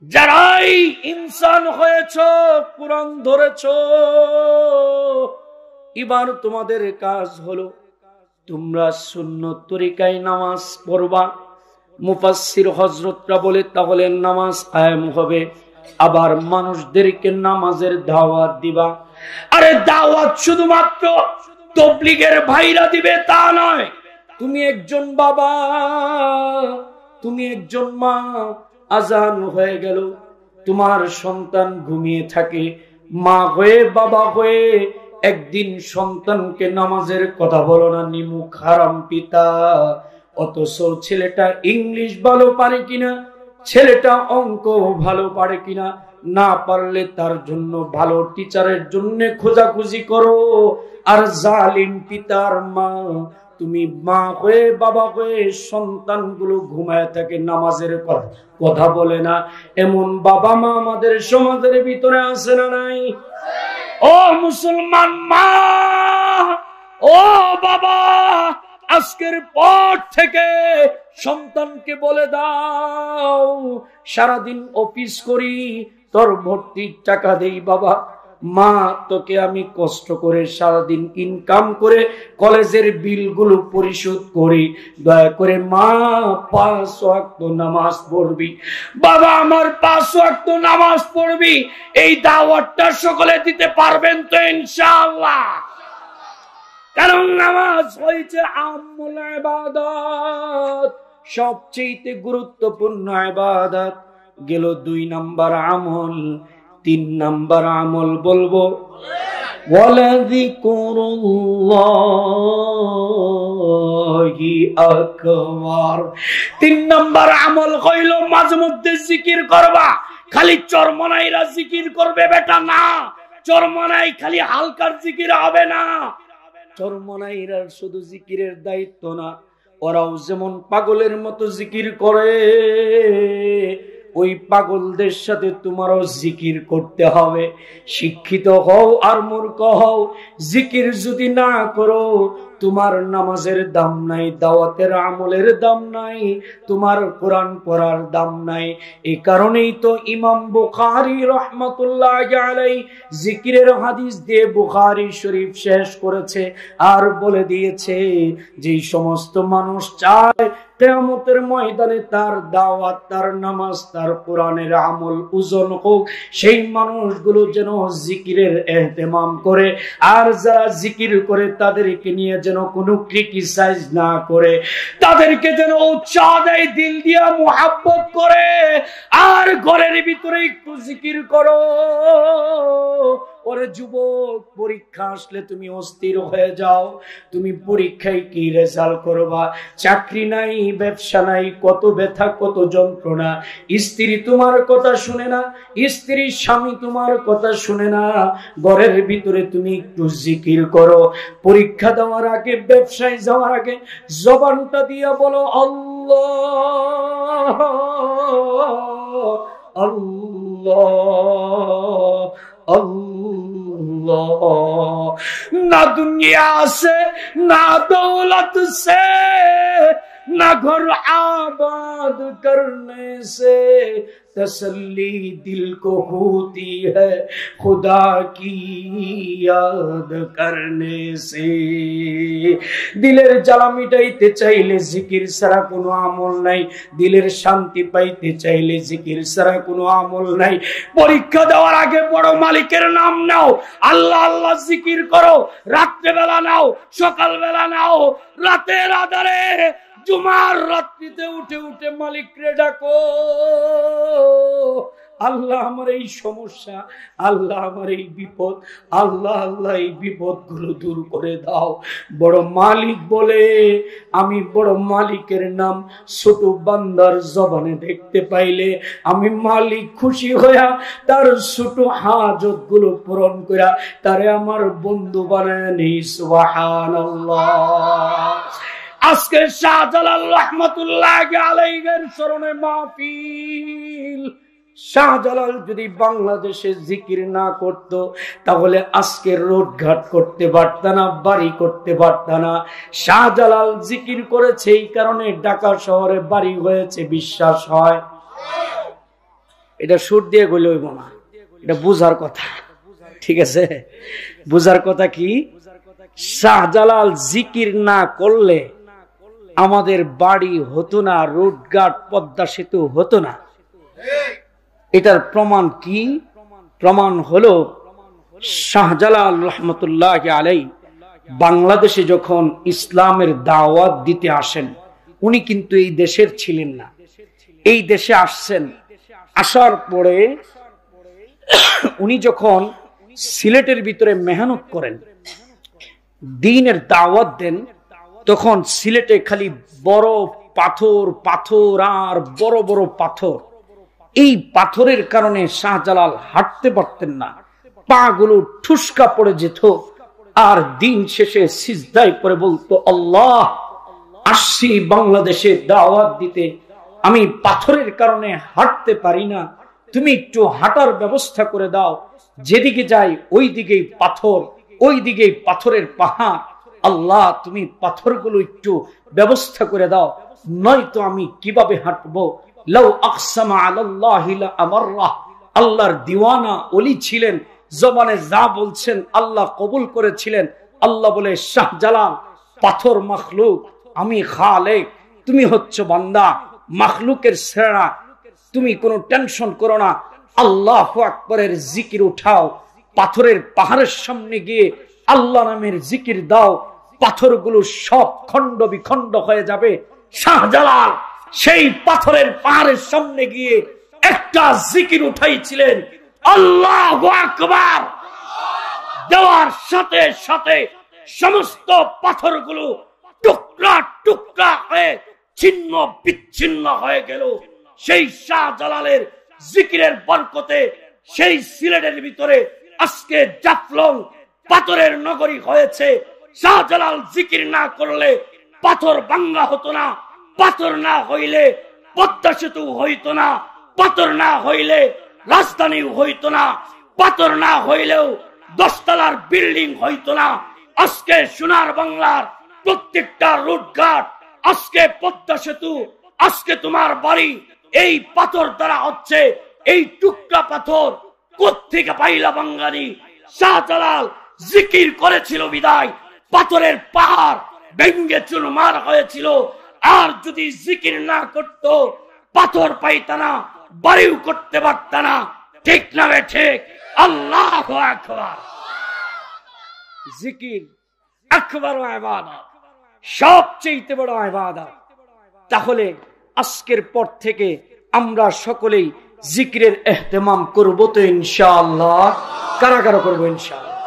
যারাই ইনসান হয়েছ, কোরআন ধরেছ, এবার তোমাদের কাজ হলো তোমরা সুন্নত তরিকায় নামাজ পড়বা। মুফাসসির হযরতরা বলে তাহলে নামাজ কায়েম হবে। আবার মানুষদেরকে নামাজের দাওয়াত দিবা। আরে দাওয়াত শুধুমাত্র তাবলীগের ভাইরা দিবে তা নয়। তুমি একজন বাবা, তুমি একজন মা, আজান হয়ে গেল, তোমার সন্তান ঘুমিয়ে থাকে, মা হয়ে বাবা হয়ে একদিন সন্তানকে নামাজের কথা বলো না, নিমুখ হারাম পিতা। অথচ ছেলেটা ইংলিশ ভালো পারে কিনা, ছেলেটা অঙ্ক ভালো পারে কিনা, না পারলে তার জন্য ভালো টিচারের জন্য খোঁজাখুঁজি করো। আর জালিম পিতার মা, তুমি মা হয়ে বাবা হয়ে সন্তানগুলো ঘুমায় থাকে, নামাজের কথা বলে না, এমন বাবা মা আমাদের সমাজের ভিতরে আছে না নাই? ও মুসলমান মা, ও বাবা, আজকের পর থেকে সন্তানকে বলে দাও, সারাদিন অফিস করি, তোর ভর্তির টাকা দেই বাবা, মা তোকে আমি কষ্ট করে সারাদিন ইনকাম করে কলেজের বিলগুলো পরিশোধ করি, দয়া করে মা 5 ওয়াক্ত নামাজ পড়বি, বাবা আমার 5 ওয়াক্ত নামাজ পড়বি। এই দাওয়াতটা সকলে দিতে পারবেন তো ইনশাআল্লাহ? কারণ নামাজ হয়েছে আম্মুল ইবাদত, সবচেয়ে গুরুত্বপূর্ণ ইবাদত। গেল 2 নাম্বার আমল। 3 নাম্বার আমল বলবো, ওয়ালাযিকুরুল্লাহি আকবার। 3 নাম্বার আমল হইল মাঝে মধ্যে জিকির করবা। খালি চরমনাইরা জিকির করবে বেটা না, চরমনাই খালি হালকার জিকির হবে না। চরমনাইরা শুধু জিকিরের দায়িত্ব না, ওরাও যেমন পাগলের মতো জিকির করে, ওই পাগলদের সাথে তোমারও জিকির করতে হবে। শিক্ষিত হও আর মূর্খ হও, জিকির যদি না করো তোমার নামাজের দাম নাই, দাওয়াতের আমলের দাম নাই, তোমার কোরআন পড়ার দাম নাই। এই কারণেই তো ইমাম বুখারী রাহমাতুল্লাহি আলাইহি জিকিরের হাদিস দিয়ে বুখারী শরীফ শেষ করেছে আর বলে দিয়েছে যে সমস্ত মানুষ চায় কিয়ামতের ময়দানে তার দাওয়াত, তার নামাজ, তার কোরআনের আমল ওজন হোক, সেই মানুষগুলো যেন জিকিরের ইহতিমাম করে। আর যারা জিকির করে তাদেরকে নিয়ে যেন কোনো ক্রিটিসাইজ না করে, তাদেরকে যেন উৎসাহ দেয়, দিল দিয়া মুহাব্বত করে। আর ঘরের ভিতরে একটু জিকির করো। ওরে যুবক, পরীক্ষা আসলে তুমি অস্থির হয়ে যাও, তুমি পরীক্ষায় কি রেজাল্ট করবা, চাকরি নাই, ব্যবসা নাই, কত ব্যথা, কত যন্ত্রণা। স্ত্রী তোমার কথা শুনে না, স্ত্রীর স্বামী তোমার কথা শুনে না। ঘরের ভিতরে তুমি একটু জিকির করো। পরীক্ষা দেওয়ার আগে, ব্যবসায় যাওয়ার আগে জবানটা দিয়া বলো আল্লাহ আল্লাহ अल्लाह। ना दुनिया से ना दौलत से ना घर आबाद करने से तसल्ली दिल को होती है खुदा की याद करने से। दिलेर জ্বালা মিটাইতে চাইলে জিকির ছাড়া কোনো আমল নাই, দিলের শান্তি পাইতে চাইলে জিকির ছাড়া কোনো আমল নাই। পরীক্ষা দেওয়ার আগে বড় মালিকের নাম নাও, আল্লাহ আল্লাহ জিকির করো। রাত্রে বেলা নাও, সকাল বেলা নাও, রাতের আধারে জুমার রাত্রিতে উঠে উঠে মালিকরে ডাকো, আল্লাহ আমার এই সমস্যা, আল্লাহ আমার এই বিপদ, আল্লাহ আল্লাহ এই বিপদ গুলো দূর করে দাও। বড় মালিক বলে আমি বড় মালিকের নাম ছোট বান্দার জবানে দেখতে পাইলে আমি মালিক খুশি হইয়া তার ছোট হাজত গুলো পূরণ করা তারে আমার বন্ধু বানায় নেই। সুবহানাল্লাহ। আজকে শাহজালাল রাহমাতুল্লাহি আলাইহির স্মরণে মাহফিল। শাহজালাল যদি বাংলাদেশে জিকির না করত তাহলে আজকে রোড ঘাট করতে পারত না, বাড়ি করতে পারত না। শাহজালাল জিকির করেছে, এই কারণে ঢাকা শহরে বাড়ি হয়েছে। বিশ্বাস হয়? এটা সুর দিয়ে গইলে হইব না, এটা বুঝার কথা। ঠিক আছে, বুঝার কথা কি? শাহজালাল জিকির না করলে আমাদের বাড়ি হতো না, রোডঘাট, পদ্মা সেতু হতো না। এটার প্রমাণ কি? প্রমাণ হলো শাহজালাল রহমতুল্লাহ আলাইহি বাংলাদেশে যখন ইসলামের দাওয়াত দিতে আসেন, উনি কিন্তু এই দেশের ছিলেন না, এই দেশে আসছেন। আসার পরে উনি যখন সিলেটের ভিতরে মেহনত করেন, দ্বীনের দাওয়াত দেন, তখন সিলেটে খালি বড় পাথর, পাথর আর বড় বড় পাথর। এই পাথরের কারণে শাহজালাল হাঁটতে পারতেন না, পা গুলো ঠুসকা পড়ে যেত। আর দিন শেষে সিজদায় পড়ে বলতো, আল্লাহ, আসছি বাংলাদেশে দাওয়াত দিতে, আমি পাথরের কারণে হাঁটতে পারি না, তুমি একটু হাঁটার ব্যবস্থা করে দাও। যেদিকে যাই ওই দিকেই পাথর, ওই দিকেই পাথরের পাহাড়। আল্লাহ, তুমি পাথরগুলো একটু ব্যবস্থা করে দাও, নয়তো আমি কিভাবে হাঁটবো। লাউ আকসামা আলাল্লাহি লা আমাররাহ। আল্লাহর দিওয়ানা ওলি ছিলেন, জবানে যা বলছেন আল্লাহ কবুল করেছিলেন। আল্লাহ বলে, শাহজালাল, পাথর মাখলুক, আমি খালেক, তুমি হচ্ছ বান্দা, মাখলুকের শ্রেণা, তুমি কোনো টেনশন করো না। আল্লাহু আকবারের জিকির উঠাও, পাথরের পাহাড়ের সামনে গিয়ে আল্লাহ নামের জিকির দাও, পাথরগুলো সব খণ্ড বিখণ্ড হয়ে যাবে। শাহজালাল সেই পাথরের পাহাড়ের সামনে গিয়ে একটা জিকির উঠাইছিলেন, আল্লাহু আকবার। দেওয়ার সাথে সাথে সমস্ত পাথরগুলো টুকরা টুকরা হয়ে ছিন্ন বিচ্ছিন্ন হয়ে গেল। সেই শাহজালালের জিকিরের বরকতে সেই সিলেটের ভিতরে আজকে জাফলং পাথরের নগরী হয়েছে। শাহজালাল জিকির না করলে পাথর ভাঙ্গা হতো না, পাথর না হইলে পদ্মা সেতু হইতো না, পাথর না হইলে রাজধানী হইতো না, পাথর না হইলেও 10 তলার বিল্ডিং হইতো না। আজকে সোনার বাংলার প্রত্যেকটা রোডঘাট, আজকে পদ্মা সেতু, আজকে তোমার বাড়ি এই পাথর দ্বারা হচ্ছে। এই টুকরা পাথর কোত্থেকে পাইলা বাঙালি? শাহজালাল জিকির করেছিল বিদায় পাথরের পাহাড় ভেঙ্গে চুরমার হয়েছিল। আর যদি জিকির না করত, পাথর পাইতা না, বাড়িও করতে পারত না। ঠিক না ঠিক? আল্লাহু আকবার। জিকির আকবার ইবাদত, সবচেয়ে বড় ইবাদত। তাহলে আজকের পর থেকে আমরা সকলেই জিকিরের ইহতিমাম করব তো ইনশাআল্লাহ। কারা কারা করবো ইনশাআল্লাহ?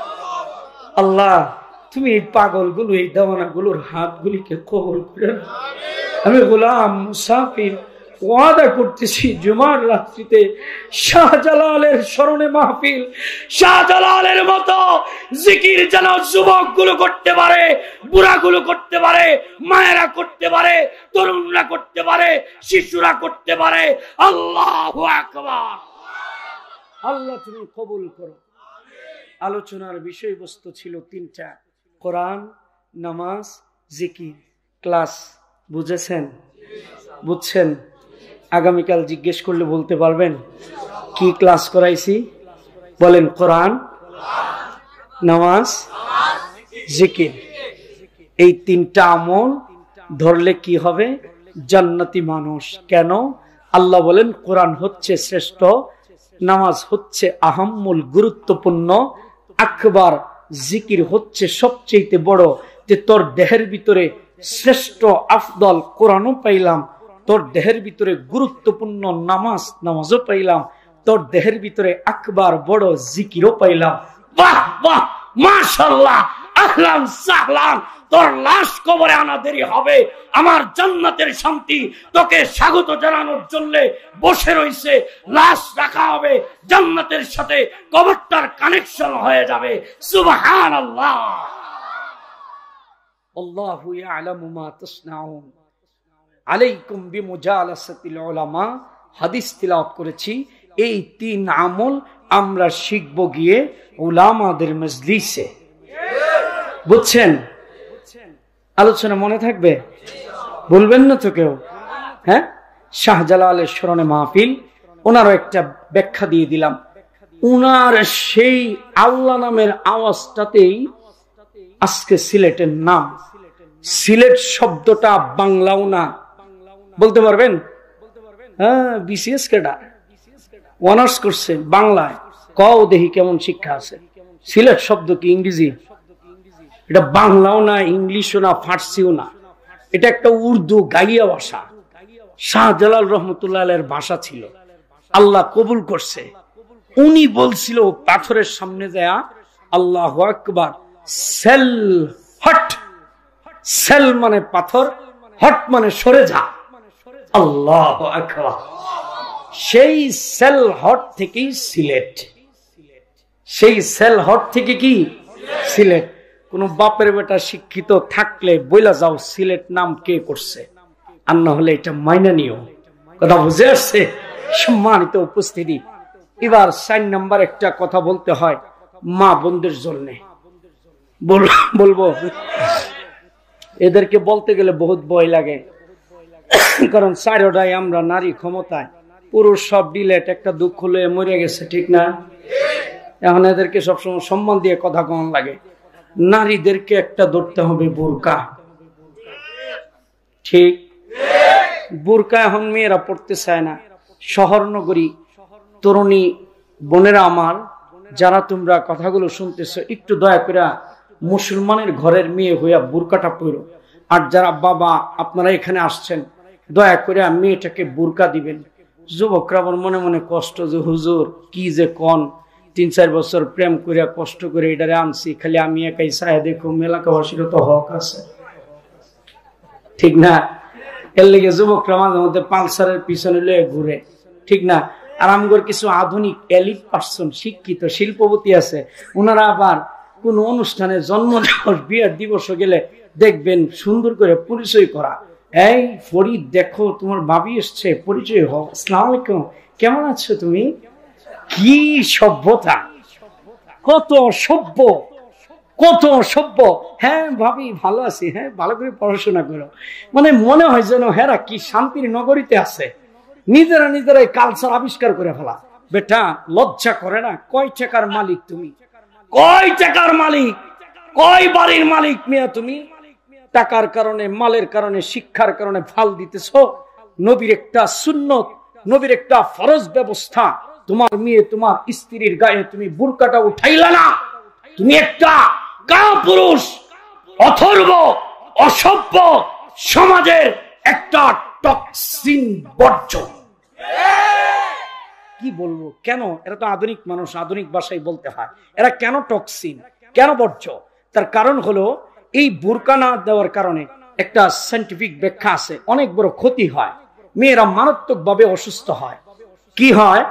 আল্লাহ তুমি এই পাগলগুলো, এই দেওয়ানাগুলোর হাতগুলিকে কবুল করে নাও। আমি গোলাম মুসাফির ওয়াদা করতেছি, জুমার রাত্রিতে শাহজালালের স্মরণে মাহফিল, শাহজালালের মতো জিকির যেন যুবক গুলো করতে পারে, বুড়া গুলো করতে পারে, মায়েরা করতে পারে, তরুণরা করতে পারে, শিশুরা করতে পারে। আল্লাহু আকবার। আল্লাহ তুমি কবুল করো। আলোচনার বিষয়বস্তু ছিল তিনটা: কোরআন, নামাজ, জিকির। ক্লাস বুঝেছেন? বুঝছেন? আগামীকাল জিজ্ঞেস করলে বলতে পারবেন কি ক্লাস করাইছি? বলেন। কোরআন, নামাজ, জিকির, এই তিনটা আমল ধরলে কি হবে? জান্নাতি মানুষ। কেন? আল্লাহ বলেন কোরআন হচ্ছে শ্রেষ্ঠ, নামাজ হচ্ছে আহাম্মুল গুরুত্বপূর্ণ, আকবার জিকির হচ্ছে সবচেয়ে বড়। যে তোর দেহের ভিতরে শ্রেষ্ঠ আফদল কোরআনও পাইলাম, তোর দেহের ভিতরে গুরুত্বপূর্ণ নামাজও পাইলাম, তোর দেহের ভিতরে আকবার বড় জিকিরও পাইলাম। বাহ বাহ, মাশাআল্লাহ, আহলান সাহলান। তোর লাশ কবরে আনা দেরি হবে, আমার জান্নাতের শান্তি তোকে স্বাগত জানানোর জন্য বসে রয়েছে। লাশ রাখা হবে জান্নাতের সাথে, কবরটার কানেকশন হয়ে যাবে। সুবহানাল্লাহ। আল্লাহু ইয়ালামু মা তাসনাউন। আলাইকুম বিমুজালাসাতিল উলামা। হাদিস তিলাওয়াত করেছি। এই তিন আমল আমরা শিখব গিয়ে উলামাদের মজলিসে। বুঝছেন? আলোচনা মনে থাকবে? বলবেন না তো কেউ? হ্যাঁ, শাহজালালের স্মরণে মাহফিল, ওনারও একটা ব্যাখ্যা দিয়ে দিলাম। উনার সেই আল্লাহ নামের আওয়াজটাতেই আজকে সিলেটের নাম। সিলেট শব্দটা বাংলাও না, বলতে পারবেন? হ্যাঁ, বিসিএস ক্যাডার, অনার্স করছে বাংলায়। কও দেখি কেমন শিক্ষা আছে। সিলেট শব্দ কি ইংরেজি? এটা বাংলাও না, ইংলিশও না, ফার্সিও না, এটা একটা উর্দু গাইয়া ভাষা। শাহজালাল রহমতুল্লাহ আলাইহির ভাষা ছিল, আল্লাহ কবুল করছে। উনি বলছিল পাথরের সামনে যায় আল্লাহু আকবার, সেল হট। সেল মানে পাথর, হট মানে সরে যা। আল্লাহু আকবার। সেই সেল হট থেকেই সিলেট, সেই সেল হট থেকে কি সিলেট। কোন বাপের বেটা শিক্ষিত থাকলে বইলা যাও সিলেট নাম কে করছে, আর না হলে এটা মাইনা নিও। কথা বুঝে আসছে? সম্মানিত উপস্থিতি, এবার 4 নাম্বার একটা কথা বলতে হয় মা বোনদের জন্য। বলবো, এদেরকে বলতে গেলে বহুত ভয় লাগে, কারণ চারোটাই আমরা নারী ক্ষমতায়, পুরুষ সব ডিলেট, একটা দুঃখ লয়ে মরে গেছে, ঠিক না? এখন এদেরকে সবসময় সম্মান দিয়ে কথা কম লাগে। নারীদেরকে একটা ধরতে হবে বোরকা, ঠিক? বোরকা এখন মেয়েরা পড়তে চায় না। শহর নগরী তরুণী বোনেরা আমার, যারা তোমরা কথাগুলো শুনতেছো, একটু দয়া করে মুসলমানের ঘরের মেয়ে হইয়া বোরকাটা পরো। আর যারা বাবা আপনারা এখানে আসছেন, দয়া করে মেয়েটাকে বোরকা দিবেন। যুবকরা আবার মনে মনে কষ্ট, যে হুজুর কি যে কন, 3-4 বছর প্রেম করিয়া কষ্ট করে এটারে আনছি, খালি আমি একাই চায় দেখো, এলাকাবাসীরও তো হক আছে, ঠিক না? এর লেগে যুবকরা মাঝে মধ্যে পালসারের পিছনে লয়ে ঘুরে, ঠিক না? আর আমগর কিছু আধুনিক এলিট পার্সন, শিক্ষিত শিল্পপতি আছে, ওনারা আবার কোন অনুষ্ঠানে, জন্মদিবস, বিয়ের দিবস গেলে দেখবেন সুন্দর করে পরিচয় করা। এই ফরিদ, দেখো তোমার ভাবি এসছে, পরিচয় হোক, আসসালামু আলাইকুম, কেমন আছো তুমি? কি সভ্যতা, কত সভ্য! কত সভ্য। হ্যাঁ ভাবি ভালো আছি, হ্যাঁ ভালো করে পড়াশোনা করো, মানে মনে হয় যেন হেরা কি শান্তির নগরীতে আছে। নিজেরা নিজেরাই কালচার আবিষ্কার করে ফেলা। বেটা লজ্জা করে না? কয় টাকার মালিক তুমি? কয় টাকার মালিক? কয় বাড়ির মালিক মিয়া তুমি? টাকার কারণে, মালের কারণে, শিক্ষার কারণে ফাল দিতেছ। নবীর একটা সুন্নত, নবীর একটা ফরজ ব্যবস্থা, তোমার মেয়ে তোমার স্ত্রীর গায়ে তুমি বুরকাটা উঠাইলা না, তুমি একটা কাপুরুষ, অথর্ব, অসভ্য সমাজের একটা টক্সিন বর্জ্য। কি বলবো, কেন? এরা তো আধুনিক মানুষ, আধুনিক ভাষায় বলতে হয়। এরা কেন টক্সিন, কেন বর্জ্য? তার কারণ হলো এই বুরকা না দেওয়ার কারণে একটা সায়েন্টিফিক ব্যাখ্যা আছে, অনেক বড় ক্ষতি হয়। মেয়েরা মারাত্মক ভাবে অসুস্থ হয়। কি হয়?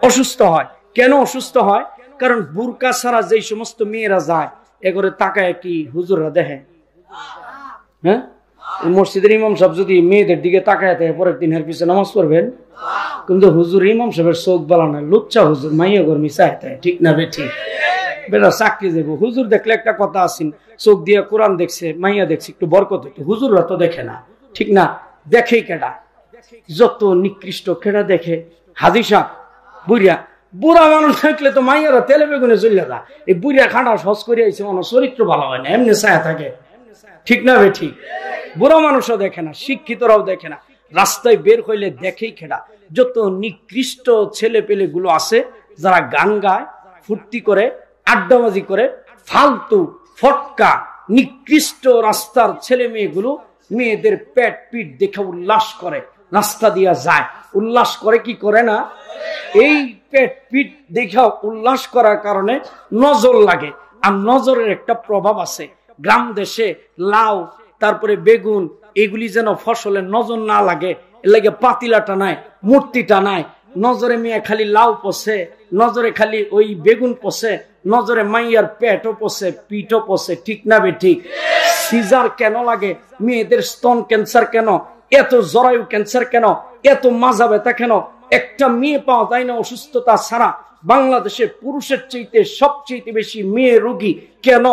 অসুস্থ হয়। কেন অসুস্থ হয়? কারণ বুরকা ছাড়া যেই সমস্ত মেয়েরা যায়, এগুলো তাকায় কি হুজুররা দেখে? হ্যাঁ, মসজিদের ইমাম সাহেব যদি মেয়েদের দিকে তাকায় থাকে, পরের দিন এর পিছনে নামাজ পড়বেন। কিন্তু হুজুর ইমাম সাহেবের চোখ বালা না, লুচ্চা হুজুর, মাইয়া গরমি চাইতে, ঠিক না বেঠি? বেটা চাকরি দেবো। হুজুর দেখলে একটা কথা আছেন, চোখ দিয়ে কোরআন দেখছে, মাইয়া দেখছে, একটু বরকত হইতো। হুজুররা তো দেখে না, ঠিক না? দেখেই কেডা? যত নিকৃষ্ট কেডা দেখে? হাজি সাহেব, বুড়িয়া, বুড়া মানুষ থাকলে তো মাইয়ারা তেলে বেগুনে চলে যা। এই বুড়িয়া খাটা সহজ করে আইছে, মনে চরিত্র ভালো হয় না, এমনি ছায়া থাকে, ঠিক না বেঠি? বুড়া মানুষও দেখে না, শিক্ষিতরাও দেখে না, রাস্তায় বের হইলে দেখেই খেডা। যত নিকৃষ্ট ছেলে পেলে গুলো আছে, যারা গান গায়, ফুর্তি করে, আড্ডাবাজি করে, ফালতু ফটকা নিকৃষ্ট রাস্তার ছেলে মেয়েগুলো মেয়েদের পেট পিঠ দেখে উল্লাস করে, রাস্তা দিয়া যায়, উল্লাস করে কি করে না? এই পেট পিঠ দেখে উল্লাস করার কারণে নজর লাগে। আর নজরের একটা প্রভাব আছে। গ্রাম দেশে লাউ, তারপরে বেগুন, এগুলি যেন ফসলের নজর না লাগে, এর লাগে পাতিলাটা নাই, মূর্তিটা নাই। নজরে মেয়ে খালি লাউ পচে, নজরে খালি ওই বেগুন পচে, নজরে মাইয়ার পেটও পচে, পিঠও পচে, ঠিক না বে ঠিক? সিজার কেন লাগে? মেয়েদের স্তন ক্যান্সার কেন? এত জরায়ু ক্যান্সার কেন? এত মাজা ব্যথা কেন? একটা মেয়ে পাওয়া যায় না অসুস্থতা ছাড়া। বাংলাদেশে পুরুষের চাইতে সবচেয়ে বেশি মেয়ে রোগী কেন?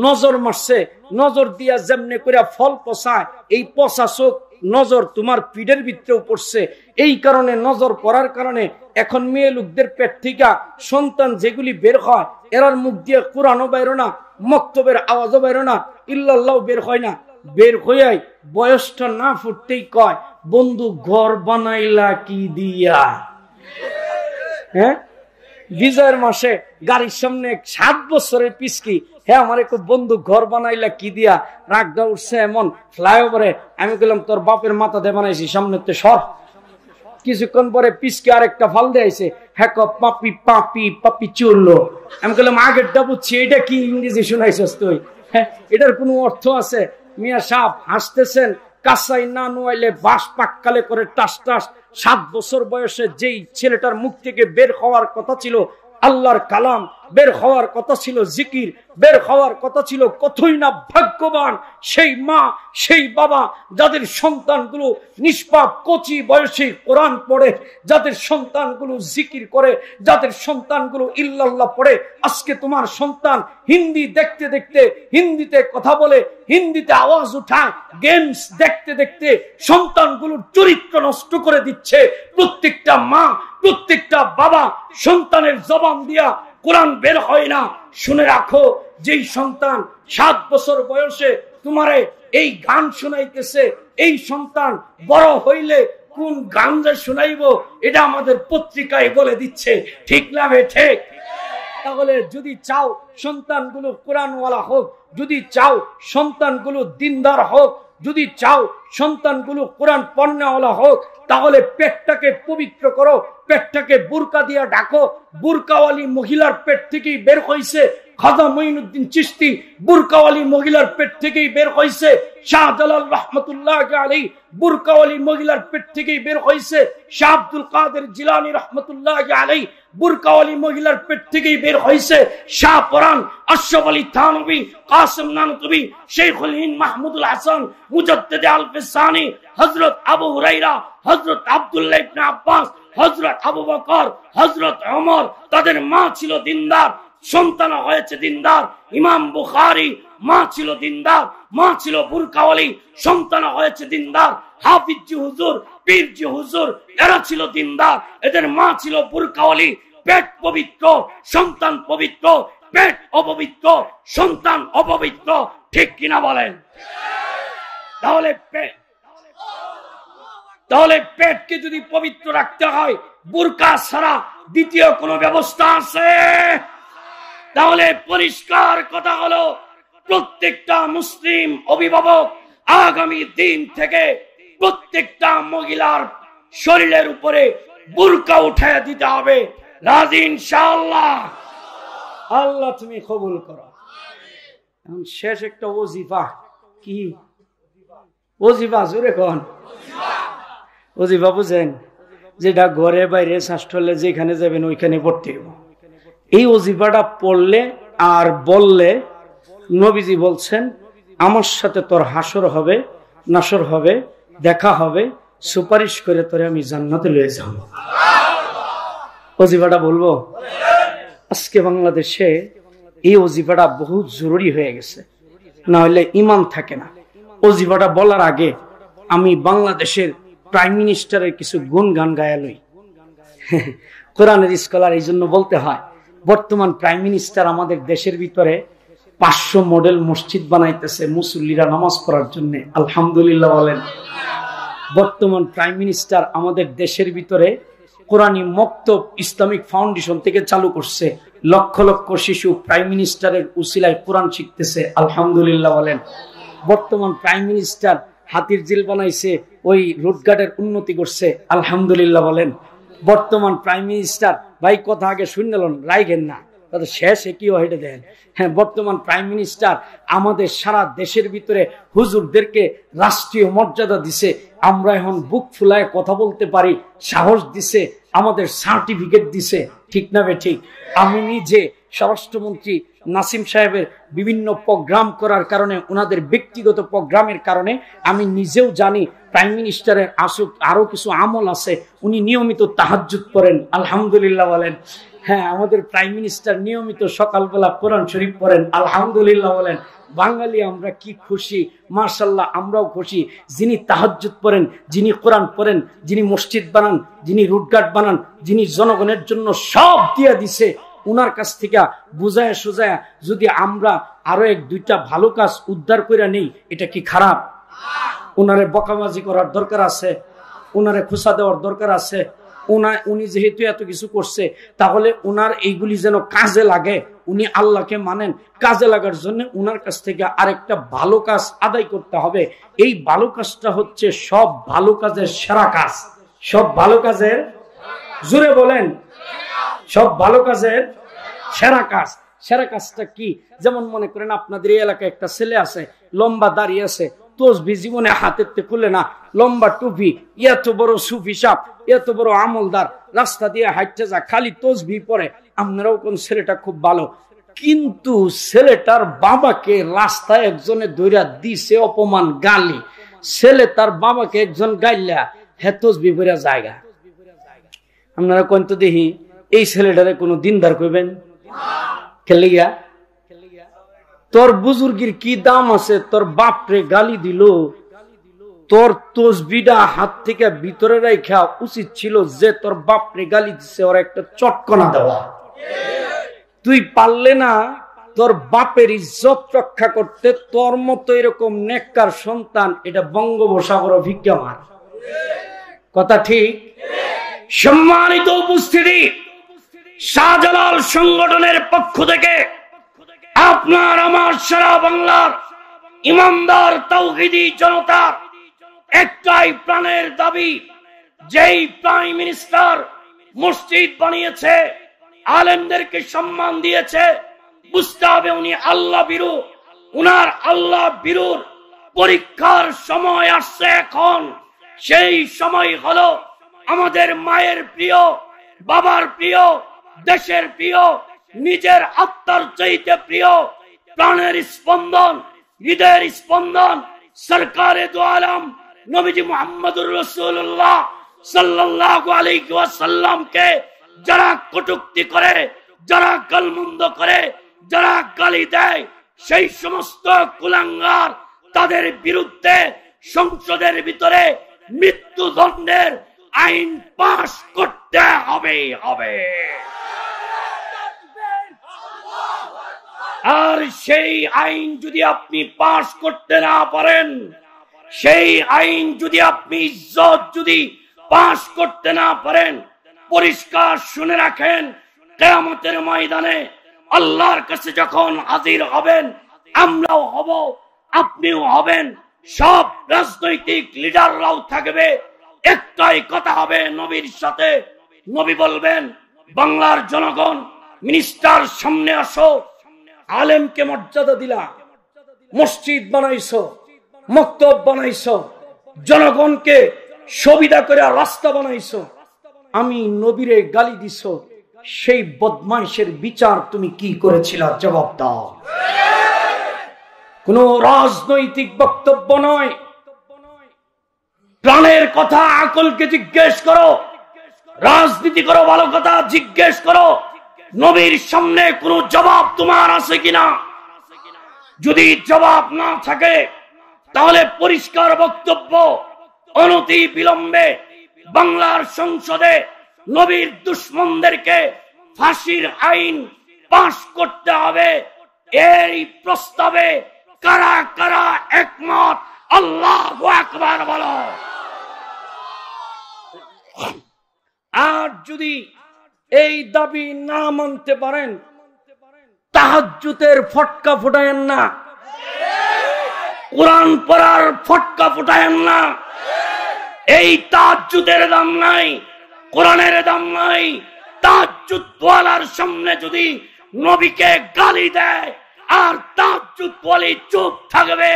নজর মারছে। নজর দিয়া যেমনে করে ফল পচায়, এই পচা চোখ নজর তোমার পিঠের ভিতরেও পড়ছে। এই কারণে নজর পড়ার কারণে এখন মেয়ে লোকদের পেট থেকে সন্তান যেগুলি বের হয়, এরার মুখ দিয়ে কোরআনও বেরো না, মক্তবের আওয়াজও বেরো না, ইল্লাল্লাহ বের হয় না। বের হইয়াই বয়সটা না ফুটতেই কয়, বন্ধু ঘর বানাইলা কি দিয়া? হ্যাঁ, বিজয়ের মাসে গাড়ির সামনে 7 বছরের পিসকি, হ্যাঁ আমার একটু বন্ধু ঘর বানাইলা কি দিয়া? রাগটা উঠছে এমন ফ্লাইওভারে, আমি বললাম তোর বাপের মাথা দিয়ে বানাইছি, সামনে তো সর। কিছুক্ষণ পরে পিসকে আরেকটা ফাল দিয়েছে, হ্যাঁ পাপি পাপি পাপি চুরলো। আমি বললাম আগেরটা বুঝছি, এটা কি ইংরেজি শুনাইছিস তুই? হ্যাঁ, এটার কোনো অর্থ আছে? মিয়া সাহেব হাসতেছেন, কাঁচাই না নোয়াইলে বাস পাককালে করে টাস টাস। 7 বছর বয়সে যেই ছেলেটার মুখ থেকে বের হওয়ার কথা ছিল আল্লাহর কালাম, বের হওয়ার কথা ছিল জিকির, বের হওয়ার কথা ছিল কতই না ভাগ্যবান সেই মা, সেই বাবা যাদের সন্তানগুলো নিষ্পাপ কচি বয়সে কোরআন পড়ে, যাদের সন্তানগুলো জিকির করে, যাদের সন্তানগুলো ইল্লাল্লাহ পড়ে। আজকে তোমার সন্তান হিন্দি দেখতে দেখতে হিন্দিতে কথা বলে, হিন্দিতে আওয়াজ উঠায়, গেমস দেখতে দেখতে সন্তানগুলোর চরিত্র নষ্ট করে দিচ্ছে। প্রত্যেকটা মা, প্রত্যেকটা বাবা সন্তানের জবান দিয়া কোরআন বের হয় না। শুনে রাখো, যেই সন্তান 7 বছর বয়সে তোমারে এই গান শোনাইতেছে, এই সন্তান বড় হইলে কোন গান যে শোনাইব এটা আমাদের পত্রিকায় বলে দিচ্ছে, ঠিক না বে ঠিক? তাহলে যদি চাও সন্তানগুলো কোরআনওয়ালা হোক, যদি চাও সন্তানগুলো দিনদার হোক, যদি চাও সন্তানগুলো কোরআন পড়নেওয়ালা হোক, তাহলে পেটটাকে পবিত্র করো, পেটটাকে বুরকা দিয়া ঢাকো। বুরকাওয়ালি মহিলার পেট থেকেই বের হইছে খাজা মঈনুদ্দিন চিশতি, বুরকাওয়ালি মহিলার পেট থেকেই বের হইছে শাহজালাল রহমতুল্লাহ আলাইহি, বুরকাওয়ালি মহিলার পেট থেকেই বের হইছে শাহ আব্দুল কাদের জিলানী রহমতুল্লাহ আলাইহি, বুরকাওয়ালি মহিলার পেট থেকেই বের হইছে শাহ পরান, আশরাফ আলী থানভী, কাসিম নানতুবি, শেখুল হিন্দ মাহমুদুল হাসান, মুজাদ্দিদ আল-ফিসানি, হযরত আবু হুরায়রা, হযরত আব্দুল্লাহ ইবনে আব্বাস, হযরত আবু বকর, হযরত ওমর। তাদের মা ছিল দিনদার, সন্তান হয়েছে দিনদার। ইমাম বুখারী মা ছিল দিনদার, মা ছিল বুরকাওয়ালি, সন্তান হয়েছে দিনদার। হাফিজজি হুজুর, পীরজি হুজুর, এরা ছিল দিনদার, এদের মা ছিল বুরকাওয়ালি। পেট পবিত্র, সন্তান পবিত্র, পেট অপবিত্র, সন্তান অপবিত্র, ঠিক কিনা বলেন? তাহলে পেটকে যদি পবিত্র রাখতে হয়, বুরকা ছাড়া দ্বিতীয় কোনো ব্যবস্থা আছে? তাহলে পরিষ্কার কথা হলো, প্রত্যেকটা মুসলিম অভিভাবক আগামী দিন থেকে প্রত্যেকটা মহিলার শরীরের উপরে বুরকা উঠে দিতে হবে। রাজি ইনশাআল্লাহ? আল্লাহ তুমি কবুল করো। এখন শেষ একটা ওজিফা। কি ওজিফা? জোরে কোন ওজিফা বুঝেন? যেটা ঘরে বাইরে শাস্ত্রলে যেখানে যাবেন ওইখানে পড়তে হবে। এই ওজিফাটা পড়লে আর বললে নবীজি বলছেন, আমার সাথে তোর হাসর হবে, নাসর হবে, দেখা হবে, সুপারিশ করে তোরে আমি জান্নাতে লয়ে যাব। ওজিফাটা বলবো? আজকে বাংলাদেশে এই ওজিফাটা বহুত জরুরি হয়ে গেছে, না হলে ইমান থাকে না। ওজিফাটা বলার আগে আমি বাংলাদেশের প্রাইম মিনিস্টারের কিছু গুণগান গায়া লই। কোরআনের স্কলার এই জন্য বলতে হয়, বর্তমান প্রাইম মিনিস্টার আমাদের দেশের ভিতরে 500 মডেল মসজিদ বানাইতেছে মুসল্লিরা নামাজ পড়ার জন্য। আলহামদুলিল্লাহ বলেন। বর্তমান প্রাইম মিনিস্টার আমাদের দেশের ভিতরে কোরআনী মক্তব ইসলামিক ফাউন্ডেশন থেকে চালু করছে। লক্ষ লক্ষ শিশু প্রাইম মিনিস্টারের উসিলায় কোরআন শিখতেছে। আলহামদুলিল্লাহ বলেন। বর্তমান প্রাইম মিনিস্টার হাতির জিল বানাইছে, ওই রুটঘাটের উন্নতি করছে। আলহামদুলিল্লাহ বলেন। বর্তমান প্রাইম মিনিস্টার, ভাই কথা আগে শুনলেন, রাইগেন না, তাদের শেষে কি হেঁটে দেন। হ্যাঁ, বর্তমান প্রাইম মিনিস্টার আমাদের সারা দেশের ভিতরে হুজুরদেরকে রাষ্ট্রীয় মর্যাদা দিছে। আমরা এখন বুক ফুলায় কথা বলতে পারি, সাহস দিছে, আমাদের সার্টিফিকেট দিছে। ঠিক না বে ঠিক? আমি নিজে স্বরাষ্ট্রমন্ত্রী নাসিম সাহেবের বিভিন্ন প্রোগ্রাম করার কারণে, ওনাদের ব্যক্তিগত প্রোগ্রামের কারণে আমি নিজেও জানি প্রাইম মিনিস্টারের আরো কিছু আমল আছে। উনি নিয়মিত তাহাজ্জুদ পড়েন। আলহামদুলিল্লাহ বলেন। হ্যাঁ, আমাদের প্রাইম মিনিস্টার নিয়মিত সকালবেলা কোরআন শরীফ পড়েন। আলহামদুলিল্লাহ বলেন। বাঙালি আমরা কি খুশি, মাশাআল্লাহ আমরাও খুশি। যিনি তাহাজ্জুদ পড়েন, যিনি কোরআন পড়েন, যিনি মসজিদ বানান, যিনি রুটঘাট বানান, যিনি জনগণের জন্য সব দিয়ে দিছে, উনার কাছ থেকে বুঝায় সুজায় যদি আমরা আরো 1-2টা ভালো কাজ উদ্ধার করে নেই, এটা কি খারাপ? উনারে বকাবাজি করার দরকার আছে, উনারে খোঁচা দেওয়ার দরকার আছে। উনি যেহেতু এত কিছু করছে, তাহলে উনার এইগুলি যেন কাজে লাগে। উনি আল্লাহকে মানেন, কাজে লাগার জন্য উনার কাছ থেকে আরেকটা ভালো কাজ আদায় করতে হবে। এই ভালো কাজটা হচ্ছে সব ভালো কাজের সেরা কাজ। সব ভালো কাজের, জোরে বলেন, সব ভালো কাজের সেরা কাজ। সেরা কাজটা কি? যেমন মনে করেন আপনাদের এই এলাকায় একটা ছেলে আছে, লম্বা দাঁড়িয়ে আছে, তসবি জীবনে হাতেতে খুলে না, লম্বা টুপি, এত বড় সুফি সাপ, এত বড় আমলদার, রাস্তা দিয়ে হাঁটতে যা, খালি তসবি পরে। আপনারাও কোন ছেলেটা খুব ভালো, কিন্তু ছেলেটার বাবাকে রাস্তায় একজনে দৌড়া দিছে অপমান, গালি। ছেলে তার বাবাকে একজন গাইলা, হ্যাঁ তসবি পরে জায়গা। আপনারা কোন তো দেখি এই ছেলেটারে কোনো দিনদার কইবেন? খেলে গিয়া তোর বুজুর্গির কি দাম আছে? তোর বাপরে গালি দিল, তোর তসবিটা হাত থেকে ভিতরে রাখা উচিত ছিল যে তোর বাপরে গালি দিছে ওর একটা চটকনা দেওয়া। তুই পারলে না তোর বাপের ইজ্জত রক্ষা করতে? তোর মতো এরকম নেককার সন্তান, এটা বঙ্গোপসাগর ভিক্ষা মার। কথা ঠিক? সম্মানিত উপস্থিতি, শাহজালাল সংগঠনের পক্ষ থেকে আপনার আমার সারা বাংলার ইমানদার তাওহীদি জনতার একটাই প্রাণের দাবি, যেই প্রাইম মিনিস্টার মসজিদ বানিয়েছে, আলেমদেরকে সম্মান দিয়েছে, বুঝতে হবে উনি আল্লাহ বিরু। উনার আল্লাহ বিরুর পরীক্ষার সময় আসছে এখন। সেই সময় হলো আমাদের মায়ের প্রিয়, বাবার প্রিয়, দেশের প্রিয়, নিজের আত্মার চাইতে প্রিয়, প্রাণের স্পন্দন, হৃদয়ের স্পন্দন সরকারে দু আলম নবীজি মুহাম্মদুর রাসূলুল্লাহ সাল্লাল্লাহু আলাইহি ওয়াসাল্লামকে যারা কটূক্তি করে, যারা গালমন্দ করে, যারা গালি দেয়, সেই সমস্ত কুলাঙ্গার তাদের বিরুদ্ধে সংসদের ভিতরে মৃত্যুদণ্ডের আইন পাশ করতে হবে। আর সেই আইন যদি আপনি পাশ করতে না পারেন, সেই আইন যদি আপনি ইজ্জত যদি পাশ করতে না পারেন, পরিষ্কার শুনে রাখেন, কিয়ামতের ময়দানে আল্লাহর কাছে যখন হাজির হবেন, আমরাও হব, আপনিও হবেন, সব রাজনৈতিক লিডাররাও থাকবে, একটাই কথা হবে নবীর সাথে। নবী বলবেন, বাংলার জনগণ, মিনিস্টার সামনে আসো, আলেমকে মর্যাদা দিলা, মসজিদ বানাইছো, মক্তব বানাইছো, জনগণকে সুবিধা করে রাস্তা বানাইছো, আমি নবীরে গালি দিছো, সেই বদমাইশের বিচার তুমি কি করেছিলা? জবাব দাও। কোন রাজনৈতিক বক্তব্য নয়, প্রাণের কথা আকলকে জিজ্ঞেস করো, রাজনীতি করো, ভালো কথা জিজ্ঞেস করো, নবীর সামনে কোনো জবাব তোমার আছে কিনা? যদি জবাব না থাকে তাহলে পরিষ্কার বক্তব্য, অনতি বিলম্বে বাংলার সংসদে নবীর দুশমনদেরকে ফাঁসির আইন পাশ করতে হবে। এই প্রস্তাবে কারা কারা একমত? আল্লাহু আকবার বলো। আর যদি এই দাবি না মানতে পারেন, তাহাজ্জুদের ফটকা ফুটায়েন না, কোরআন পড়ার ফটকা ফুটায়েন না। এই তাহাজ্জুদের দাম নাই, কোরআনের দাম নাই। তাহাজ্জুদ ওয়ালার সামনে যদি নবীকে গালি দেয় আর তাহাজ্জুদ ওয়ালি চুপ থাকবে,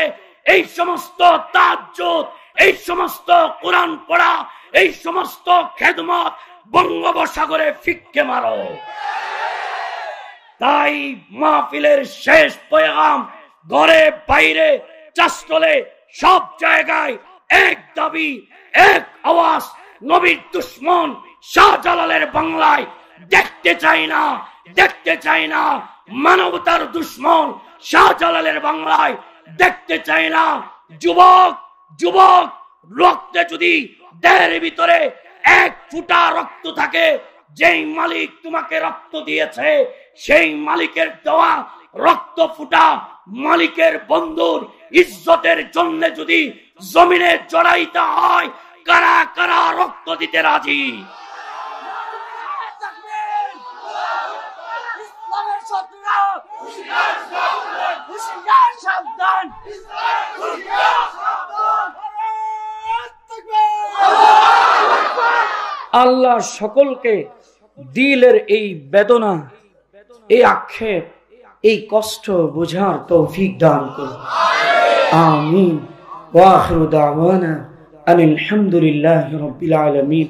এই সমস্ত তাহাজ্জুদ, এই সমস্ত কোরআন পড়া, এই সমস্ত খেদমত বঙ্গোপসাগরে ফিক্কে মারো। তাই মাহফিলের শেষ পয়গাম, ঘরে বাইরে চাষতলে সব জায়গায় এক দাবি, এক আওয়াজ, নবীর দুশমন শাহজালালের বাংলায় দেখতে চাই না, দেখতে চাই না। মানবতার দুশমন শাহজালালের বাংলায় দেখতে চাই না। যুবক, যুবক, রক্তে যদি দেহের ভিতরে এক ফুটা রক্ত থাকে, যেই মালিক তোমাকে রক্ত দিয়েছে, সেই মালিকের দেওয়া রক্ত ফুটা মালিকের বন্ধুর ইজ্জতের জন্য যদি জমিনে জড়াইতে হয়, কারা কারা রক্ত দিতে রাজি? আল্লাহ সকলকে দিলের এই বেদনা, এই আক্ষেপ, এই কষ্ট বোঝার তৌফিক দান করুন। আমিন। ওয়া আখিরু দাওয়ানা আলহামদুলিল্লাহি রাব্বিল আলামিন।